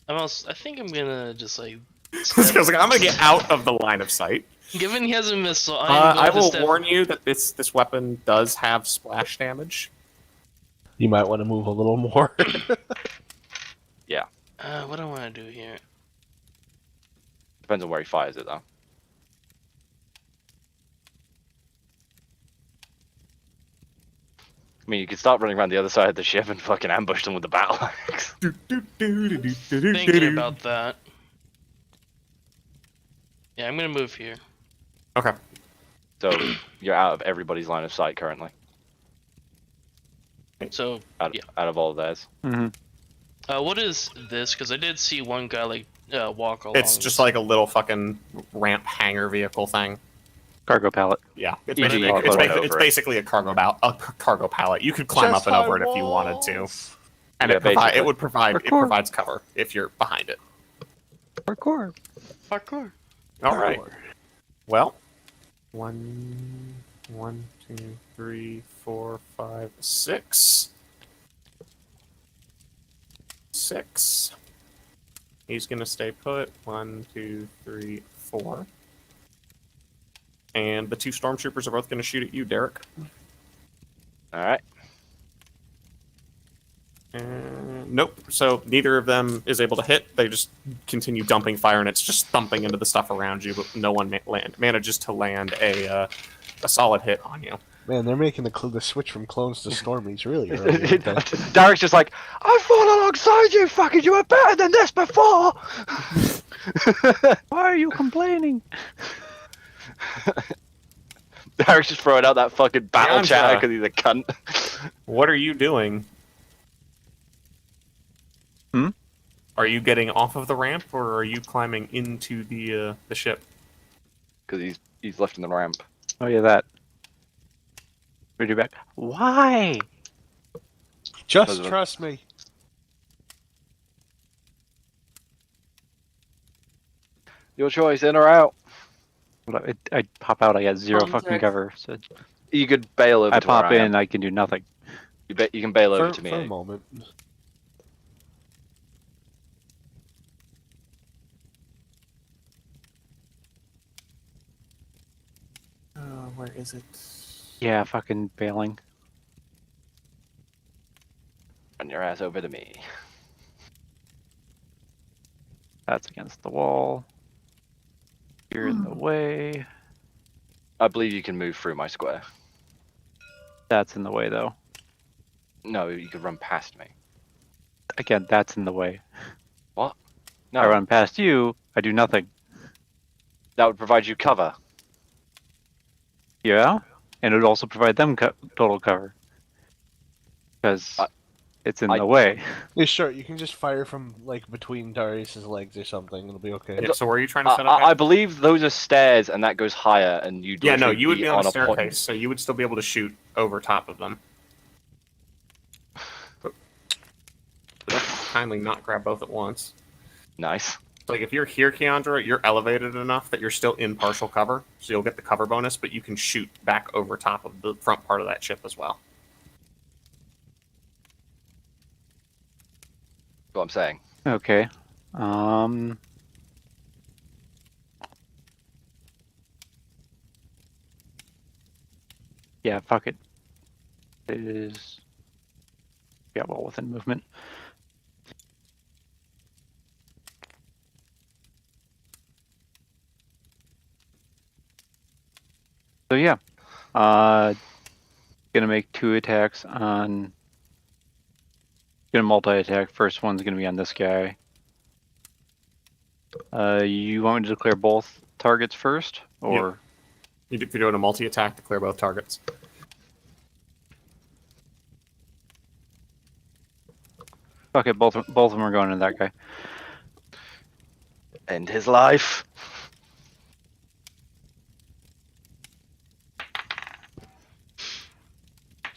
I think I'm gonna just like. Because like, I'm gonna get out of the line of sight. Given he has a missile, I will warn you that this weapon does have splash damage. You might want to move a little more. What do I want to do here? Depends on where he fires it, though. I mean, you could start running around the other side of the ship and fucking ambush them with the battle axe. Thinking about that. Yeah, I'm gonna move here. Okay. So you're out of everybody's line of sight currently. So, Out yeah. of all of theirs. What is this? Because I did see one guy like walk along. It's just like a little fucking ramp hangar vehicle thing. Cargo pallet. Yeah, it's Easy basically, to climb over it's it. basically a cargo pallet. You could climb Just up and over high it if you wanted to, walls. and Yeah, it basically. provides cover if you're behind it. Parkour. parkour. All right. Well, 1, 2, 3, 4, 5, 6. 6. He's gonna stay put. 1, 2, 3, 4. And the 2 stormtroopers are both gonna shoot at you, Darik. Alright. Nope. So neither of them is able to hit. They just continue dumping fire, and it's just thumping into the stuff around you. But no one manages to land a solid hit on you. Man, they're making the switch from clones to Stormies really early. aren't they? Darik's just like, I fought alongside you, fucking you were better than this before! Why are you complaining? Darik's just throwing out that fucking battle Kiendra. chatter because he's a cunt. What are you doing? Hmm? Are you getting off of the ramp, or are you climbing into the ship? Because he's left in the ramp. Oh yeah, that. Read you back. Why? Just Doesn't- trust me. Your choice, in or out. I pop out. I got 0 fucking Contact. cover. So You could bail over I to where pop I in. am. I can do nothing. You can bail over For, to me. for a eh? moment. Where is it? Yeah, fucking bailing. Run your ass over to me. That's against the wall. You're in the way. I believe you can move through my square. That's in the way though. No, you could run past me. Again, that's in the way. No, I run past you. I do nothing. that would provide you cover. Yeah, and it would also provide them total cover because it's in I- the way. Yeah, sure, you can just fire from like between Darius's legs or something. It'll be okay. Yeah, so where are you trying to set up? I believe those are stairs, and that goes higher, and you'd Yeah, no, literally you would be on a point. staircase, so you would still be able to shoot over top of them. But kindly not grab both at once. Nice. Like, if you're here, Kiendra, you're elevated enough that you're still in partial cover, so you'll get the cover bonus, but you can shoot back over top of the front part of that ship as well. That's what I'm saying. Okay. Yeah, fuck it. It is. Yeah, well within movement. So yeah, gonna make 2 attacks on. Gonna multi-attack. First one's gonna be on this guy. You want me to declare both targets first, or If you're doing a multi-attack, declare both targets. okay, both of them are going to that guy. End his life.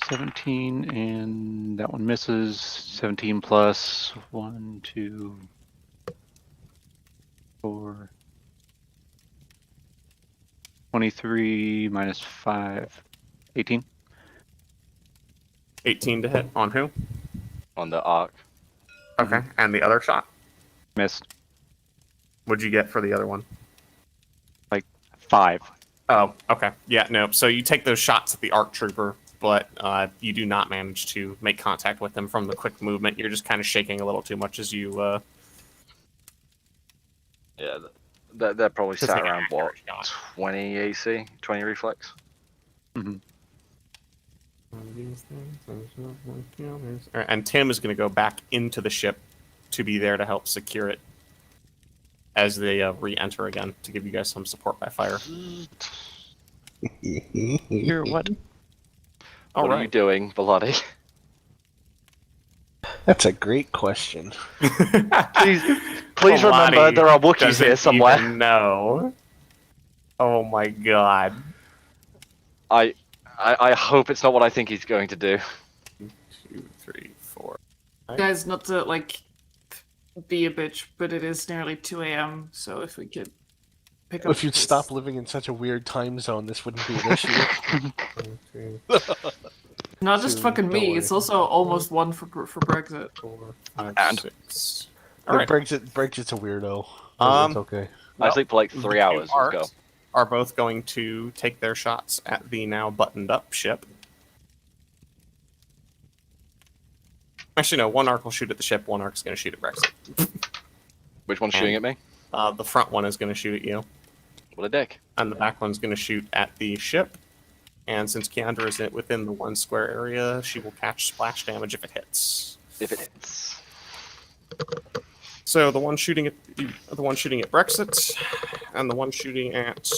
$17, and that one misses. 17 plus 1, 2, 4. 23 minus 5, 18. 18 to hit on who? On the arc. Okay, and the other shot? Missed. What'd you get for the other one? 5. Oh, okay. Yeah, no. So you take those shots at the ARC trooper, but you do not manage to make contact with them from the quick movement. You're just kind of shaking a little too much as you. Yeah, that probably Just sat like an around what, accurate shot. 20 AC, 20 reflex. And Tim is going to go back into the ship to be there to help secure it as they re-enter again to give you guys some support by fire. You're what? All What are you right. doing, Belotti? That's a great question. Please remember there are Wookiees here somewhere. No. Oh my god. I hope it's not what I think he's going to do. 2, 3, 4. Guys, not to like be a bitch, but it is nearly 2 a.m. So if we could pick up. If you'd this- stop living in such a weird time zone, this wouldn't be an issue. 1, 2, Not just Dude, fucking don't me. worry. It's also almost 1 for Brexit. 4, 5, And- 6. But All right. Brexit's a weirdo. But it's okay. I sleep for like 3 the hours. two Let's go. arcs are both going to take their shots at the now buttoned up ship. Actually, no. One arc will shoot at the ship. One arc's going to shoot at Brexit. Which one's shooting at me? The front one is going to shoot at you, What a dick. and the back one's going to shoot at the ship. And since Kiendra is within the 1 square area, she will catch splash damage if it hits. If it hits. So the one shooting at Brexit, and the one shooting at.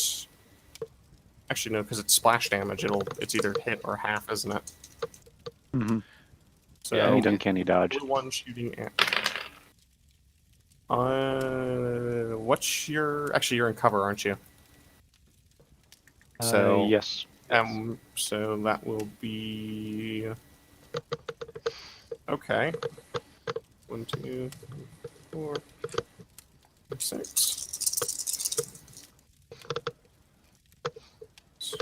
Actually, no, because it's splash damage. It's either hit or half, isn't it? Mm-hmm. So Yeah, Any uncanny dodge. the one shooting at. What's your? Actually, you're in cover, aren't you? So Yes. so that will be. Okay. 1, 2, 3, 4, 6. So,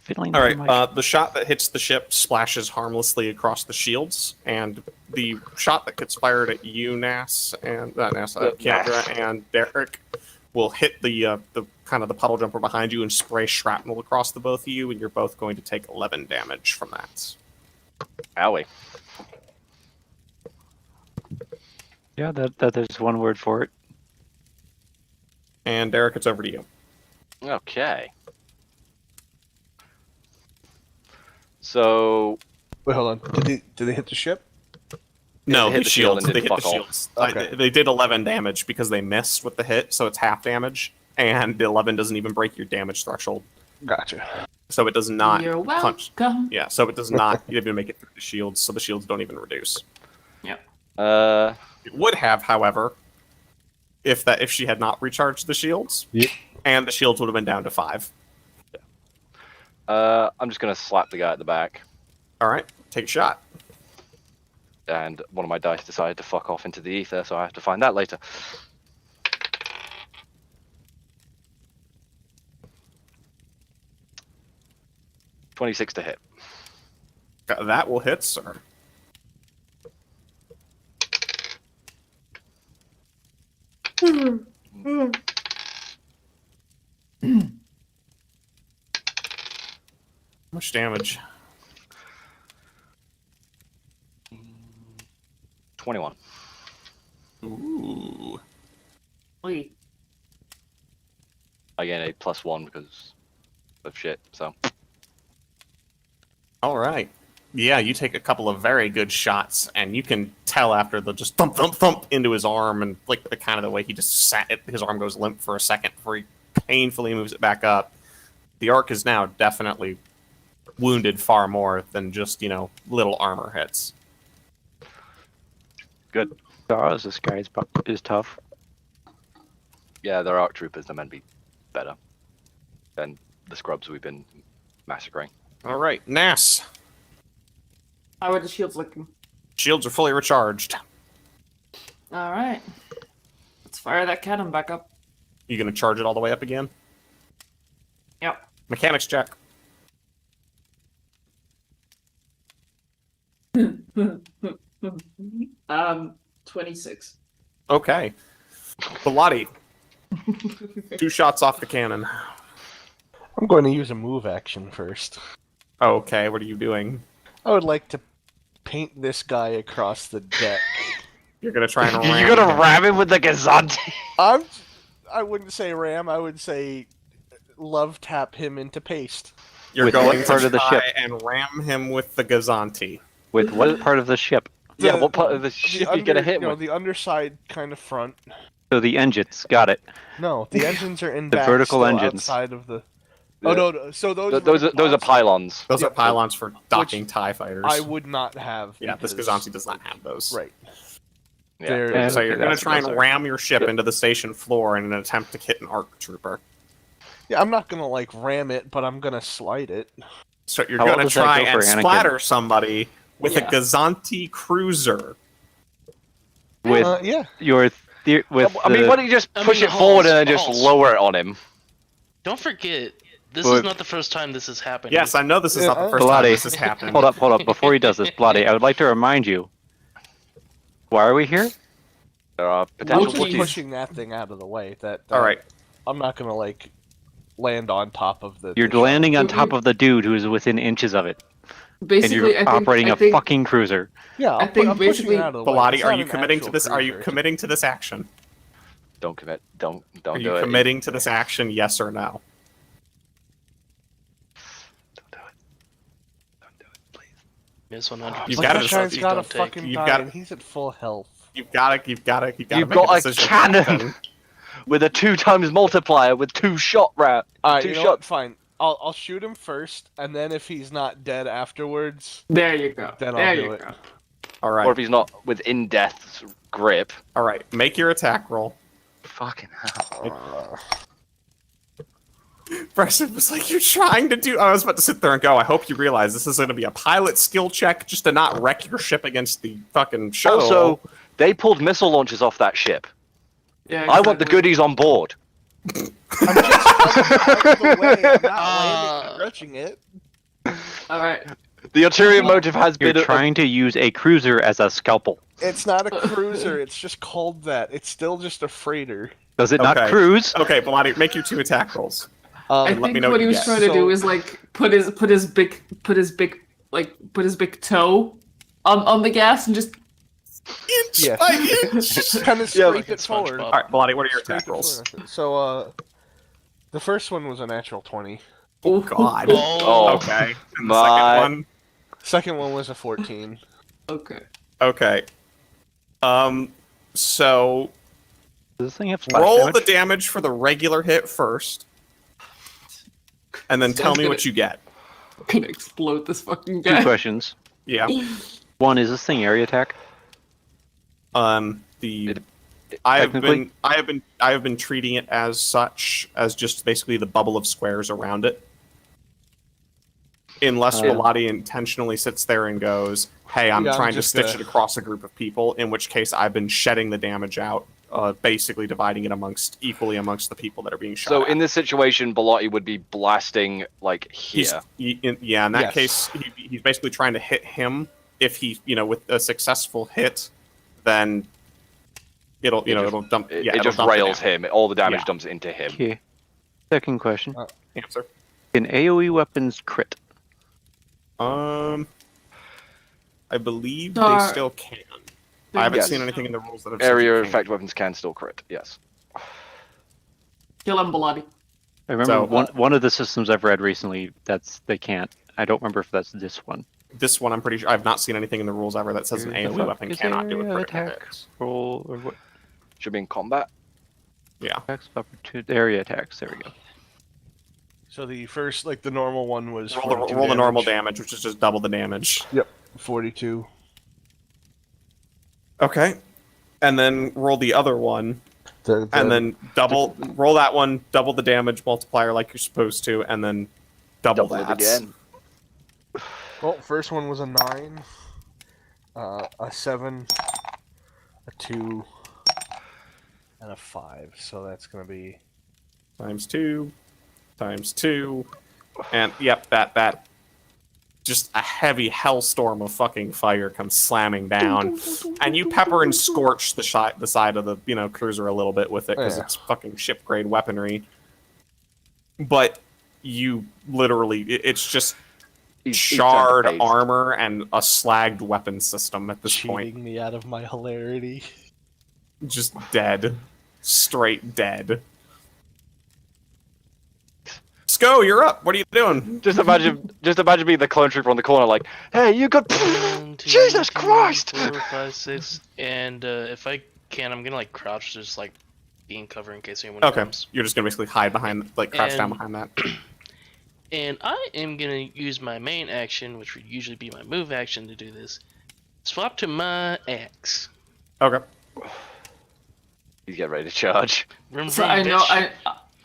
Fiddling all with right. my- The shot that hits the ship splashes harmlessly across the shields, and the shot that gets fired at you, Nas, and Kiendra and Darik, will hit the kind of the puddle jumper behind you and spray shrapnel across the both of you, and you're both going to take 11 damage from that. Owie. Yeah, that is one word for it. And Darik, it's over to you. Okay. So Wait, hold on. Did they hit the ship? No, they hit the the shield shields. and They did hit the fuck all. shields. Okay. They did 11 damage because they missed with the hit, so it's half damage, and the 11 doesn't even break your damage threshold, Gotcha. so it does not You're punch. welcome. Yeah, so it does not even make it through the shields, so the shields don't even reduce. It would have, however, if she had not recharged the shields, Yep. and the shields would have been down to 5. I'm just gonna slap the guy at the back, All right, take a shot. and one of my dice decided to fuck off into the ether, so I have to find that later. $26 to hit. That will hit, sir. How much damage? 21. Ooh. Wait. I gain a +1 because of shit. So. All right. Yeah, you take a couple of very good shots, and you can tell after the just thump, thump, thump into his arm, and like the kind of the way he just sat it, his arm goes limp for a second before he painfully moves it back up. The Ark is now definitely wounded far more than just, little armor hits. Good. This guy is tough. Yeah, their Arc Troopers are meant to be better than the scrubs we've been massacring. All right, Nass. How are the shields looking? Shields are fully recharged. All right. Let's fire that cannon back up. You gonna charge it all the way up again? Yep. Mechanics check. 26. Okay. Belotti. 2 shots off the cannon. I'm going to use a move action first. Okay, what are you doing? I would like to paint this guy across the deck. You're gonna try and ram You're gonna him. ram him with the Gazanti. I wouldn't say ram. I would say love tap him into paste. You're With going what part to of the try ship? and ram him with the Gazanti. With what part of the ship? Yeah, what part of the ship you gonna hit him with? The underside kind of front. So the engines. Got it. No, the engines are in The back, vertical still engines. outside of the. Yeah. Oh no! So those Those are pylons. Those Yeah, are pylons for docking TIE fighters. I would not have. Yeah, this because- Gazanti does not have those. Right. Yeah. They're- So you're Okay, gonna that's- try and that's ram your ship into the station floor in an attempt to hit an ARC trooper. Yeah, I'm not gonna ram it, but I'm gonna slide it. So you're How well gonna does that try go and for Anakin? splatter somebody with a Yeah. Gazanti cruiser. With Yeah. your why Why don't you just push it forward and then just lower it on him? Don't forget, this But- is not the first time this has happened. Yes, I know this is not the Yeah, first time Bloody. this has happened. Hold up. Before he does this, Bloody, I would like to remind you. Why are we here? There are I'm potential just Wookiees. pushing that thing out of the way. That All right. I'm not gonna land on top of the. You're the landing on top of the dude who is within inches of it, and Basically, you're operating a fucking cruiser. Yeah, I think I'm pushing basically- it out of the way. Bellotti, It's are not you an committing to actual this? Are you cruiser. committing to this action? Don't commit. Don't Are do you it. committing to this action? Yes or no? Don't do it. Don't do it, please. Miss 100. You've Like, gotta that decide- guy's gotta don't take. fucking You've die, got- and he's at full health. You've got to You've make got a decision. cannon with a 2x multiplier with 2 shot round. Alright, 2 you know shot. what? Fine. I'll shoot him first, and then if he's not dead afterwards, There you go. Then I'll there do you it. go. All Or right, if he's not within death's grip. all right. Make your attack roll. Fucking hell. Preston was like, "You're trying to do." I was about to sit there and go. I hope you realize this is going to be a pilot skill check, just to not wreck your ship against the fucking shuttle. Also, they pulled missile launchers off that ship. Yeah, I want the exactly. goodies on board. I'm just out of the way. I'm not landing Uh, and stretching it. All right. The ulterior motive has You're been trying to use a cruiser as a scalpel. It's not a cruiser. It's just called that. It's still just a freighter. Does it not Okay. cruise? Okay, Bellotti, make your 2 attack rolls. I let me think know what what he you was get. trying to do So- is like put his big toe on the gas and just Inch Yes. by inch. Kind of Yeah, scrape like it SpongeBob. forward. All right, Bellotti, what are your Scrape attack it rolls? forward. So, the first one was a natural 20. Oh God. Oh. Okay. And the My- second one. Second one was a 14. Okay. Okay. So Does this thing have splash roll damage? the damage for the regular hit first, and then tell Sounds me good. what you get. I'm gonna explode this fucking 2 guy. questions. Yeah. One, is this thing area attack? The It- I have technically- been treating it as such, as just basically the bubble of squares around it. Unless Yeah. Bellotti intentionally sits there and goes, "Hey, I'm Yeah, I'm trying to just, stitch it across a group of people," in which case I've been shedding the damage out, basically dividing it equally amongst the people that are being shot. So at. in this situation, Belotti would be blasting like here. In that Yes. case, he's basically trying to hit him. If he, with a successful hit, then it'll dump. It it'll just dump the rails damage. him. All the damage Yeah. dumps into him. Okay. Second question. Answer. Can AoE weapons crit? I believe they Dar- still can. I haven't Yes. seen anything in the rules that have Area said you effect weapons can still crit. Yes. Kill him, Belotti. I remember one of the systems I've read recently they can't. I don't remember if that's this one. This one, I'm pretty sure I've not seen anything in the rules ever that says an AoE weapon cannot do a critical attack hit. roll or what? Should be in combat. Yeah. Attacks of opportunity, area attacks. There we go. So the first, like the normal one was Roll the normal damage, which is just double the damage. Yep, 42. Okay. And then roll the other one. And then roll that one, double the damage multiplier like you're supposed to, and then double it that. again. Well, first one was a 9, a 7, a 2, and a 5. So that's going to be Times 2, and yep, that just a heavy hellstorm of fucking fire comes slamming down, and you pepper and scorch the side of the cruiser a little bit with it because it's fucking ship grade weaponry. But you literally, it's just charred armor and a slagged weapon system at this point. cheating me out of my hilarity. Just dead, straight dead. Sko, you're up. What are you doing? Just imagine being the clone trooper on the corner, like, "Hey, you got Jesus Christ!" 4, 5, 6, and if I can, I'm gonna like crouch, just like being cover in case anyone comes. You're just gonna basically hide behind, like crouch down behind that. And I am gonna use my main action, which would usually be my move action, to do this. Swap to my axe. Okay. He's getting ready to charge. Vroom, So vroom,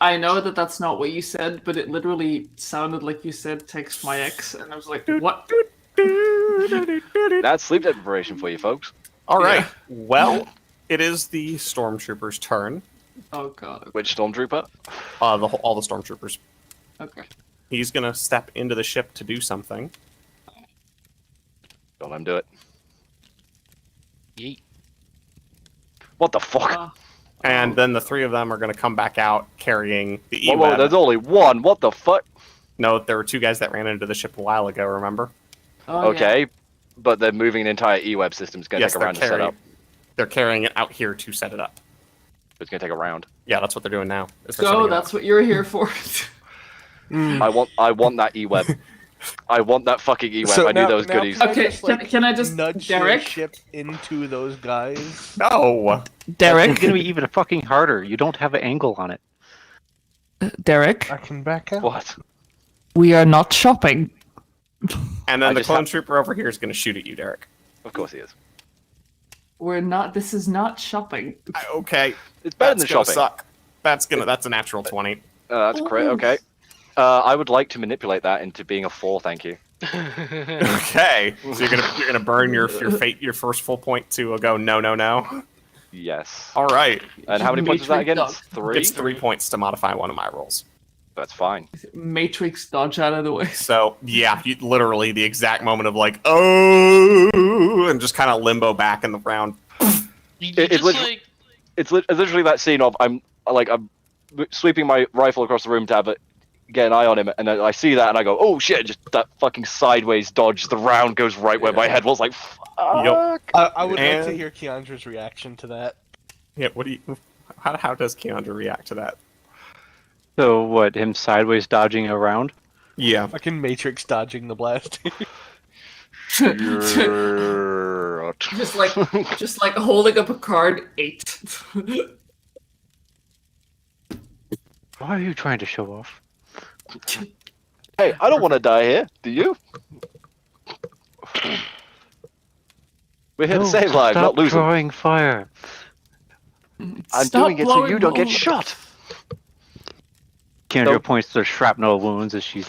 I know that that's not what you said, but it literally sounded like you said text my ex, and I was like, what? That's sleep deprivation for you, folks. All right. Well, it is the stormtrooper's turn. Oh god. Which stormtrooper? All the stormtroopers. Okay. He's gonna step into the ship to do something. Don't let him do it. Yeet. What the fuck? And then the three of them are gonna come back out carrying the Whoa, E-Web. there's only one. What the fuck? No, there were 2 guys that ran into the ship a while ago, remember? Oh, Okay, but they're moving an entire E-Web system. It's going to Yes, take a round to set up. they're carrying it out here to set it up. It's going to take a round. Yeah, that's what they're doing now. is they're setting Go, it that's up. what you're here for. I want that E-Web. I want that fucking E-Web. I knew those goodies. Okay, can I just nudge Darik? your ship into those guys? No! It's Darik? gonna be even fucking harder. You don't have an angle on it. Darik? I can back out. What? We are not shopping. And then I the just clone have- trooper over here is gonna shoot at you, Darik. Of course he is. We're not. This is not shopping. Okay. It's better than That's gonna shopping. suck. That's a natural 20. That's great. Okay. I would like to manipulate that into being a 4, thank you. Okay. So you're gonna burn your first full point to go no. Yes. All right. And how many points is that again? Matrix It's 3? It's 3 points to modify one of my rolls. That's fine. Matrix dodge out of the way. So yeah, literally the exact moment of like oh, and just kind of limbo back in the round. It's literally that scene of I'm sweeping my rifle across the room to have it, get an eye on him, and then I see that and I go, oh shit! Just that fucking sideways dodge. The round goes right where my head was. Like, fuck. Yup. I would like to And- hear Kiendra's reaction to that. Yeah. What do you? How does Kiendra react to that? So what? Him sideways dodging around? Yeah. Fucking Matrix dodging the blaster. just like holding up a card 8. Why are you trying to show off? Hey, I don't want to die here. Do you? We're here to save lives, stop not lose them. drawing fire. I'm Stop doing it so blowing you don't get holes. shot. Kiendra Nope. points to their shrapnel wounds as she's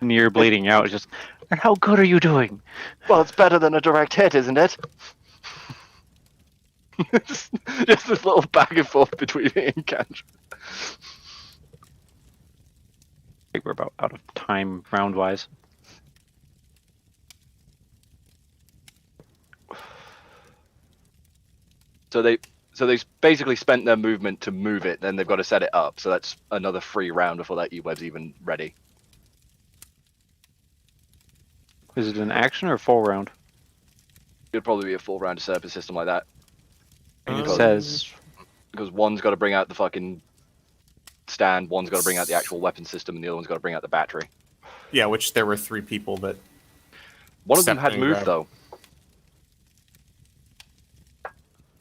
near bleeding out. It's just, and how good are you doing? Well, it's better than a direct hit, isn't it? Just this little back and forth between me and Kanthier. I think we're about out of time round-wise. So they basically spent their movement to move it, then they've got to set it up. So that's another free round before that E-web's even ready. Is it an action or a full round? It'd probably be a full round to set up a system like that. It says Because one's got to bring out the fucking stand. One's got to bring out the actual weapon system, and the other one's got to bring out the battery. Yeah, which there were 3 people that. One of them had Stepping moved grab. though.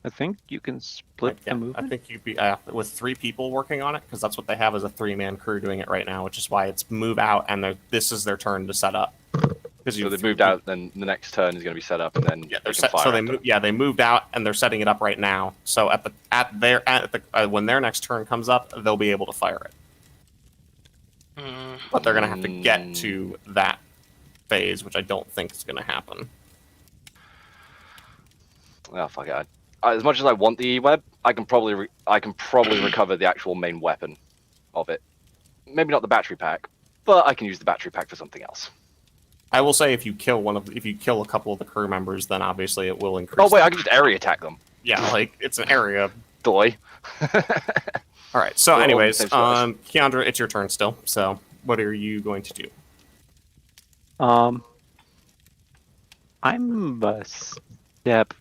I think you can split Yeah, the movement. I think you'd be with 3 people working on it, because that's what they have as a 3-man crew doing it right now, which is why it's move out, and this is their turn to set up. Because So they've moved out, then the next turn is going to be set up, and then Yeah, they they're can set, fire so they after. they moved out and they're setting it up right now. So when their next turn comes up, they'll be able to fire it. But they're gonna have to get to that phase, which I don't think is gonna happen. Oh fuck it. As much as I want the E-web, I can probably recover the actual main weapon of it. Maybe not the battery pack, but I can use the battery pack for something else. I will say if you kill a couple of the crew members, then obviously it will increase. Oh wait, I can just area attack them. Yeah, like it's an area. Doy. All right. So, We're all in the anyways, same size. Kiendra, it's your turn still. So, what are you going to do? I'm a step.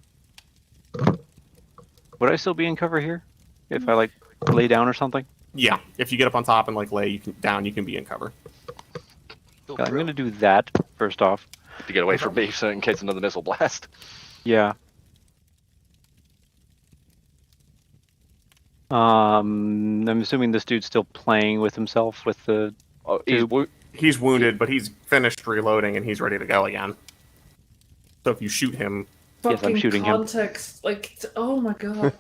Would I still be in cover here if I like lay down or something? Yeah, if you get up on top and like lay you can be in cover. I'm gonna do that first off. To get away from me, so in case another missile blast. Yeah. I'm assuming this dude's still playing with himself with the. Oh, He's wounded, but he's finished reloading and he's ready to go again. So if you shoot him, Yes, I'm Fucking shooting him. context. Like, oh my god.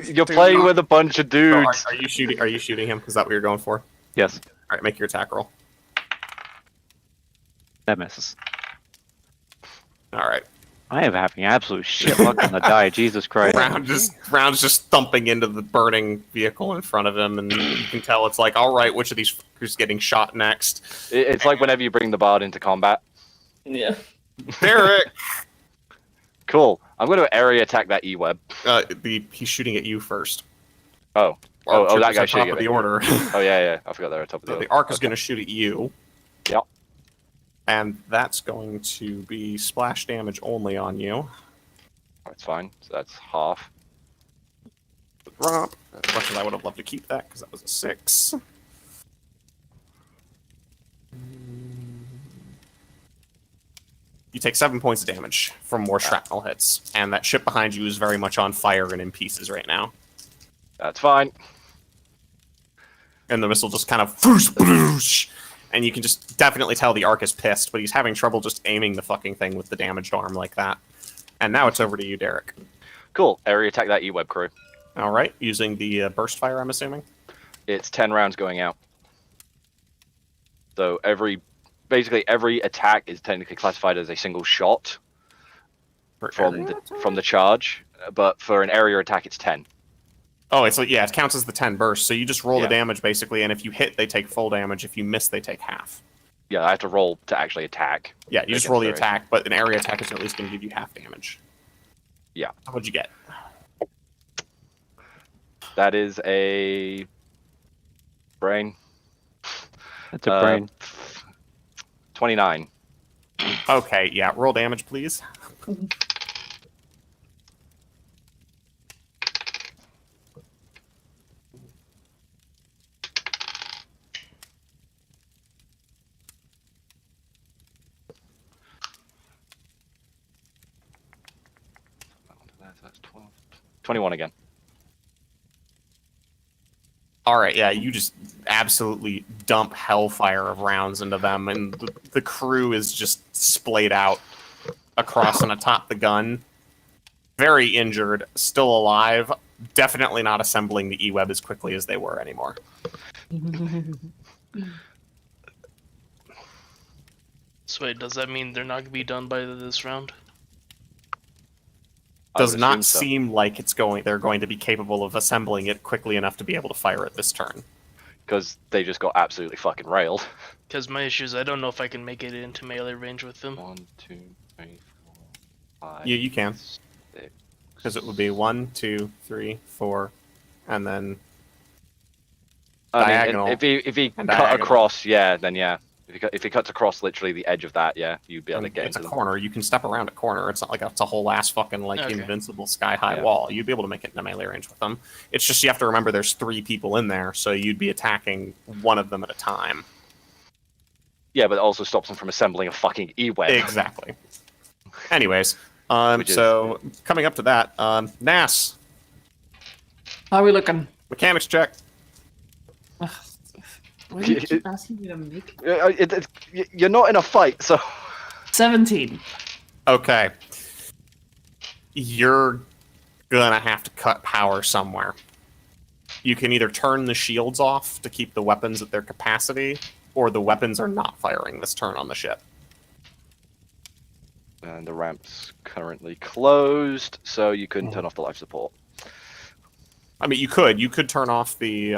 You're playing with a bunch of so dudes. are you shooting him? Is that what you're going for? Yes, All right, make your attack roll. that misses. All right. I am having absolute shit luck on the die. Jesus Christ. Round's just thumping into the burning vehicle in front of him, and you can tell it's like, all right, which of these fuckers getting shot next? It's like whenever you bring the bard into combat. Yeah. Darik! Cool. I'm going to area attack that E-web. He's shooting at you first. Oh, Archer's that at guy's top shooting of at the me. order. Oh yeah, I forgot they're at top of the So order. the arc is going to shoot at you. Yep. And that's going to be splash damage only on you. That's fine. So that's half. Drop. As much as I would have loved to keep that, because that was a 6. You take 7 points of damage from more shrapnel hits, and that ship behind you is very much on fire and in pieces right now. That's fine. And the missile just kind of whoosh, and you can just definitely tell the arc is pissed, but he's having trouble just aiming the fucking thing with the damaged arm like that. And now it's over to you, Darik. Cool. Area attack that E-web crew. All right, using the burst fire, I'm assuming. It's 10 rounds going out. So basically every attack is technically classified as a single shot from the charge, but for an area attack it's 10. Oh, it's like, yeah, it counts as the 10 bursts. So you just roll Yeah. the damage basically, and if you hit, they take full damage. If you miss, they take half. Yeah, I have to roll to actually attack. Yeah, you just roll the Against attack, but an area attack is at least going to give you half damage. Yeah. What'd you get? That is a brain. That's a brain. 29. Okay, yeah, roll damage, please. That's 12. 21 again. All right, yeah, you just absolutely dump hellfire of rounds into them, and the crew is just splayed out across and atop the gun. Very injured, still alive, definitely not assembling the E-web as quickly as they were anymore. So wait, does that mean they're not going to be done by this round? Does I would not assume so. seem like they're going to be capable of assembling it quickly enough to be able to fire it this turn. Because they just got absolutely fucking railed. Because my issue is I don't know if I can make it into melee range with them. 1, 2, 3, 4, 5. You can. 6. Because it would be 1, 2, 3, 4, and then I mean, diagonal if he and cut diagonal. across, yeah, then yeah. If it cuts across literally the edge of that, yeah, you'd be able to get It's a into them. corner. You can step around a corner. It's not like it's a whole ass fucking like Okay. invincible sky high Yeah. wall. You'd be able to make it in melee range with them. It's just you have to remember there's 3 people in there, so you'd be attacking one of them at a time. Yeah, but it also stops them from assembling a fucking E-web. Exactly. Anyways, Which is- so coming up to that, Nas, How are we looking? mechanics check. Why do you keep asking me to make You're not in a fight, so 17? Okay. You're gonna have to cut power somewhere. You can either turn the shields off to keep the weapons at their capacity, or the weapons are not firing this turn on the ship. and the ramp's currently closed, so you couldn't turn off the life support. I mean, you could turn off the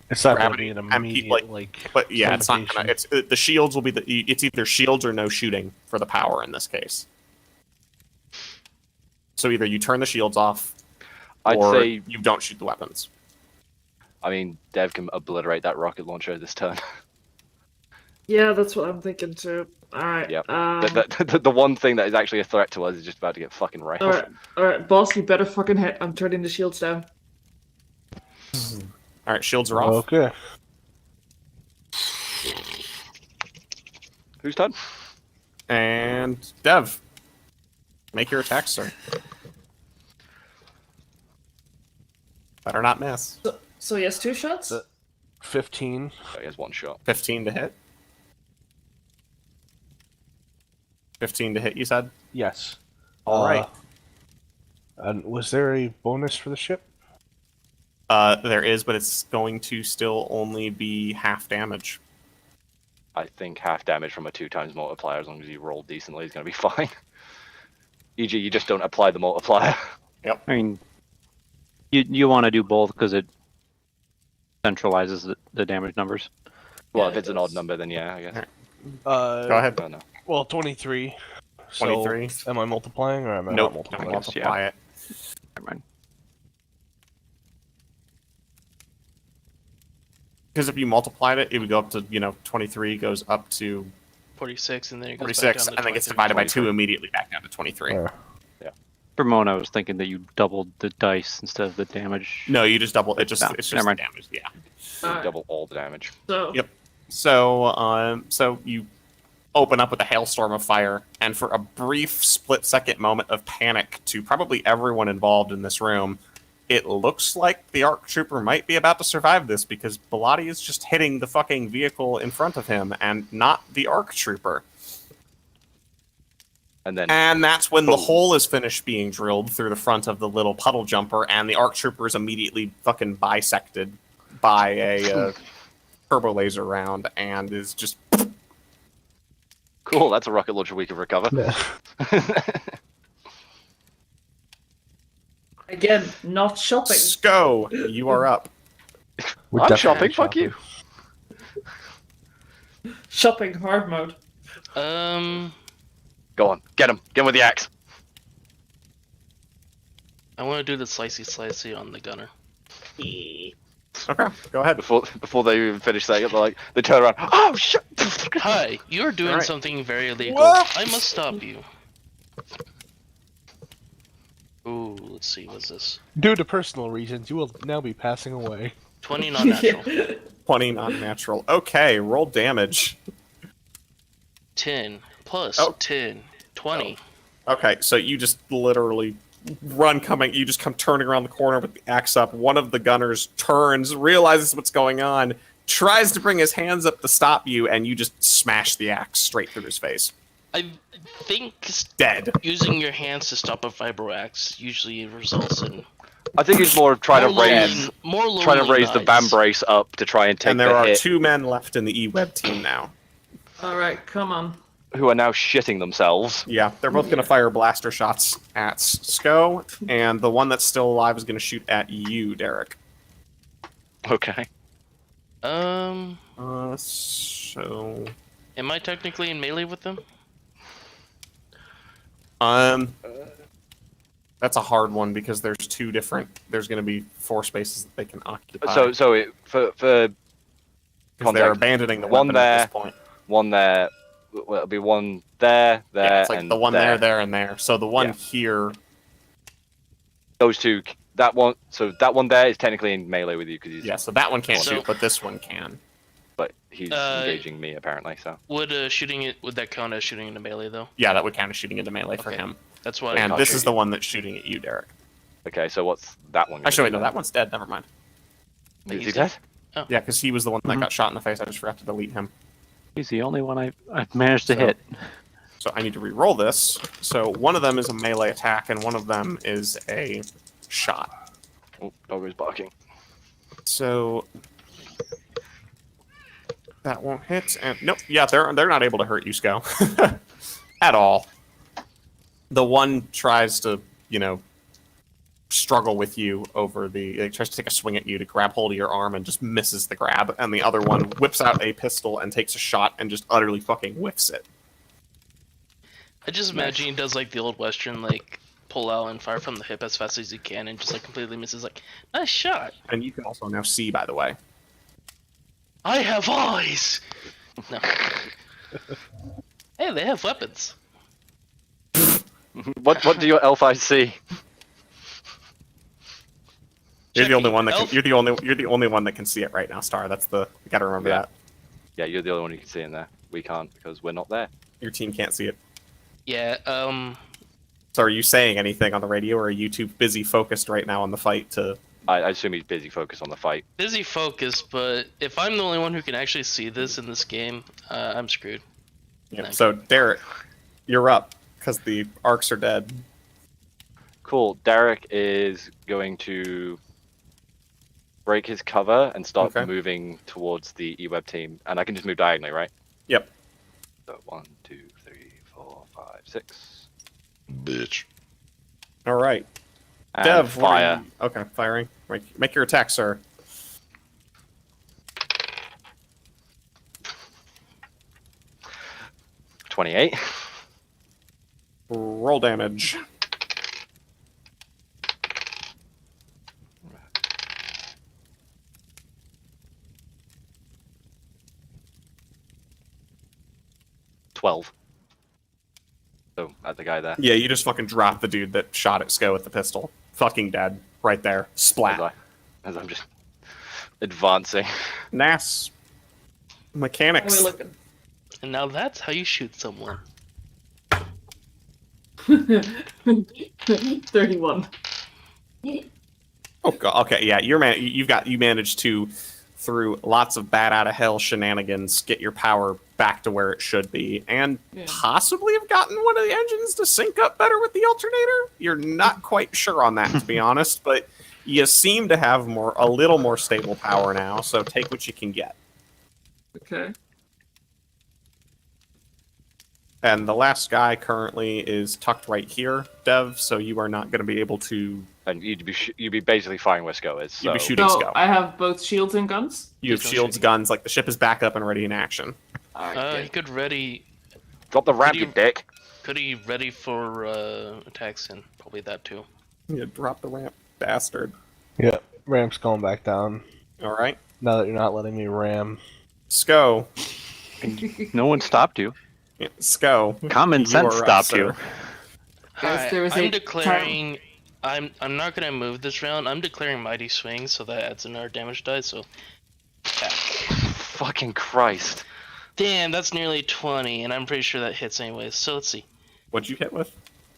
It's not going to gravity be an and keep, immediate, like, but yeah, it's not gonna. limitation. It's the shields will be it's either shields or no shooting for the power in this case. So either you turn the shields off, I'd or say, you don't shoot the weapons. I mean, Dev can obliterate that rocket launcher this turn. Yeah, that's what I'm thinking too. Alright. Yep. The one thing that is actually a threat to us is just about to get fucking railed. Alright, boss, you better fucking hit. I'm turning the shields down. All right, shields are off. Okay. Whose turn? And Dev, make your attack, sir. Better not miss. So he has 2 shots? 15. Oh, he has one shot. 15 to hit. 15 to hit, you said? Yes. All right. And was there a bonus for the ship? There is, but it's going to still only be half damage. I think half damage from a 2x multiplier, as long as you roll decently, is going to be fine. E.g., you just don't apply the multiplier. I mean, you want to do both because it centralizes the damage numbers. Well, Yeah, if it's an odd number, then yeah, I guess. Go ahead. Oh, no. Well, 23. 23. So, am I multiplying or am I Nope, not don't multiplying? multiply it. Never mind. Because if you multiplied it, it would go up to, 23 goes up to 46, and then it goes 46, back down to and then gets 23. divided by 2 immediately back down to 23. Yeah. For Mona, I was thinking that you doubled the dice instead of the damage. No, you just double it. It's No, just never the mind. damage. Yeah. Alright, Double all the damage. so Yep. So you open up with a hailstorm of fire, and for a brief split-second moment of panic to probably everyone involved in this room, it looks like the ARC Trooper might be about to survive this because Belotti is just hitting the fucking vehicle in front of him and not the ARC Trooper. And then And that's when the Boom. hole is finished being drilled through the front of the little puddle jumper, and the ARC Trooper is immediately fucking bisected by a turbo laser round and is just cool, that's a rocket launcher we can recover. again, not shopping. Sko, you are up. We're I'm definitely shopping, fuck you. Shopping hard mode. Go on, get him with the axe. I want to do the slicey on the gunner. Okay, go ahead. Before they even finish saying it, they turn around. Oh shit! Hi, you're doing Alright. something very illegal. What? I must stop you. Ooh, let's see, what's this? Due to personal reasons, you will now be passing away. 20 non-natural. 20 non-natural. Okay, roll damage. 10 plus Oh. 10. 20. Okay, so you just literally you just come turning around the corner with the axe up. One of the gunners turns, realizes what's going on, tries to bring his hands up to stop you, and you just smash the axe straight through his face. I think Dead. using your hands to stop a vibro axe usually results in I think it's more of trying to raise the van brace up to try and take And there the are hit. 2 men left in the E-Web team now. Alright, come on. Who are now shitting themselves. Yeah, they're both going to fire blaster shots at Sko, and the one that's still alive is going to shoot at you, Darik. Okay. So... Am I technically in melee with them? That's a hard one because there's 2 different. There's going to be 4 spaces that they can occupy. So for because they're context, abandoning the one weapon at there, this point. one there. Well, it'll be one there, Yeah, it's like and the one there, and there. So the one here. Those two. That one. So that one there is technically in melee with you because he's. Yeah, so that one can't So- shoot, but this one can. But he's engaging me apparently. So. Would that count as shooting into melee though? Yeah, that would count as shooting into melee for Okay. him. That's why. And not this shoot is the one that's shooting at you, Darik. Okay, so what's that one? Actually, wait, no, that one's dead. Never mind. Is he dead? Yeah, because he was the one that got shot in the face. I just forgot to delete him. He's the only one I've managed to hit. So I need to re-roll this. So one of them is a melee attack, and one of them is a shot. Oh, dog is barking. So that won't hit. And nope, yeah, they're not able to hurt you, Sko, at all. The one tries to, struggle with you over tries to take a swing at you to grab hold of your arm and just misses the grab, and the other one whips out a pistol and takes a shot and just utterly fucking whiffs it. I just imagine he does like the old western, like pull out and fire from the hip as fast as he can, and just like completely misses. Like, nice shot. And you can also now see, by the way. I have eyes. No. Hey, they have weapons. What do your elf eyes see? You're the only Checking. one that can, Elf? you're the only one that can see it right now, Star. You gotta remember Yeah. that. Yeah, you're the only one who can see in there. We can't because we're not there. Your team can't see it. Yeah. So are you saying anything on the radio, or are you too busy focused right now on the fight to... I assume he's busy focused on the fight. Busy focus, but if I'm the only one who can actually see this in this game, I'm screwed. Yeah. No. So, Darik, you're up, because the arcs are dead. Cool. Darik is going to break his cover and start Okay. moving towards the E-Web team. And I can just move diagonally, right? Yep. So 1, 2, 3, 4, 5, 6. Bitch. All right. And Dev, what are fire. you- Okay, firing. Make your attack, sir. $28. Roll damage. $12. So at the guy there. Yeah, you just fucking dropped the dude that shot at Sko with the pistol. Fucking dead. Right there. Splat. As I'm just advancing. Nas. Mechanics. How are we looking? And now that's how you shoot someone. 31. Oh god. Okay, yeah, you managed to, through lots of bat out of hell shenanigans, get your power back to where it should be, and Yeah. possibly have gotten one of the engines to sync up better with the alternator. You're not quite sure on that, to be honest, but you seem to have a little more stable power now. So take what you can get. Okay. And the last guy currently is tucked right here, Dev. So you are not going to be able to. And you'd be basically firing where Sko is. You'd be so- shooting So Sko. I have both shields and guns. You have There's no shields, shooting. guns. Like the ship is back up and ready in action. He could ready. Drop the ramp, Could you you- dick. Could he ready for attacks and probably that too. Yeah, drop the ramp, bastard. Yeah, ramp's going back down. All right, Now that you're not letting me ram. Sko. No one stopped you. Yeah, Sko. Common You sense are up, stopped sir. you. Yes, there was I'm a declaring. I'm not gonna move this round. I'm declaring mighty swing, so that adds another damage die. So, attack. Fucking Christ. Damn, that's nearly 20, and I'm pretty sure that hits anyways. So let's see. What'd you hit with?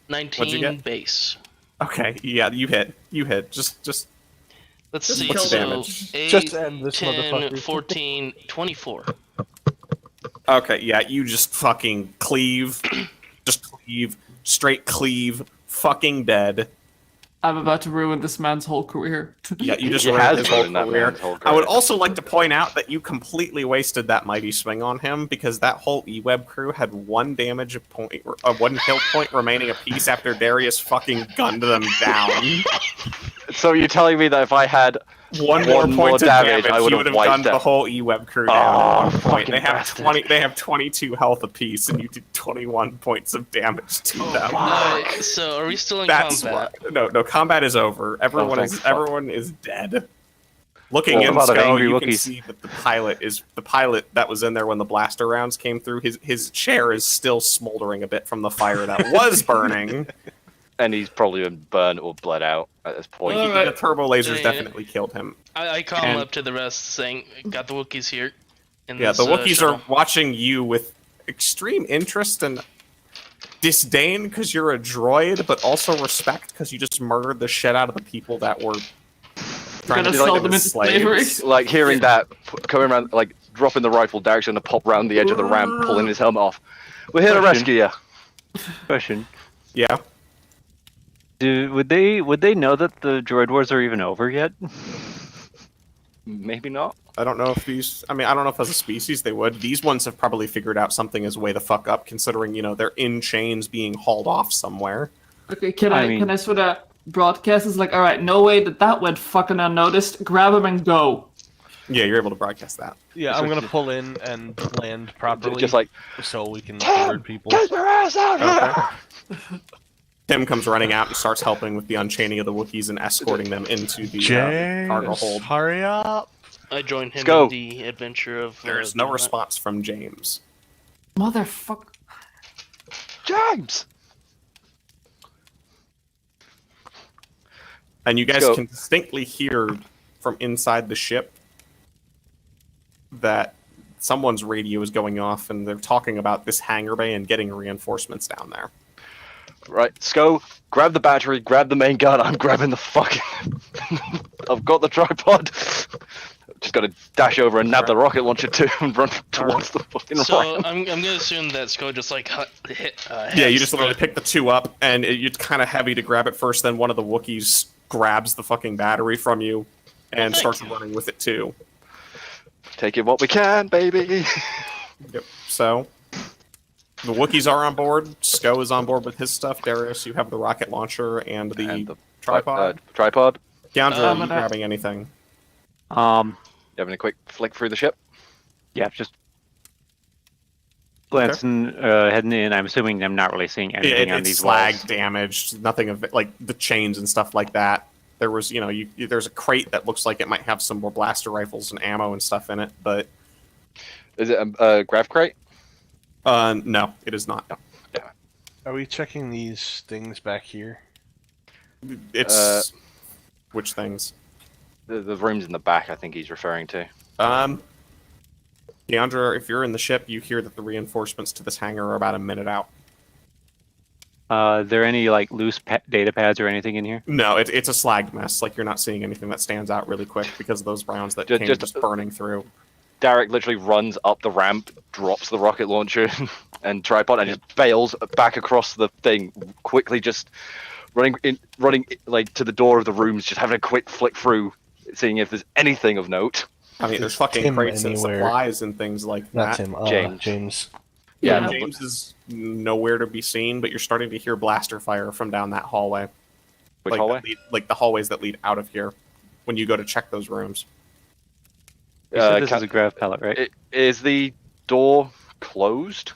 19 get? base. Okay, yeah, you hit. You hit. Just Let's Just see. kill So damage. 8, Just end this 10, motherfucker. 14, 24. okay. Yeah, you just fucking cleave. Just cleave. Straight cleave. Fucking dead. I'm about to ruin this man's whole career. Yeah, you just He ruined has his whole ruined that career. man's whole I would career. also like to point out that you completely wasted that mighty swing on him because that whole E-Web crew had one damage point, one health point remaining apiece after Darius fucking gunned them down. So you're telling me that if I had One more more point of damage, damage, I would you have would have wiped gunned the out. whole E-Web crew down Oh, at one point. fucking They have bastard. They have 22 health apiece, and you did 21 points of damage to them. So are we still in That's combat? what. No, combat is over. Everyone thank is fuck. everyone is dead. Looking Well, in, a lot of Sko, angry you can Wookiees. see that the pilot that was in there when the blaster rounds came through. His chair is still smoldering a bit from the fire that was burning. And he's probably been burned or bled out at this point. Alright. The turbo lasers Yeah. definitely killed him. I call him And- up to the rest, saying, "Got the Wookiees here." In Yeah, this, the Wookiees shuttle. are watching you with extreme interest and disdain because you're a droid, but also respect because you just murdered the shit out of the people that were trying Gonna to sell take them as into slavery. slaves. Like hearing that, coming around, like dropping the rifle, Darik's gonna pop round the edge of the ramp, pulling his helmet off. We're here to Question. rescue you. Question. Yeah. Would they know that the droid wars are even over yet? Maybe not. I don't know if these. I mean, I don't know if as a species they would. These ones have probably figured out something is way the fuck up, considering they're in chains being hauled off somewhere. Okay, can I I mean- sort of broadcast? It's like, all right, no way that went fucking unnoticed. Grab him and go. Yeah, you're able to broadcast that. Yeah, I'm gonna pull in and land properly, Just like, so we can Tim, alert people. get your ass out here! Tim comes running out and starts helping with the unchaining of the Wookiees and escorting them into the cargo hold. hurry up! I joined him Let's go. in the adventure of. There's no doing that. response from James. Motherfucker. James! And you guys So- can distinctly hear from inside the ship that someone's radio is going off and they're talking about this hangar bay and getting reinforcements down there. Right, Sko, grab the battery, grab the main gun. I'm grabbing the fucking. I've got the tripod. Just gotta dash over and nab the rocket launcher too and run towards the fucking So ramp. I'm gonna assume that Sko just like hit. Yeah, you just literally pick the two up, and it's kind of heavy to grab it first. Then one of the Wookiees grabs the fucking battery from you and thank starts you. running with it too. Take it what we can, baby. Yep. So the Wookiees are on board. Sko is on board with his stuff. Darius, you have the rocket launcher and the, And the tripod. Tripod. Kiendra, are you but I- grabbing anything? You having a quick flick through the ship? Yeah, just glancing, heading in. I'm assuming I'm not really seeing anything on It's these slag walls. damaged. Nothing of it, like the chains and stuff like that. There was, there's a crate that looks like it might have some more blaster rifles and ammo and stuff in it, but Is it a grav crate? no, it is not. Are we checking these things back here? It's which things? The rooms in the back, I think he's referring to. Kiendra, if you're in the ship, you hear that the reinforcements to this hangar are about a minute out. Are there any like loose data pads or anything in here? No, it's a slag mess. Like you're not seeing anything that stands out really quick because of those rounds that came just burning through. Darik literally runs up the ramp, drops the rocket launcher and tripod, and just bails back across the thing, quickly just running like to the door of the rooms, just having a quick flick through, seeing if there's anything of note. I mean, there's fucking Tim crates and anywhere. supplies and things like Not that. Tim. James. James. Yeah. James is nowhere to be seen, but you're starting to hear blaster fire from down that hallway. Which hallway? Like the hallways that lead out of here when you go to check those rooms. You said this is a grav pellet, right? Is the door closed?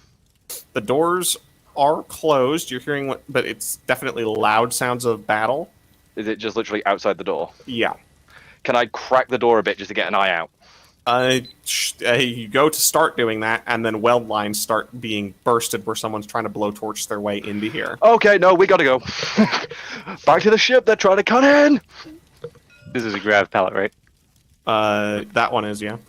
The doors are closed. You're hearing but it's definitely loud sounds of battle. Is it just literally outside the door? Yeah. Can I crack the door a bit just to get an eye out? You go to start doing that, and then weld lines start being bursted where someone's trying to blowtorch their way into here. Okay, no, we gotta go. Back to the ship, they're trying to cut in! This is a grav pellet, right? That one is, yeah. I'm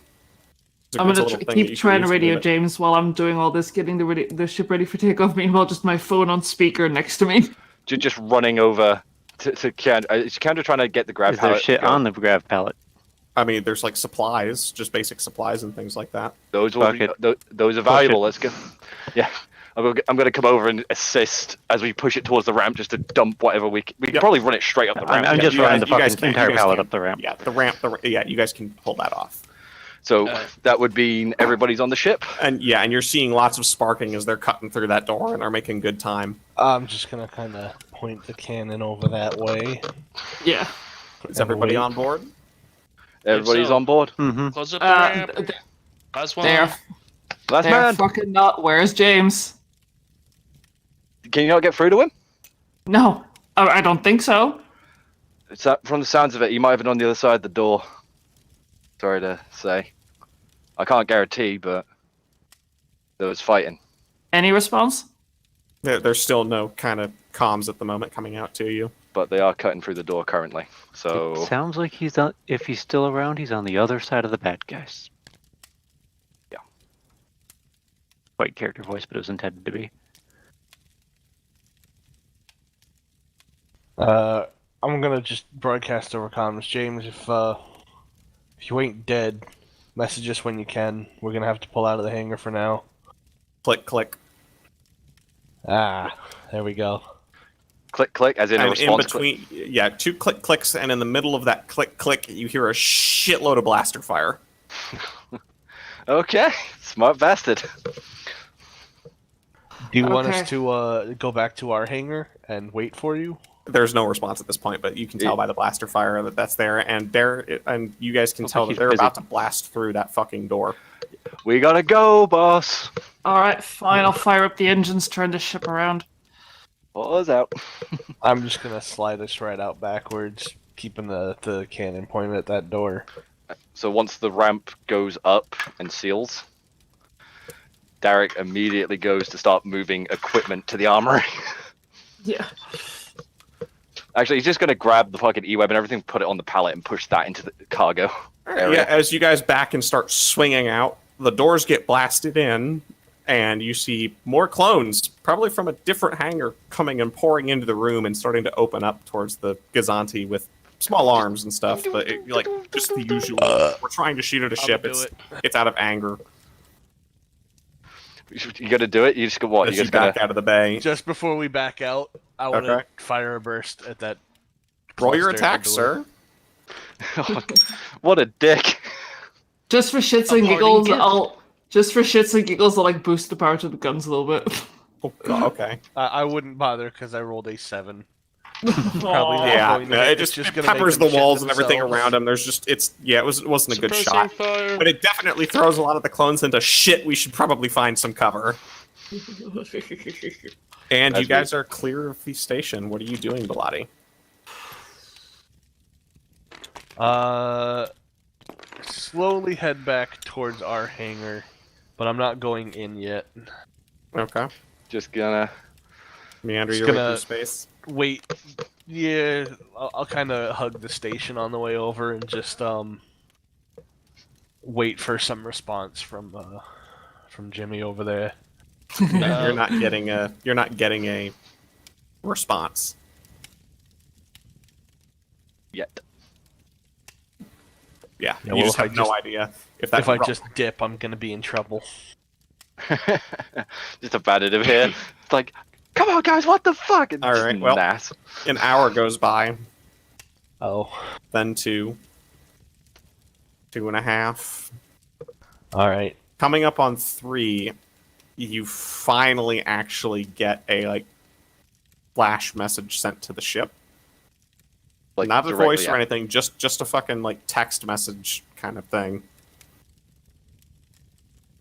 It's a gonna little thing that keep you can trying to use radio move it. James while I'm doing all this, getting the ship ready for takeoff. Meanwhile, just my phone on speaker next to me. Just running over to Kiendra. Is Kiendra trying to get the grab Is there pallet? shit on the grav pellet? I mean, there's like supplies, just basic supplies and things like that. Those will be, Bucket. those are valuable. Let's go. Yeah, I'm gonna come over and assist as we push it towards the ramp, just to dump whatever we can. We can Yep. probably run it straight up the ramp. I'm Yeah, just you running guys- the you guys fucking can- entire you guys pallet can. up the ramp. Yeah, the ramp. Yeah, you guys can pull that off. So that would mean everybody's on the ship. And yeah, and you're seeing lots of sparking as they're cutting through that door and are making good time. I'm just gonna kind of point the cannon over that way. Yeah. Is everybody on board? Everybody's so. on board. Mm-hmm. Close up the ramp. Last one. They're Last they're man. fucking not. Where's James? Can you not get through to him? No, I don't think so. From the sounds of it, he might have been on the other side of the door. Sorry to say. I can't guarantee, but there was fighting. Any response? There's still no kind of comms at the moment coming out to you. But they are cutting through the door currently. So It sounds like he's on. If he's still around, he's on the other side of the bad guys. Yeah. Quite character voice, but it was intended to be. I'm gonna just broadcast over comms, James. If you ain't dead, message us when you can. We're gonna have to pull out of the hangar for now. Click, click. Ah, there we go. click, click, as in a And in response. between, yeah, 2 click clicks, and in the middle of that click click, you hear a shitload of blaster fire. Okay, smart bastard. Do you want Okay. us to go back to our hangar and wait for you? There's no response at this point, but you can tell by the blaster fire that that's there, and you guys can Looks tell like that he's they're busy. about to blast through that fucking door. We gotta go, boss. Alright, fine, I'll fire up the engines, turn the ship around. Pause out. I'm just gonna slide us right out backwards, keeping the cannon pointed at that door. So once the ramp goes up and seals, Darik immediately goes to start moving equipment to the armory. Yeah. Actually, he's just gonna grab the fucking E-web and everything, put it on the pallet, and push that into the cargo area. Yeah, as you guys back and start swinging out, the doors get blasted in, and you see more clones, probably from a different hangar, coming and pouring into the room and starting to open up towards the Gazanti with small arms and stuff, but like just the usual. We're trying to shoot at a ship. do it. It's out of anger. You gotta do it. You just go what? As You you just gonna back out of the bay. Just before we back out, I want to Okay. fire a burst at that. Roll your cluster at attack, the door. sir. What a dick. Just for shits A and parting giggles, gift. I'll like boost the power to the guns a little bit. Oh, God, okay. I wouldn't bother because I rolled a 7. Probably not Yeah, going to no, hit. it It's just gonna peppers make them the walls shit and everything themselves. around him. There's just it wasn't a good Suppressing shot, fire. but it definitely throws a lot of the clones into shit. We should probably find some cover. And As you guys are clear of the station. What are you doing, Belotti? Slowly head back towards our hangar, but I'm not going in yet. Okay, Just gonna. meander Just your way gonna- through space. Wait, yeah, I'll kind of hug the station on the way over and just wait for some response from Jimmy over there. You're not getting a response. Yet. Yeah, Yeah, you well, just if I have no just- idea if that. If I just dip, I'm gonna be in trouble. Just abandoned here. It's like, come on, guys, what the fuck? And All just right, well- nass. an hour goes by, Oh, then 2, 2.5. all right. Coming up on 3, you finally actually get a flash message sent to the ship. Like, Not a directly voice or at- anything, just a fucking text message kind of thing.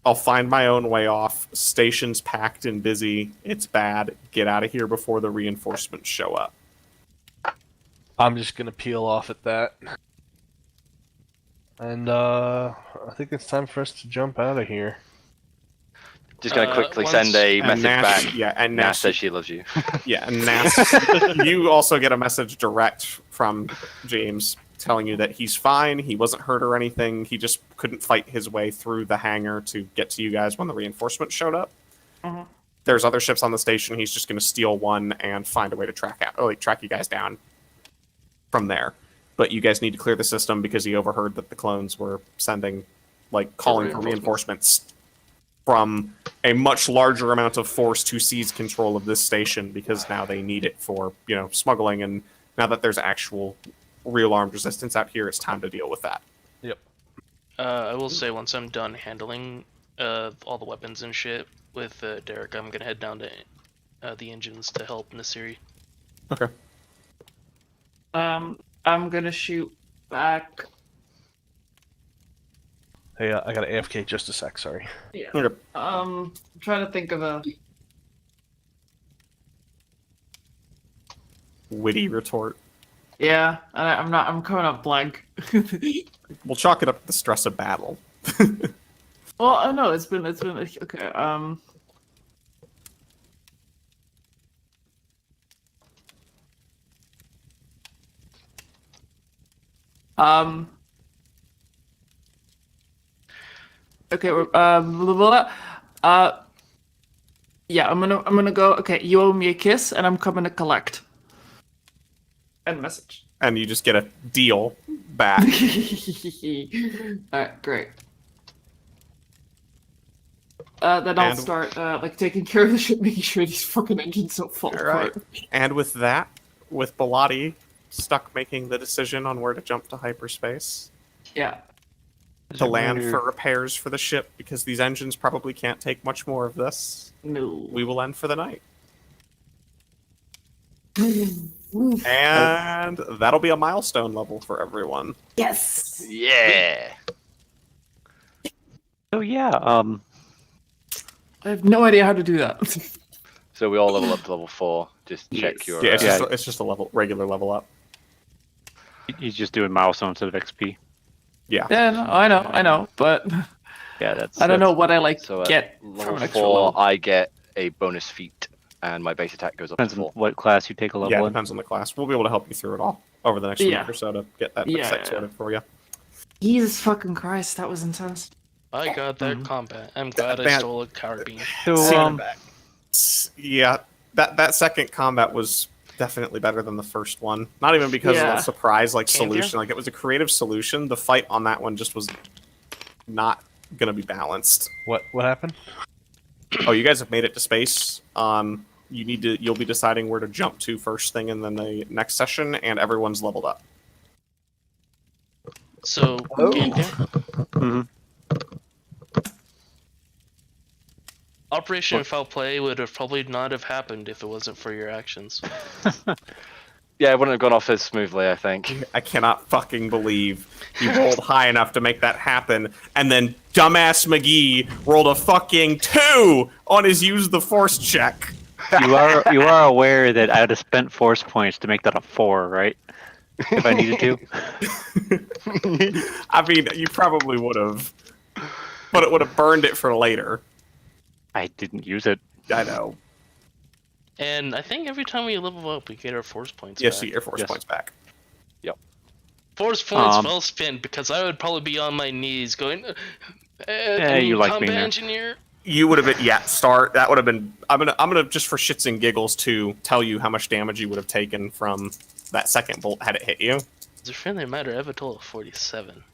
I'll find my own way off. Station's packed and busy. It's bad. Get out of here before the reinforcements show up. I'm just gonna peel off at that. And I think it's time for us to jump out of here. Just gonna quickly once- send a And message Nash- back. Yeah, and Nash Nash says she loves you. Yeah, and Nass, you also get a message direct from James telling you that he's fine, he wasn't hurt or anything, he just couldn't fight his way through the hangar to get to you guys when the reinforcements showed up. Mhm. There's other ships on the station, he's just going to steal one and find a way to track you guys down from there. But you guys need to clear the system because he overheard that the clones were sending, calling for reinforcements from a much larger amount of force to seize control of this station because now they need it for, smuggling, and now that there's actual real armed resistance out here, it's time to deal with that. I will say once I'm done handling all the weapons and shit with Darik, I'm gonna head down to the engines to help Nasiri. Okay. I'm gonna shoot back. Hey, I got AFK just a sec. Sorry. Yeah. Okay. I'm trying to think of a. Witty retort. Yeah, I'm not. I'm coming up blank. We'll chalk it up to the stress of battle. Well, I know it's been okay. Okay, we're yeah, I'm gonna go. Okay, you owe me a kiss, and I'm coming to collect. End message. And you just get a deal back. Alright, great. Then I'll And- start like taking care of the ship, making sure these fucking engines don't fall Alright. apart. And with that, with Belotti stuck making the decision on where to jump to hyperspace, Yeah. to land for repairs for the ship, because these engines probably can't take much more of this, No. we will end for the night. And that'll be a milestone level for everyone. Yes. Yeah. So yeah, I have no idea how to do that. So we all level up to level 4. Just check your. Yeah, Yeah. it's just a regular level up. he's just doing milestones instead of XP. Yeah. Yeah, no, I know, but Yeah, that's. I don't know what I like So at get from level an extra 4, level. I get a bonus feat, and my base attack goes up to Depends on 4. what class you take a level Yeah, it in. depends on the class. We'll be able to help you through it all over the next Yeah. week or so to get that Yeah, site yeah. sorted for you. Jesus fucking Christ, that was intense. I got that Mhm. combat. I'm glad I That- stole a carbine. So Yeah, that second combat was definitely better than the first one. Not even because of Yeah. the surprise Kanthier? solution. Like, it was a creative solution. The fight on that one just was not gonna be balanced. What happened? Oh, you guys have made it to space. You'll be deciding where to jump to first thing in the next session, and everyone's leveled up. So, Kanthier, Mhm. Operation Foul Play would have probably not have happened if it wasn't for your actions. Yeah, it wouldn't have gone off as smoothly, I think. I cannot fucking believe you rolled high enough to make that happen, and then dumbass McGee rolled a fucking 2 on his use the force check. you are aware that I would have spent force points to make that a 4, right? If I needed to. I mean, you probably would have, but it would have burned it for later. I didn't use it. I know. And I think every time we level up, we get our force points Yes, back. you get your force Yes. points back. Force points Um, well spent, because I would probably be on my knees going, you like combat being there. engineer. You would have been, yeah, start. That would have been. I'm gonna just for shits and giggles to tell you how much damage you would have taken from that second bolt had it hit you. As a friendly matter, I have a total of 47.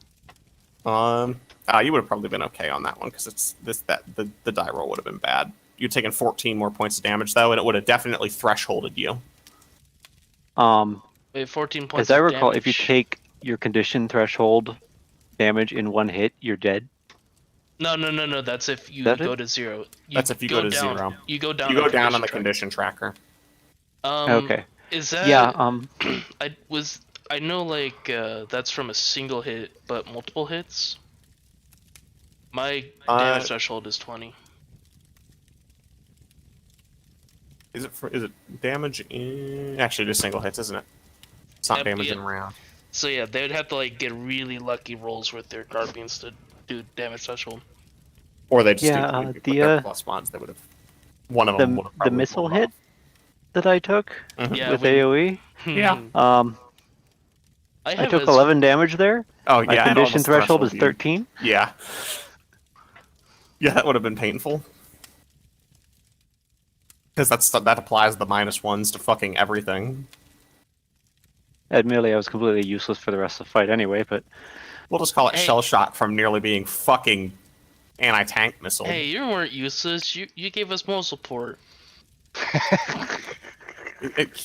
You would have probably been okay on that one because the die roll would have been bad. You'd taken 14 more points of damage though, and it would have definitely thresholded you. Wait, 14 points As I of recall, if you damage. take your condition threshold damage in one hit, you're dead. No, that's if you That go it? to 0. That's if you go to down. 0. You go down. You go down on the track. condition tracker. Okay. Is that... Yeah. I know, like, that's from a single hit, but multiple hits? My damage threshold is 20. Is it damage in? Actually, just single hits, isn't it? It's not Yep, damage yeah. in round. So yeah, they would have to, like, get really lucky rolls with their carbines to do damage threshold. Or they just Yeah, do with the, their plus ones. They would have. One of them would have The probably missile pulled hit that I took Mhm. Yeah, with when- AoE, Yeah. I I took 11 damage there. Oh My yeah, and condition almost threshold is threshold you. 13. Yeah. Yeah, that would have been painful. Because that applies the -1s to fucking everything. Admittedly, I was completely useless for the rest of the fight anyway, but We'll just call it Hey. shell shock from nearly being fucking anti-tank missile. Hey, you weren't useless. You gave us more support.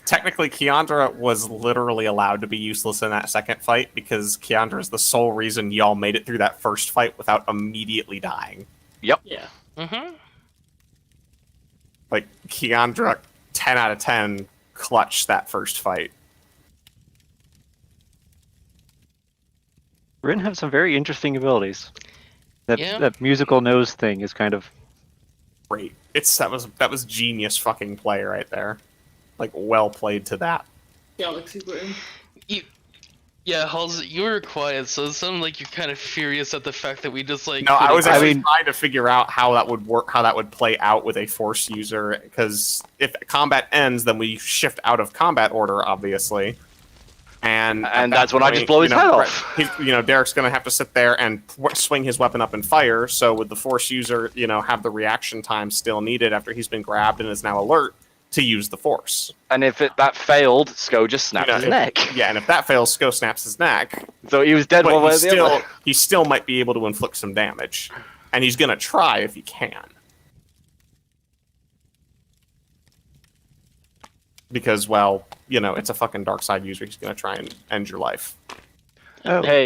Technically, Kiendra was literally allowed to be useless in that second fight because Kiendra is the sole reason y'all made it through that first fight without immediately dying. Yeah. Mm-hmm. Like, Kiendra, 10 out of 10, clutched that first fight. Rin have some very interesting abilities. Yeah. That musical nose thing is kind of Great. That was genius fucking play right there. Like, well played to that. Galaxy brain. Yeah, Halsey, you were quiet, so it sounded like you're kind of furious at the fact that we just like. No, I was I actually mean- trying to figure out how that would work, how that would play out with a Force user, because if combat ends, then we shift out of combat order, obviously. And at that's that when I just blow his head off. Derek's going to have to sit there and swing his weapon up and fire. So with the Force user, have the reaction time still needed after he's been grabbed and is now alert to use the Force. And if that failed, Sko just snapped his neck. Yeah, and if that fails, Sko snaps his neck. So he was dead one way or the other. He still might be able to inflict some damage, and he's going to try if he can. Because, well, it's a fucking dark side user. He's going to try and end your life. Oh. Hey,